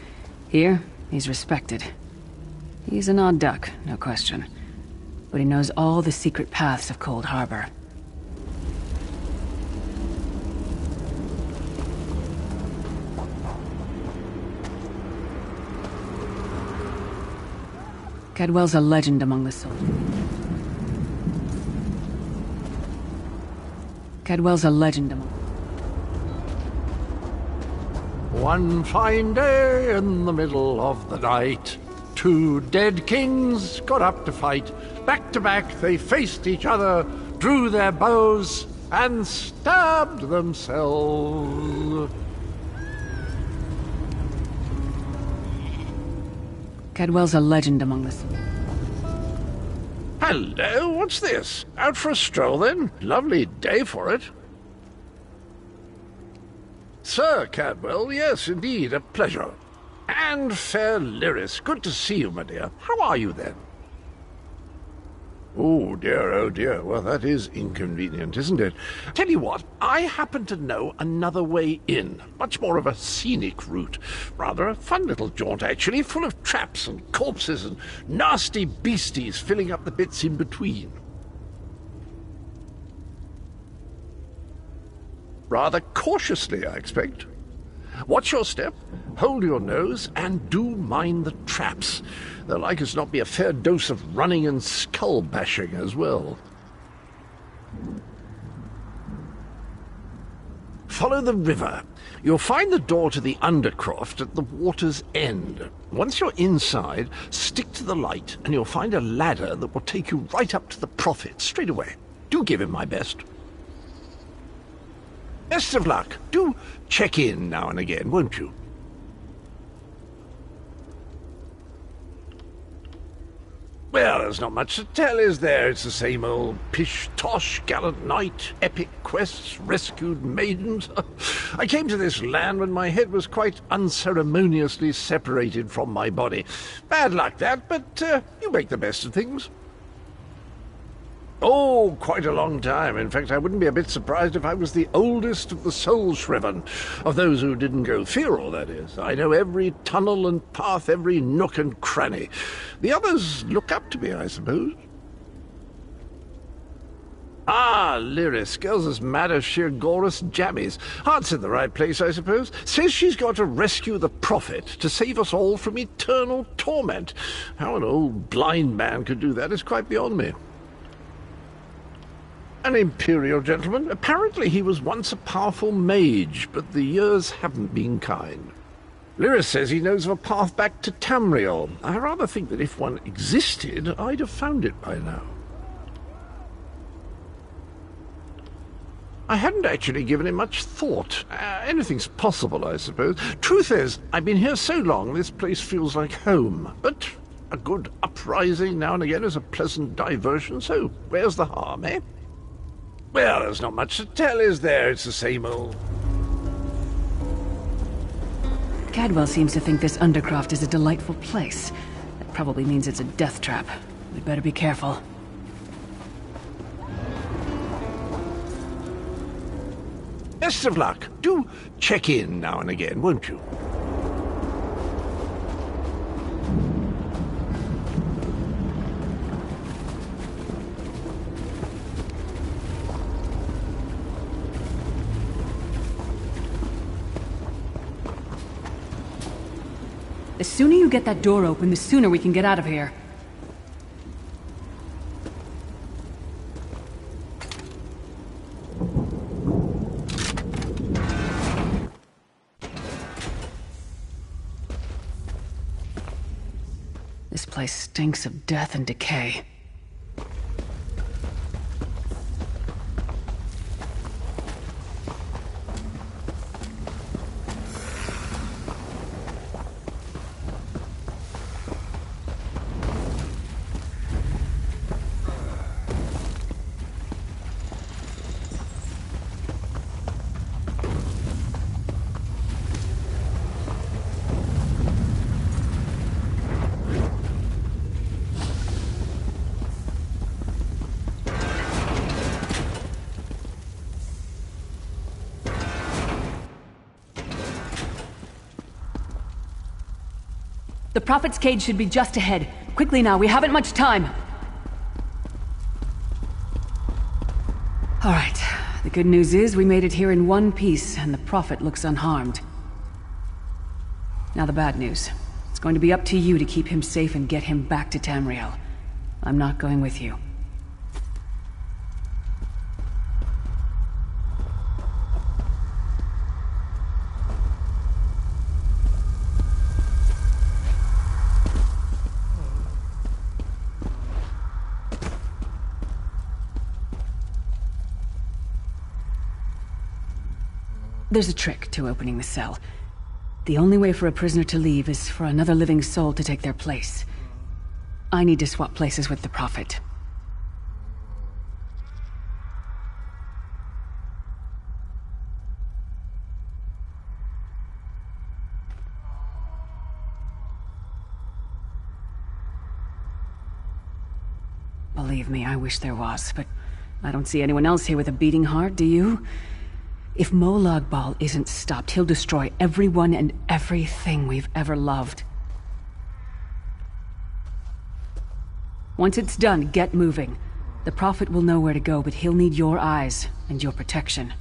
Here, he's respected. He's an odd duck, no question. But he knows all the secret paths of Cold Harbor. Cadwell's a legend among the Soul. Cadwell's a legend among... One fine day in the middle of the night, two dead kings got up to fight. Back to back they faced each other, drew their bows, and stabbed themselves. Cadwell's a legend among the... Hello, what's this? Out for a stroll then? Lovely day for it. Sir Cadwell, yes, indeed, a pleasure. And fair Lyris, good to see you, my dear. How are you then? Oh dear. Well, that is inconvenient, isn't it? Tell you what, I happen to know another way in. Much more of a scenic route. Rather a fun little jaunt, actually, full of traps and corpses and nasty beasties filling up the bits in between. Rather cautiously, I expect. Watch your step, hold your nose, and do mind the traps. There'll like as not be a fair dose of running and skull-bashing as well. Follow the river. You'll find the door to the Undercroft at the water's end. Once you're inside, stick to the light, and you'll find a ladder that will take you right up to the Prophet straight away. Do give him my best. Best of luck. Do check in now and again, won't you? Well, there's not much to tell, is there? It's the same old pish-tosh, gallant knight, epic quests, rescued maidens. I came to this land when my head was quite unceremoniously separated from my body. Bad luck, that, but you make the best of things. Oh, quite a long time. In fact, I wouldn't be a bit surprised if I was the oldest of the soul-shriven, of those who didn't go feral, that is. I know every tunnel and path, every nook and cranny. The others look up to me, I suppose. Ah, Lyris, girl's as mad as sheer Gorus jammies. Heart's in the right place, I suppose. Says she's got to rescue the Prophet to save us all from eternal torment. How an old blind man could do that is quite beyond me. An imperial gentleman. Apparently he was once a powerful mage, but the years haven't been kind. Lyris says he knows of a path back to Tamriel. I rather think that if one existed, I'd have found it by now. I hadn't actually given it much thought. Anything's possible, I suppose. Truth is, I've been here so long, this place feels like home. But a good uprising now and again is a pleasant diversion, so where's the harm, eh? Well, there's not much to tell, is there? It's the same old... Cadwell seems to think this Undercroft is a delightful place. That probably means it's a death trap. We'd better be careful. Best of luck. Do check in now and again, won't you? The sooner you get that door open, the sooner we can get out of here. This place stinks of death and decay. The Prophet's cage should be just ahead. Quickly now, we haven't much time. All right. The good news is we made it here in one piece, and the Prophet looks unharmed. Now the bad news. It's going to be up to you to keep him safe and get him back to Tamriel. I'm not going with you. There's a trick to opening the cell. The only way for a prisoner to leave is for another living soul to take their place. I need to swap places with the Prophet. Believe me, I wish there was, but I don't see anyone else here with a beating heart, do you? If Molag Bal isn't stopped, he'll destroy everyone and everything we've ever loved. Once it's done, get moving. The Prophet will know where to go, but he'll need your eyes and your protection.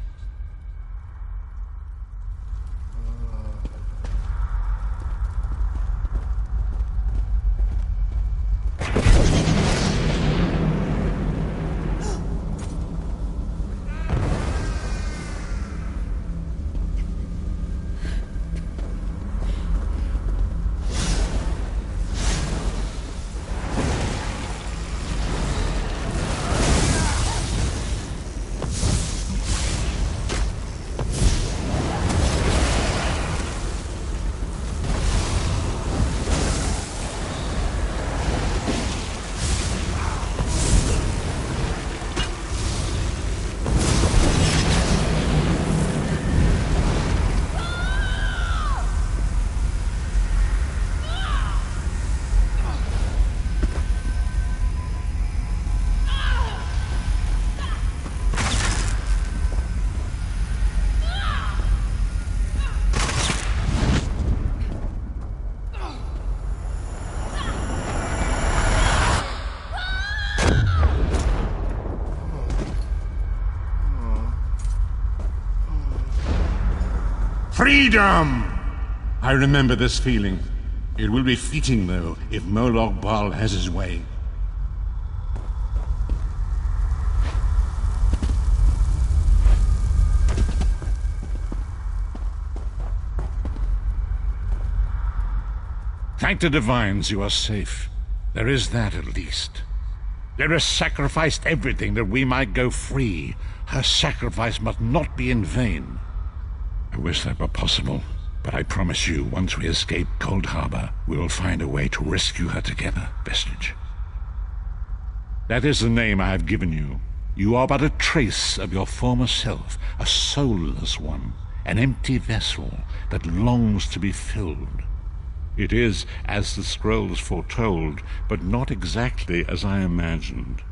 Freedom! I remember this feeling. It will be fleeting, though, if Molag Bal has his way. Thank the Divines you are safe. There is that, at least. Lyra sacrificed everything that we might go free. Her sacrifice must not be in vain. I wish that were possible, but I promise you, once we escape Cold Harbor, we will find a way to rescue her together, Vestige. That is the name I have given you. You are but a trace of your former self, a soulless one, an empty vessel that longs to be filled. It is as the scrolls foretold, but not exactly as I imagined.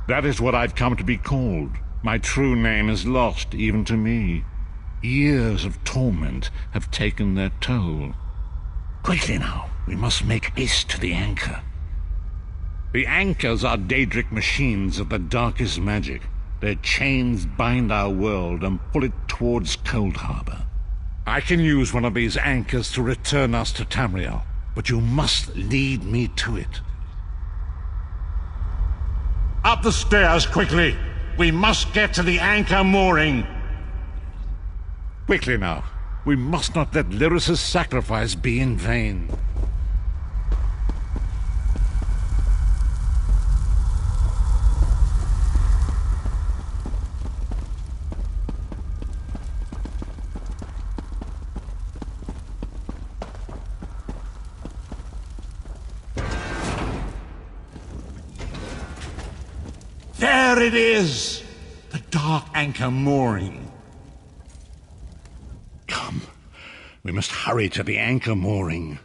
That is what I've come to be called. My true name is lost even to me. Years of torment have taken their toll. Quickly now, we must make haste to the anchor. The anchors are Daedric machines of the darkest magic. Their chains bind our world and pull it towards Cold Harbor. I can use one of these anchors to return us to Tamriel, but you must lead me to it. Up the stairs, quickly! We must get to the anchor mooring! Quickly now. We must not let Lyra's sacrifice be in vain. There it is! The dark anchor mooring. Come, we must hurry to the anchor mooring.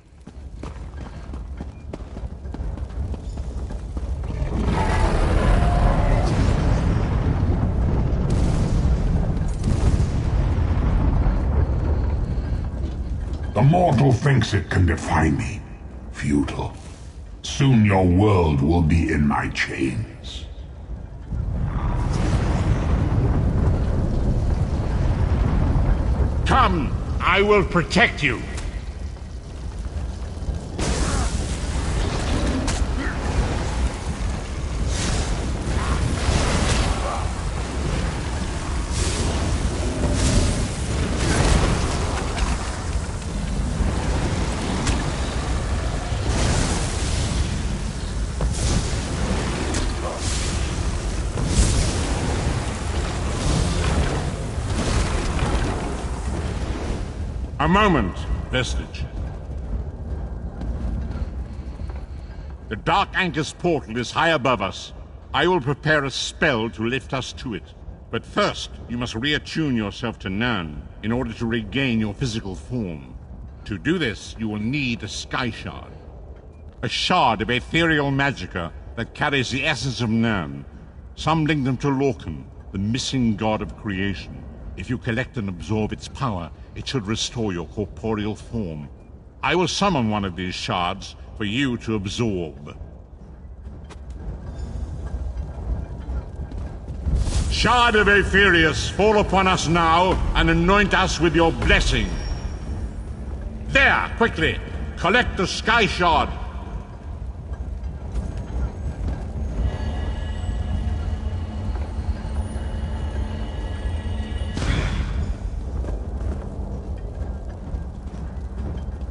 The mortal thinks it can defy me. Futile. Soon your world will be in my chains. Come, I will protect you. A moment, Vestige. The Dark Anchor's portal is high above us. I will prepare a spell to lift us to it. But first, you must reattune yourself to Nirn in order to regain your physical form. To do this, you will need a Sky Shard. A shard of ethereal magicka that carries the essence of Nirn. Some link them to Lorcan, the missing god of creation. If you collect and absorb its power, it should restore your corporeal form. I will summon one of these shards for you to absorb. Shard of Aetherius, fall upon us now and anoint us with your blessing. There, quickly! Collect the Sky Shard!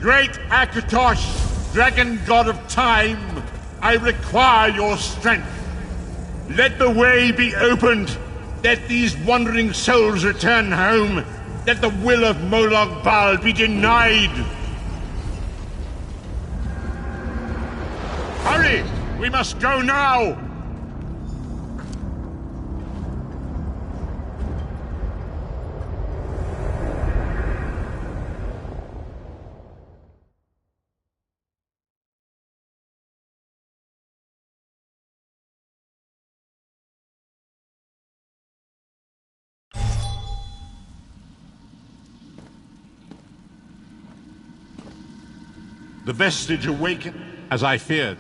Great Akatosh, dragon god of time, I require your strength. Let the way be opened. Let these wandering souls return home. Let the will of Molag Bal be denied. Hurry! We must go now! The vestige awakened, as I feared.